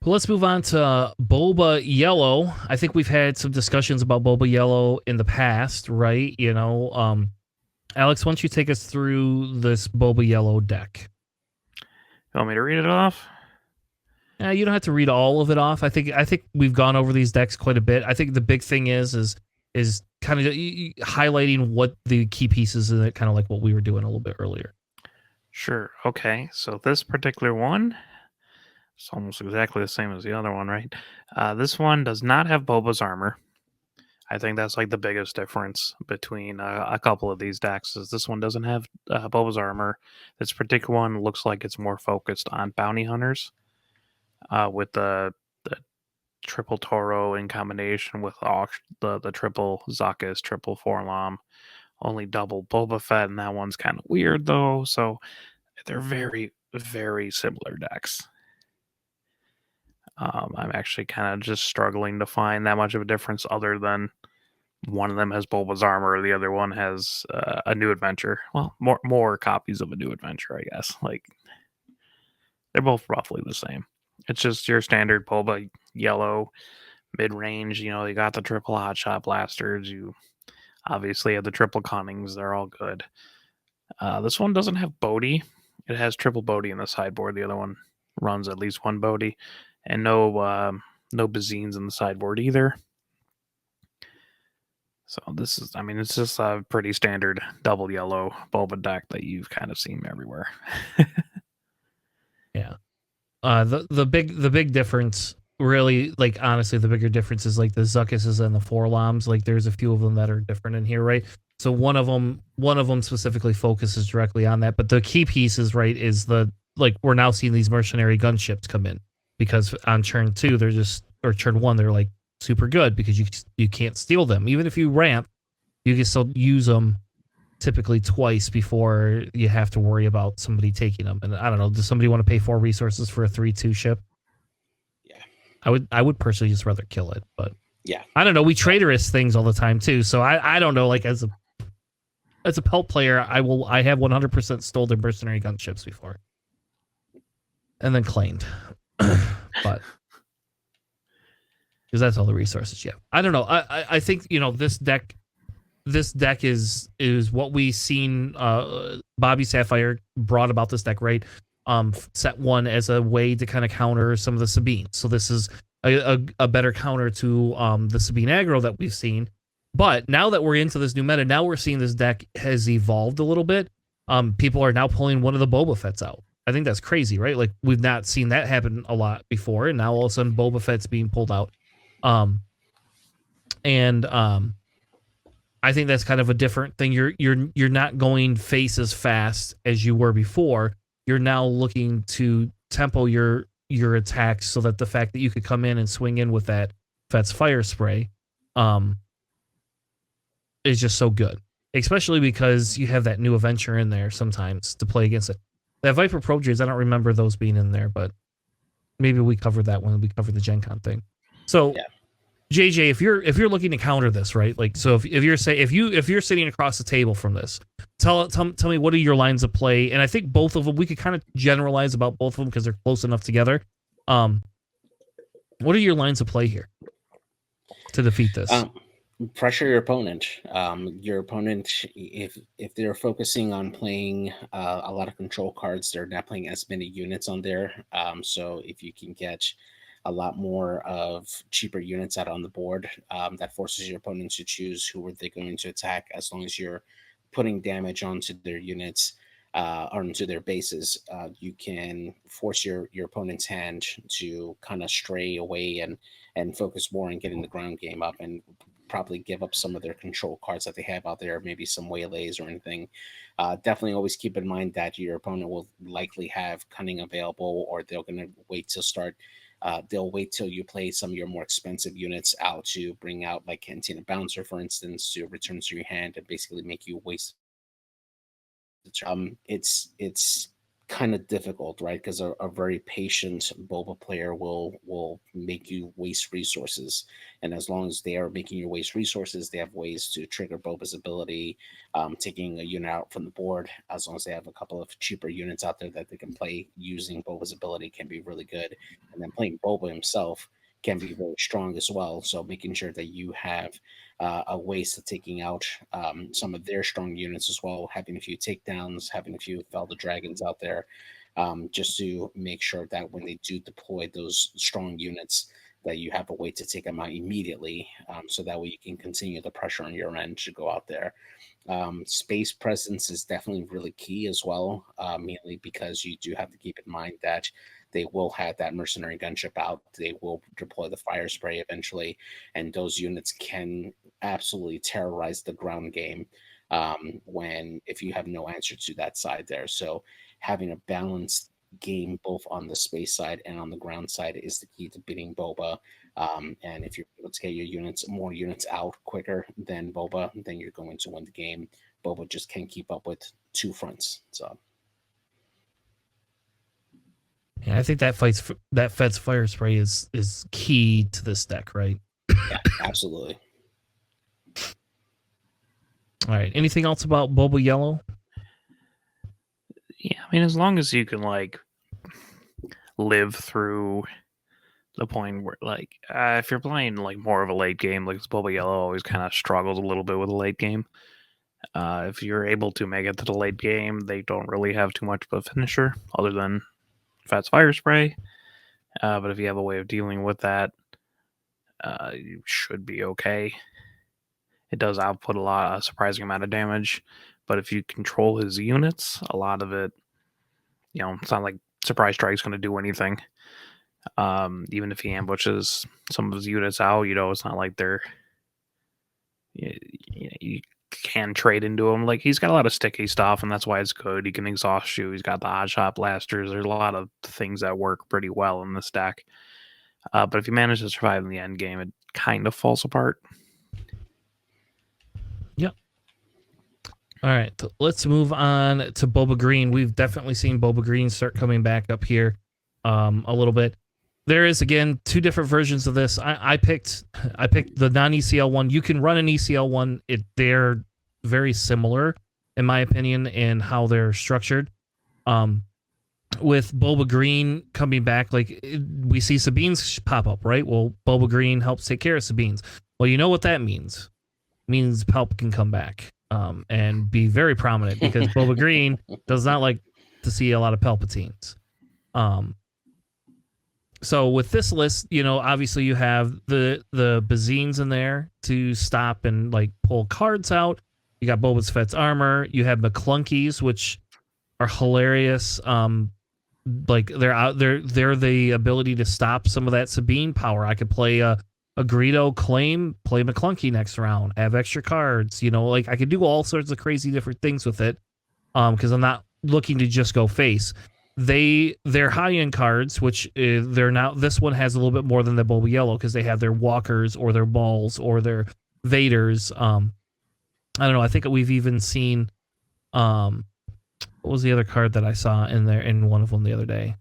S1: Well, let's move on to Boba Yellow. I think we've had some discussions about Boba Yellow in the past, right? You know, Alex, why don't you take us through this Boba Yellow deck?
S3: You want me to read it off?
S1: You don't have to read all of it off. I think we've gone over these decks quite a bit. I think the big thing is kind of highlighting what the key pieces in it, kind of like what we were doing a little bit earlier.
S3: Sure. Okay. So this particular one, it's almost exactly the same as the other one, right? This one does not have Boba's armor. I think that's like the biggest difference between a couple of these decks is this one doesn't have Boba's armor. This particular one looks like it's more focused on bounty hunters with the triple Toro in combination with the triple Zuckuss, triple Forlom, only double Boba Fett, and that one's kind of weird though. So they're very, very similar decks. I'm actually kind of just struggling to find that much of a difference other than one of them has Boba's armor, the other one has a new adventure. Well, more copies of a new adventure, I guess. Like they're both roughly the same. It's just your standard Boba Yellow mid-range. You know, you got the triple hotshot blasters. You obviously have the triple cunnings. They're all good. This one doesn't have Bodhi. It has triple Bodhi in the sideboard. The other one runs at least one Bodhi, and no Bazines in the sideboard either. So this is, I mean, it's just a pretty standard double yellow Boba deck that you've kind of seen everywhere.
S1: Yeah. The big difference, really, like honestly, the bigger difference is like the Zuckasses and the Forloms. Like there's a few of them that are different in here, right? So one of them specifically focuses directly on that. But the key piece is right is we're now seeing these mercenary gunships come in because on turn 2 they're just, or turn 1 they're like super good because you can't steal them. Even if you ramp, you can still use them typically twice before you have to worry about somebody taking them. And I don't know, does somebody want to pay 4 resources for a 3/2 ship?
S2: Yeah.
S1: I would personally just rather kill it, but
S2: yeah.
S1: I don't know, we traitorous things all the time too. So I don't know, like as a pelt player, I have 100% stole their mercenary gunships before. And then claimed. But because that's all the resources you have. I don't know. I think, you know, this deck is what we seen. Bobby Sapphire brought about this deck, right? Set 1 as a way to kind of counter some of the Sabine. So this is a better counter to the Sabine aggro that we've seen. But now that we're into this new meta, now we're seeing this deck has evolved a little bit. People are now pulling one of the Boba Fetts out. I think that's crazy, right? Like we've not seen that happen a lot before, and now all of a sudden Boba Fett's being pulled out. And I think that's kind of a different thing. You're not going face as fast as you were before. You're now looking to tempo your attacks so that the fact that you could come in and swing in with that Fett's fire spray is just so good. Especially because you have that new adventure in there sometimes to play against it. That Viper Projects, I don't remember those being in there, but maybe we covered that when we covered the Gen Con thing. So yeah. JJ, if you're looking to counter this, right? Like, so if you're sitting across the table from this, tell me what are your lines of play? And I think both of them, we could kind of generalize about both of them because they're close enough together. What are your lines of play here to defeat this?
S2: Pressure your opponent. Your opponent, if they're focusing on playing a lot of control cards, they're not playing as many units on there. So if you can get a lot more of cheaper units out on the board, that forces your opponent to choose who are they going to attack. As long as you're putting damage onto their units or into their bases, you can force your opponent's hand to kind of stray away and focus more on getting the ground game up and probably give up some of their control cards that they have out there, maybe some waylays or anything. Definitely always keep in mind that your opponent will likely have cunning available, or they're going to wait to start. They'll wait till you play some of your more expensive units out to bring out like Cantina Bouncer, for instance, to return to your hand and basically make you waste. It's kind of difficult, right? Because a very patient Boba player will make you waste resources, and as long as they are making you waste resources, they have ways to trigger Boba's ability, taking a unit out from the board. As long as they have a couple of cheaper units out there that they can play using Boba's ability, can be really good. And then playing Boba himself can be very strong as well. So making sure that you have a ways to taking out some of their strong units as well, having a few takedowns, having a few Felder Dragons out there, just to make sure that when they do deploy those strong units, that you have a way to take them out immediately, so that way you can continue the pressure on your end to go out there. Space presence is definitely really key as well, mainly because you do have to keep in mind that they will have that mercenary gunship out. They will deploy the fire spray eventually, and those units can absolutely terrorize the ground game if you have no answer to that side there. So having a balanced game both on the space side and on the ground side is the key to beating Boba. And if you're able to get more units out quicker than Boba, then you're going to win the game. Boba just can't keep up with two fronts. So
S1: yeah, I think that Fett's fire spray is key to this deck, right?
S2: Yeah, absolutely.
S1: All right. Anything else about Boba Yellow?
S3: Yeah, I mean, as long as you can like live through the point where like if you're playing like more of a late game, like Boba Yellow always kind of struggles a little bit with a late game. If you're able to make it to the late game, they don't really have too much of a finisher other than Fett's fire spray. But if you have a way of dealing with that, you should be okay. It does output a surprising amount of damage, but if you control his units, a lot of it, it's not like Surprise Strike's going to do anything. Even if he ambushes some of his units out, it's not like you can trade into him. Like, he's got a lot of sticky stuff, and that's why it's good. He can exhaust you. He's got the odd shot blasters. There's a lot of things that work pretty well in this deck. But if you manage to survive in the end game, it kind of falls apart.
S1: Yep. All right, let's move on to Boba Green. We've definitely seen Boba Green start coming back up here a little bit. There is, again, two different versions of this. I picked the non-ECL one. You can run an ECL one. They're very similar, in my opinion, in how they're structured. With Boba Green coming back, like we see Sabine's pop up, right? Well, Boba Green helps take care of Sabine's. Well, you know what that means? It means Palp can come back and be very prominent, because Boba Green does not like to see a lot of Palpatines. So with this list, obviously you have the Bazines in there to stop and like pull cards out. You got Boba Fett's armor. You have McClunkies, which are hilarious. Like they're out there. They're the ability to stop some of that Sabine power. I could play a Greedo claim, play McClunky next round, have extra cards. Like I could do all sorts of crazy different things with it. Because I'm not looking to just go face. They're high end cards, which they're now. This one has a little bit more than the Boba Yellow because they have their walkers or their balls or their Vaders. I don't know. I think we've even seen. What was the other card that I saw in there in one of them the other day?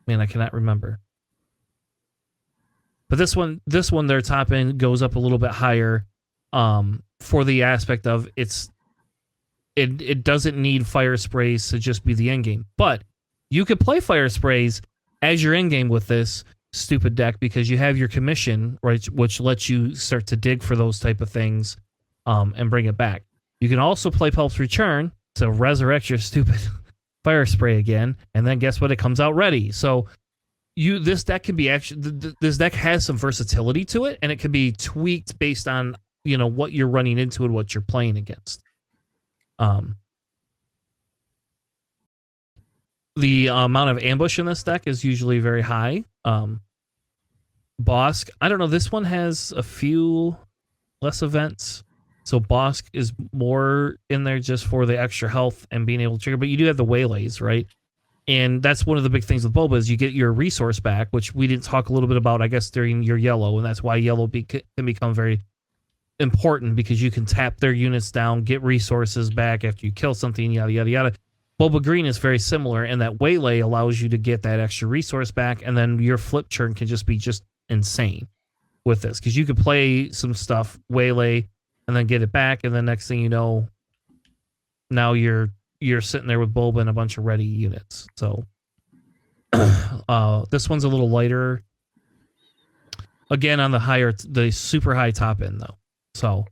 S1: Man, I cannot remember. But this one, their top end goes up a little bit higher, for the aspect of it doesn't need fire sprays to just be the end game, but you could play fire sprays as your end game with this stupid deck because you have your commission, right, which lets you start to dig for those type of things, and bring it back. You can also play Pulp's Return to resurrect your stupid fire spray again, and then guess what? It comes out ready. So this deck can be this deck has some versatility to it, and it can be tweaked based on what you're running into and what you're playing against. The amount of ambush in this deck is usually very high. Bosk, I don't know. This one has a few less events. So Bosk is more in there just for the extra health and being able to trigger. But you do have the waylays, right? And that's one of the big things with Boba is you get your resource back, which we didn't talk a little bit about, I guess, during your yellow. And that's why yellow can become very important because you can tap their units down, get resources back after you kill something, yada, yada, yada. Boba Green is very similar, and that waylay allows you to get that extra resource back, and then your flip churn can just be just insane with this because you could play some stuff, waylay, and then get it back, and then next thing you know, now you're sitting there with Boba and a bunch of ready units. So this one's a little lighter. Again, on the super high top end though. So,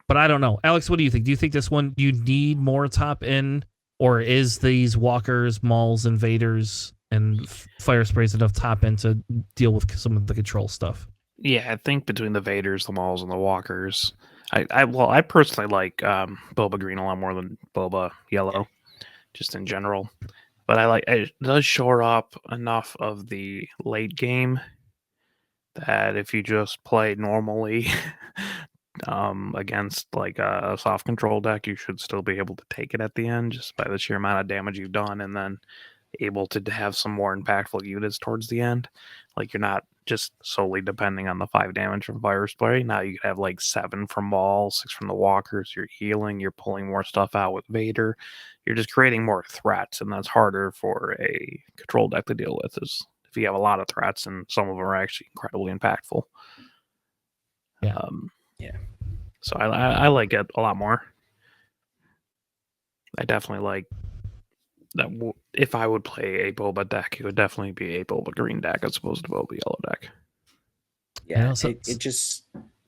S1: but I don't know. Alex, what do you think? Do you think this one you need more top end, or is these walkers, mauls, invaders, and fire sprays enough top end to deal with some of the control stuff?
S3: Yeah, I think between the Vaders, the mauls, and the walkers, I personally like Boba Green a lot more than Boba Yellow, just in general. But it does shore up enough of the late game that if you just play normally against like a soft control deck, you should still be able to take it at the end just by the sheer amount of damage you've done, and then able to have some more impactful units towards the end. Like you're not just solely depending on the 5 damage from fire spray. Now you have like 7 from Maul, 6 from the walkers. You're healing, you're pulling more stuff out with Vader. You're just creating more threats, and that's harder for a control deck to deal with. Is if you have a lot of threats, and some of them are actually incredibly impactful.
S1: Yeah.
S3: So I like it a lot more. I definitely like that. If I would play a Boba deck, it would definitely be a Boba Green deck as opposed to Boba Yellow deck.
S2: Yeah,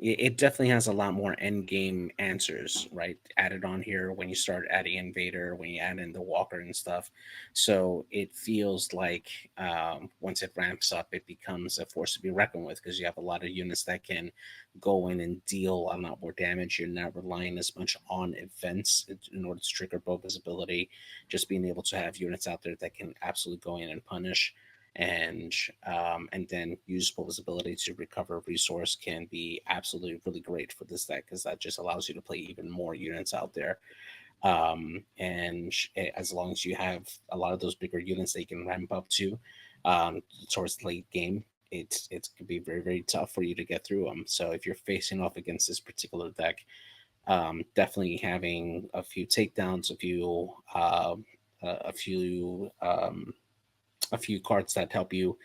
S2: it definitely has a lot more end game answers, right? Added on here when you start adding in Vader, when you add in the Walker and stuff. So it feels like once it ramps up, it becomes a force to be reckoned with because you have a lot of units that can go in and deal a lot more damage. You're not relying as much on events in order to trigger Boba's ability. Just being able to have units out there that can absolutely go in and punish. And then use Boba's ability to recover resource can be absolutely really great for this deck because that just allows you to play even more units out there. As long as you have a lot of those bigger units that you can ramp up to towards the late game, it could be very, very tough for you to get through them. So if you're facing off against this particular deck, definitely having a few takedowns, a few cards that help you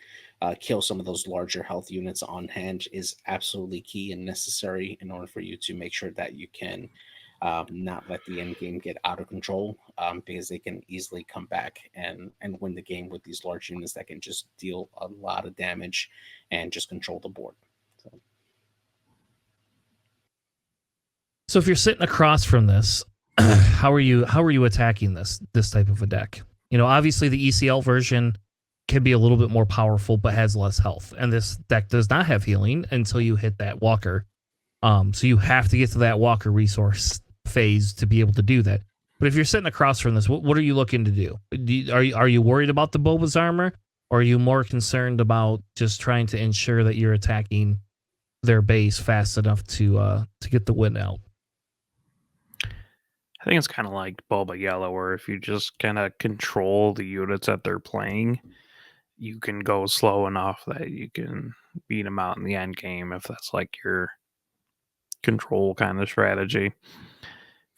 S2: kill some of those larger health units on hand is absolutely key and necessary in order for you to make sure that you can not let the end game get out of control, because they can easily come back and win the game with these large units that can just deal a lot of damage and just control the board.
S1: So if you're sitting across from this, how are you attacking this type of a deck? Obviously the ECL version can be a little bit more powerful, but has less health. And this deck does not have healing until you hit that walker. So you have to get to that walker resource phase to be able to do that. But if you're sitting across from this, what are you looking to do? Are you worried about the Boba's armor, or are you more concerned about just trying to ensure that you're attacking their base fast enough to get the win out.
S3: I think it's kind of like Boba Yellow, where if you just kind of control the units that they're playing, you can go slow enough that you can beat them out in the end game if that's like your control kind of strategy.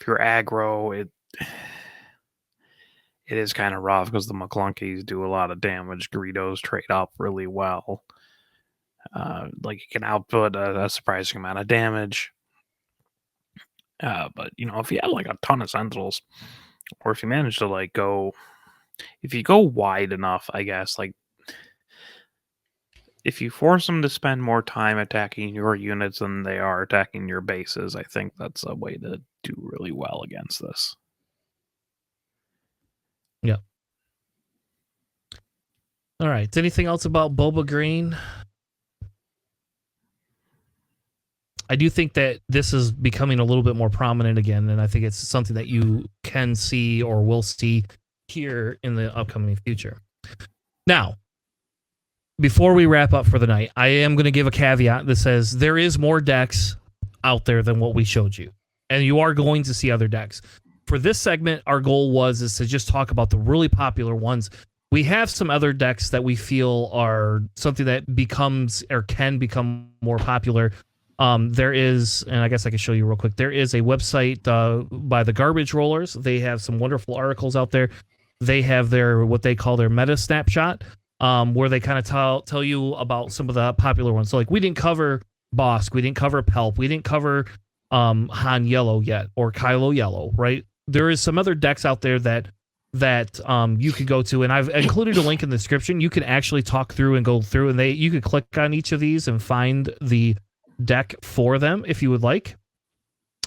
S3: If you're aggro, it is kind of rough because the McClunkies do a lot of damage. Greedos trade up really well. Like you can output a surprising amount of damage. But if you have like a ton of Sentinels, or if you manage to if you go wide enough, I guess, like if you force them to spend more time attacking your units than they are attacking your bases, I think that's a way to do really well against this.
S1: Yeah. All right. Anything else about Boba Green? I do think that this is becoming a little bit more prominent again, and I think it's something that you can see or will see here in the upcoming future. Now, before we wrap up for the night, I am going to give a caveat that says there is more decks out there than what we showed you, and you are going to see other decks. For this segment, our goal is to just talk about the really popular ones. We have some other decks that we feel are something that becomes or can become more popular. There is, and I guess I can show you real quick, there is a website by the Garbage Rollers. They have some wonderful articles out there. They have their what they call their meta snapshot, where they kind of tell you about some of the popular ones. So like we didn't cover Bosk, we didn't cover Pelp, we didn't cover Han Yellow yet, or Kylo Yellow, right? There is some other decks out there that you could go to, and I've included a link in the description. You can actually talk through and go through, and you could click on each of these and find the deck for them if you would like.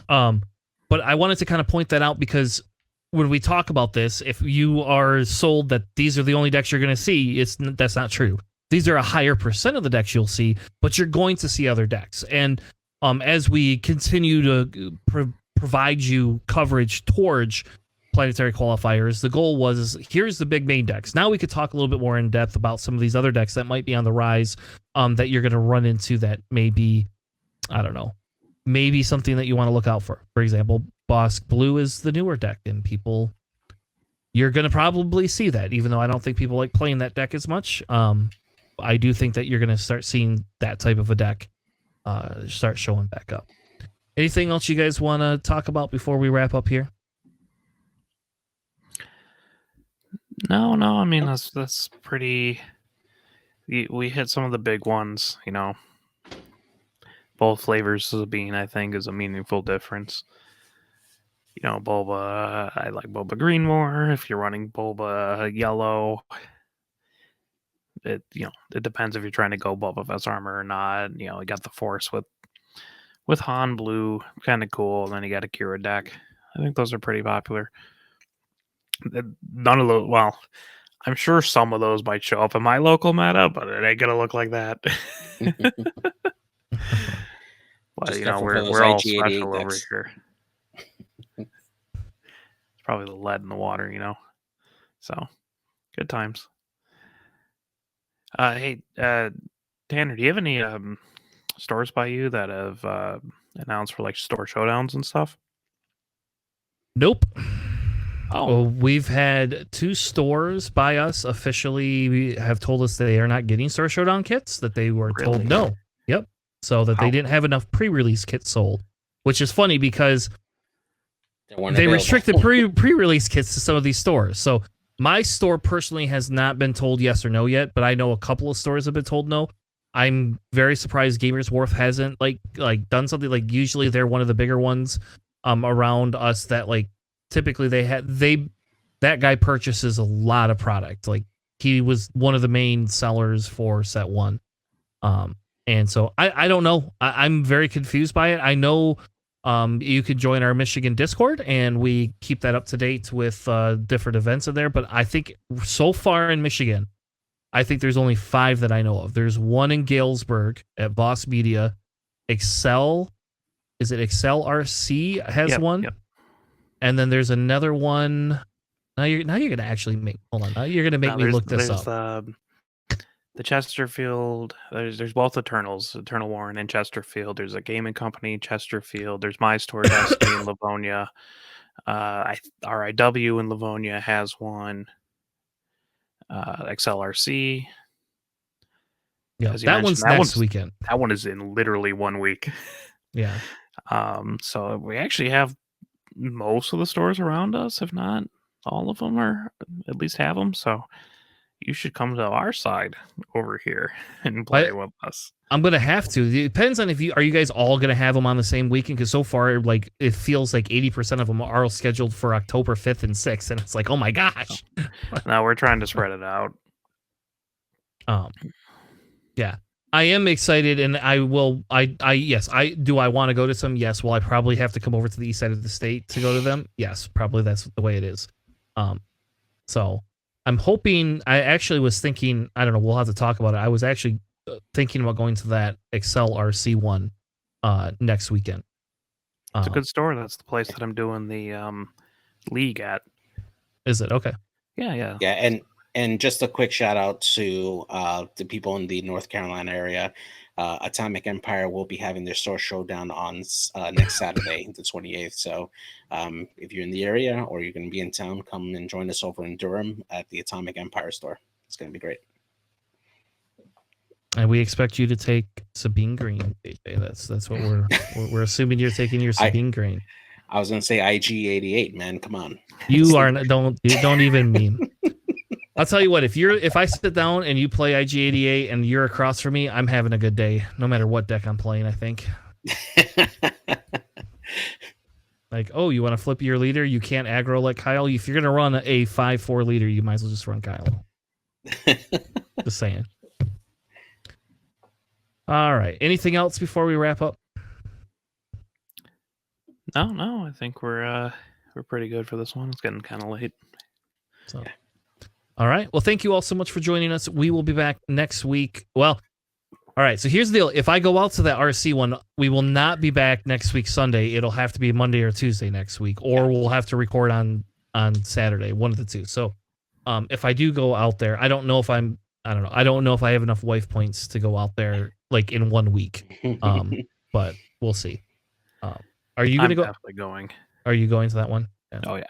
S1: But I wanted to kind of point that out because when we talk about this, if you are sold that these are the only decks you're going to see, that's not true. These are a higher percent of the decks you'll see, but you're going to see other decks. And as we continue to provide you coverage towards Planetary Qualifiers, the goal was, here's the big main decks. Now we could talk a little bit more in depth about some of these other decks that might be on the rise, that you're going to run into that may be, I don't know, maybe something that you want to look out for. For example, Bosk Blue is the newer deck, and you're going to probably see that, even though I don't think people like playing that deck as much. I do think that you're going to start seeing that type of a deck start showing back up. Anything else you guys want to talk about before we wrap up here?
S3: No. I mean, that's pretty. We hit some of the big ones, Both flavors of Sabine, I think, is a meaningful difference. Boba, I like Boba Green more. If you're running Boba Yellow, it depends if you're trying to go Boba Fett's armor or not. You got the Force with Han Blue, kind of cool. And then you got a Kira deck. I think those are pretty popular. None of those, well, I'm sure some of those might show up in my local meta, but it ain't gonna look like that. But we're all special over here. It's probably the lead in the water, So good times. Hey, Tanner, do you have any stores by you that have announced for like store showdowns and stuff?
S1: Nope.
S3: Oh,
S1: Well, we've had 2 stores by us officially have told us they are not getting Store Showdown kits, that they were
S3: Really?
S1: told no. Yep. So that they didn't have enough pre-release kits sold, which is funny because they restricted pre-release kits to some of these stores. So my store personally has not been told yes or no yet, but I know a couple of stores have been told no. I'm very surprised Gamers Wharf hasn't like done something. Like usually they're one of the bigger ones around us that like typically that guy purchases a lot of product. Like he was one of the main sellers for set 1. And so I don't know. I'm very confused by it. I know you could join our Michigan Discord and we keep that up to date with different events in there. But I think so far in Michigan, I think there's only 5 that I know of. There's one in Galesburg at Boss Media. Excel RC has one.
S3: Yep.
S1: And then there's another one. Now you're gonna actually make. Hold on. Now you're gonna make me look this up.
S3: the Chesterfield. There's both Eternals, Eternal Warren and Chesterfield. There's a gaming company, Chesterfield. There's My Store Destiny in Livonia. RIW in Livonia has one. XLRC.
S1: Yeah, that one's next weekend.
S3: That one is in literally 1 week.
S1: Yeah.
S3: So we actually have most of the stores around us, if not all of them, or at least have them. So you should come to our side over here and play with us.
S1: I'm gonna have to. It depends on if you guys all gonna have them on the same weekend, because so far, like, it feels like 80% of them are scheduled for October 5th and 6th, and it's like, oh my gosh.
S3: No, we're trying to spread it out.
S1: Yeah, I am excited, and I will. Yes, do. I want to go to some. Yes, will I probably have to come over to the east side of the state to go to them? Yes, probably that's the way it is. So I'm hoping. I actually was thinking. I don't know. We'll have to talk about it. I was actually thinking about going to that Excel RC one next weekend.
S3: It's a good store. That's the place that I'm doing the league at.
S1: Is it okay?
S3: Yeah.
S2: Yeah, and just a quick shout out to the people in the North Carolina area. Atomic Empire will be having their store showdown on next Saturday, the 28th. So if you're in the area or you're going to be in town, come and join us over in Durham at the Atomic Empire store. It's going to be great.
S1: And we expect you to take Sabine Green, AJ. That's what we're assuming you're taking your Sabine Green.
S2: I was going to say IG88, man. Come on.
S1: You are don't even mean. I'll tell you what, if I sit down and you play IG88 and you're across from me, I'm having a good day, no matter what deck I'm playing, I think. Like, oh, you want to flip your leader? You can't aggro like Kyle. If you're going to run a 5-4 leader, you might as well just run Kyle. Just saying. All right. Anything else before we wrap up?
S3: No. I think we're pretty good for this one. It's getting kind of late.
S1: So. All right. Well, thank you all so much for joining us. We will be back next week. Well, all right. So here's the deal. If I go out to that RC one, we will not be back next week Sunday. It'll have to be Monday or Tuesday next week, or we'll have to record on Saturday, one of the two. So if I do go out there, I don't know if I don't know if I have enough wife points to go out there like in 1 week. But we'll see. Are you going to go?
S3: Definitely going.
S1: Are you going to that one?
S3: Yeah. Oh, yeah.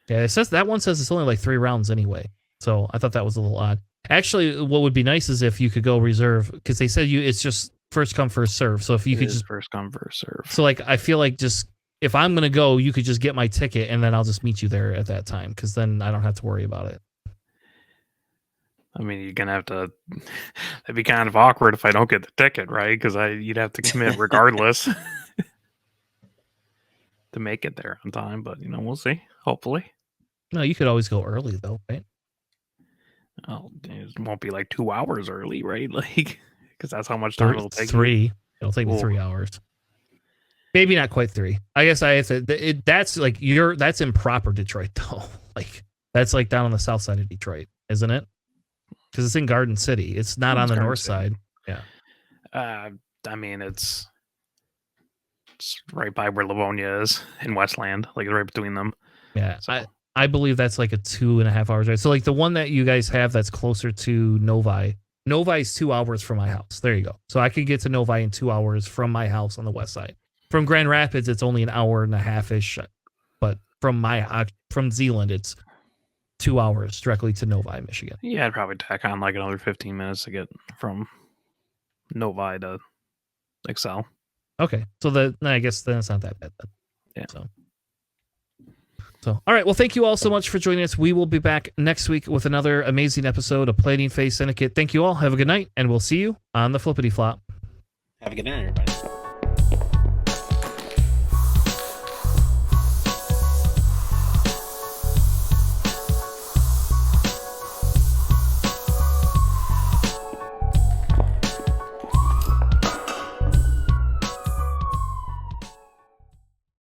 S1: Yeah, that one says it's only like 3 rounds anyway. So I thought that was a little odd. Actually, what would be nice is if you could go reserve, because they said it's just first come, first serve. So if you could just
S3: first come, first serve.
S1: So like, I feel like just if I'm going to go, you could just get my ticket and then I'll just meet you there at that time, because then I don't have to worry about it.
S3: I mean, you're going to have to, it'd be kind of awkward if I don't get the ticket, right? Because you'd have to commit regardless to make it there on time, but we'll see. Hopefully.
S1: No, you could always go early though, right?
S3: Oh, it won't be like 2 hours early, right? Like, because that's how much time it'll take.
S1: 3. It'll take me 3 hours. Maybe not quite 3. I guess I have to. That's like that's in proper Detroit though. Like that's like down on the south side of Detroit, isn't it? Because it's in Garden City. It's not on the north side. Yeah.
S3: I mean, it's right by where Livonia is in Westland, like right between them.
S1: Yeah.
S3: So.
S1: I believe that's like a 2.5 hours drive. So like the one that you guys have that's closer to Novi. Novi is 2 hours from my house. There you go. So I could get to Novi in 2 hours from my house on the west side. From Grand Rapids, it's only an hour and a half-ish. But from Zealand, it's 2 hours directly to Novi, Michigan.
S3: Yeah, I'd probably tack on like another 15 minutes to get from Novi to Excel.
S1: Okay. So I guess then it's not that bad then.
S3: Yeah.
S1: So, all right. Well, thank you all so much for joining us. We will be back next week with another amazing episode of Planning Phase Syndicate. Thank you all. Have a good night, and we'll see you on the Flippity Flop.
S2: Have a good night, everybody.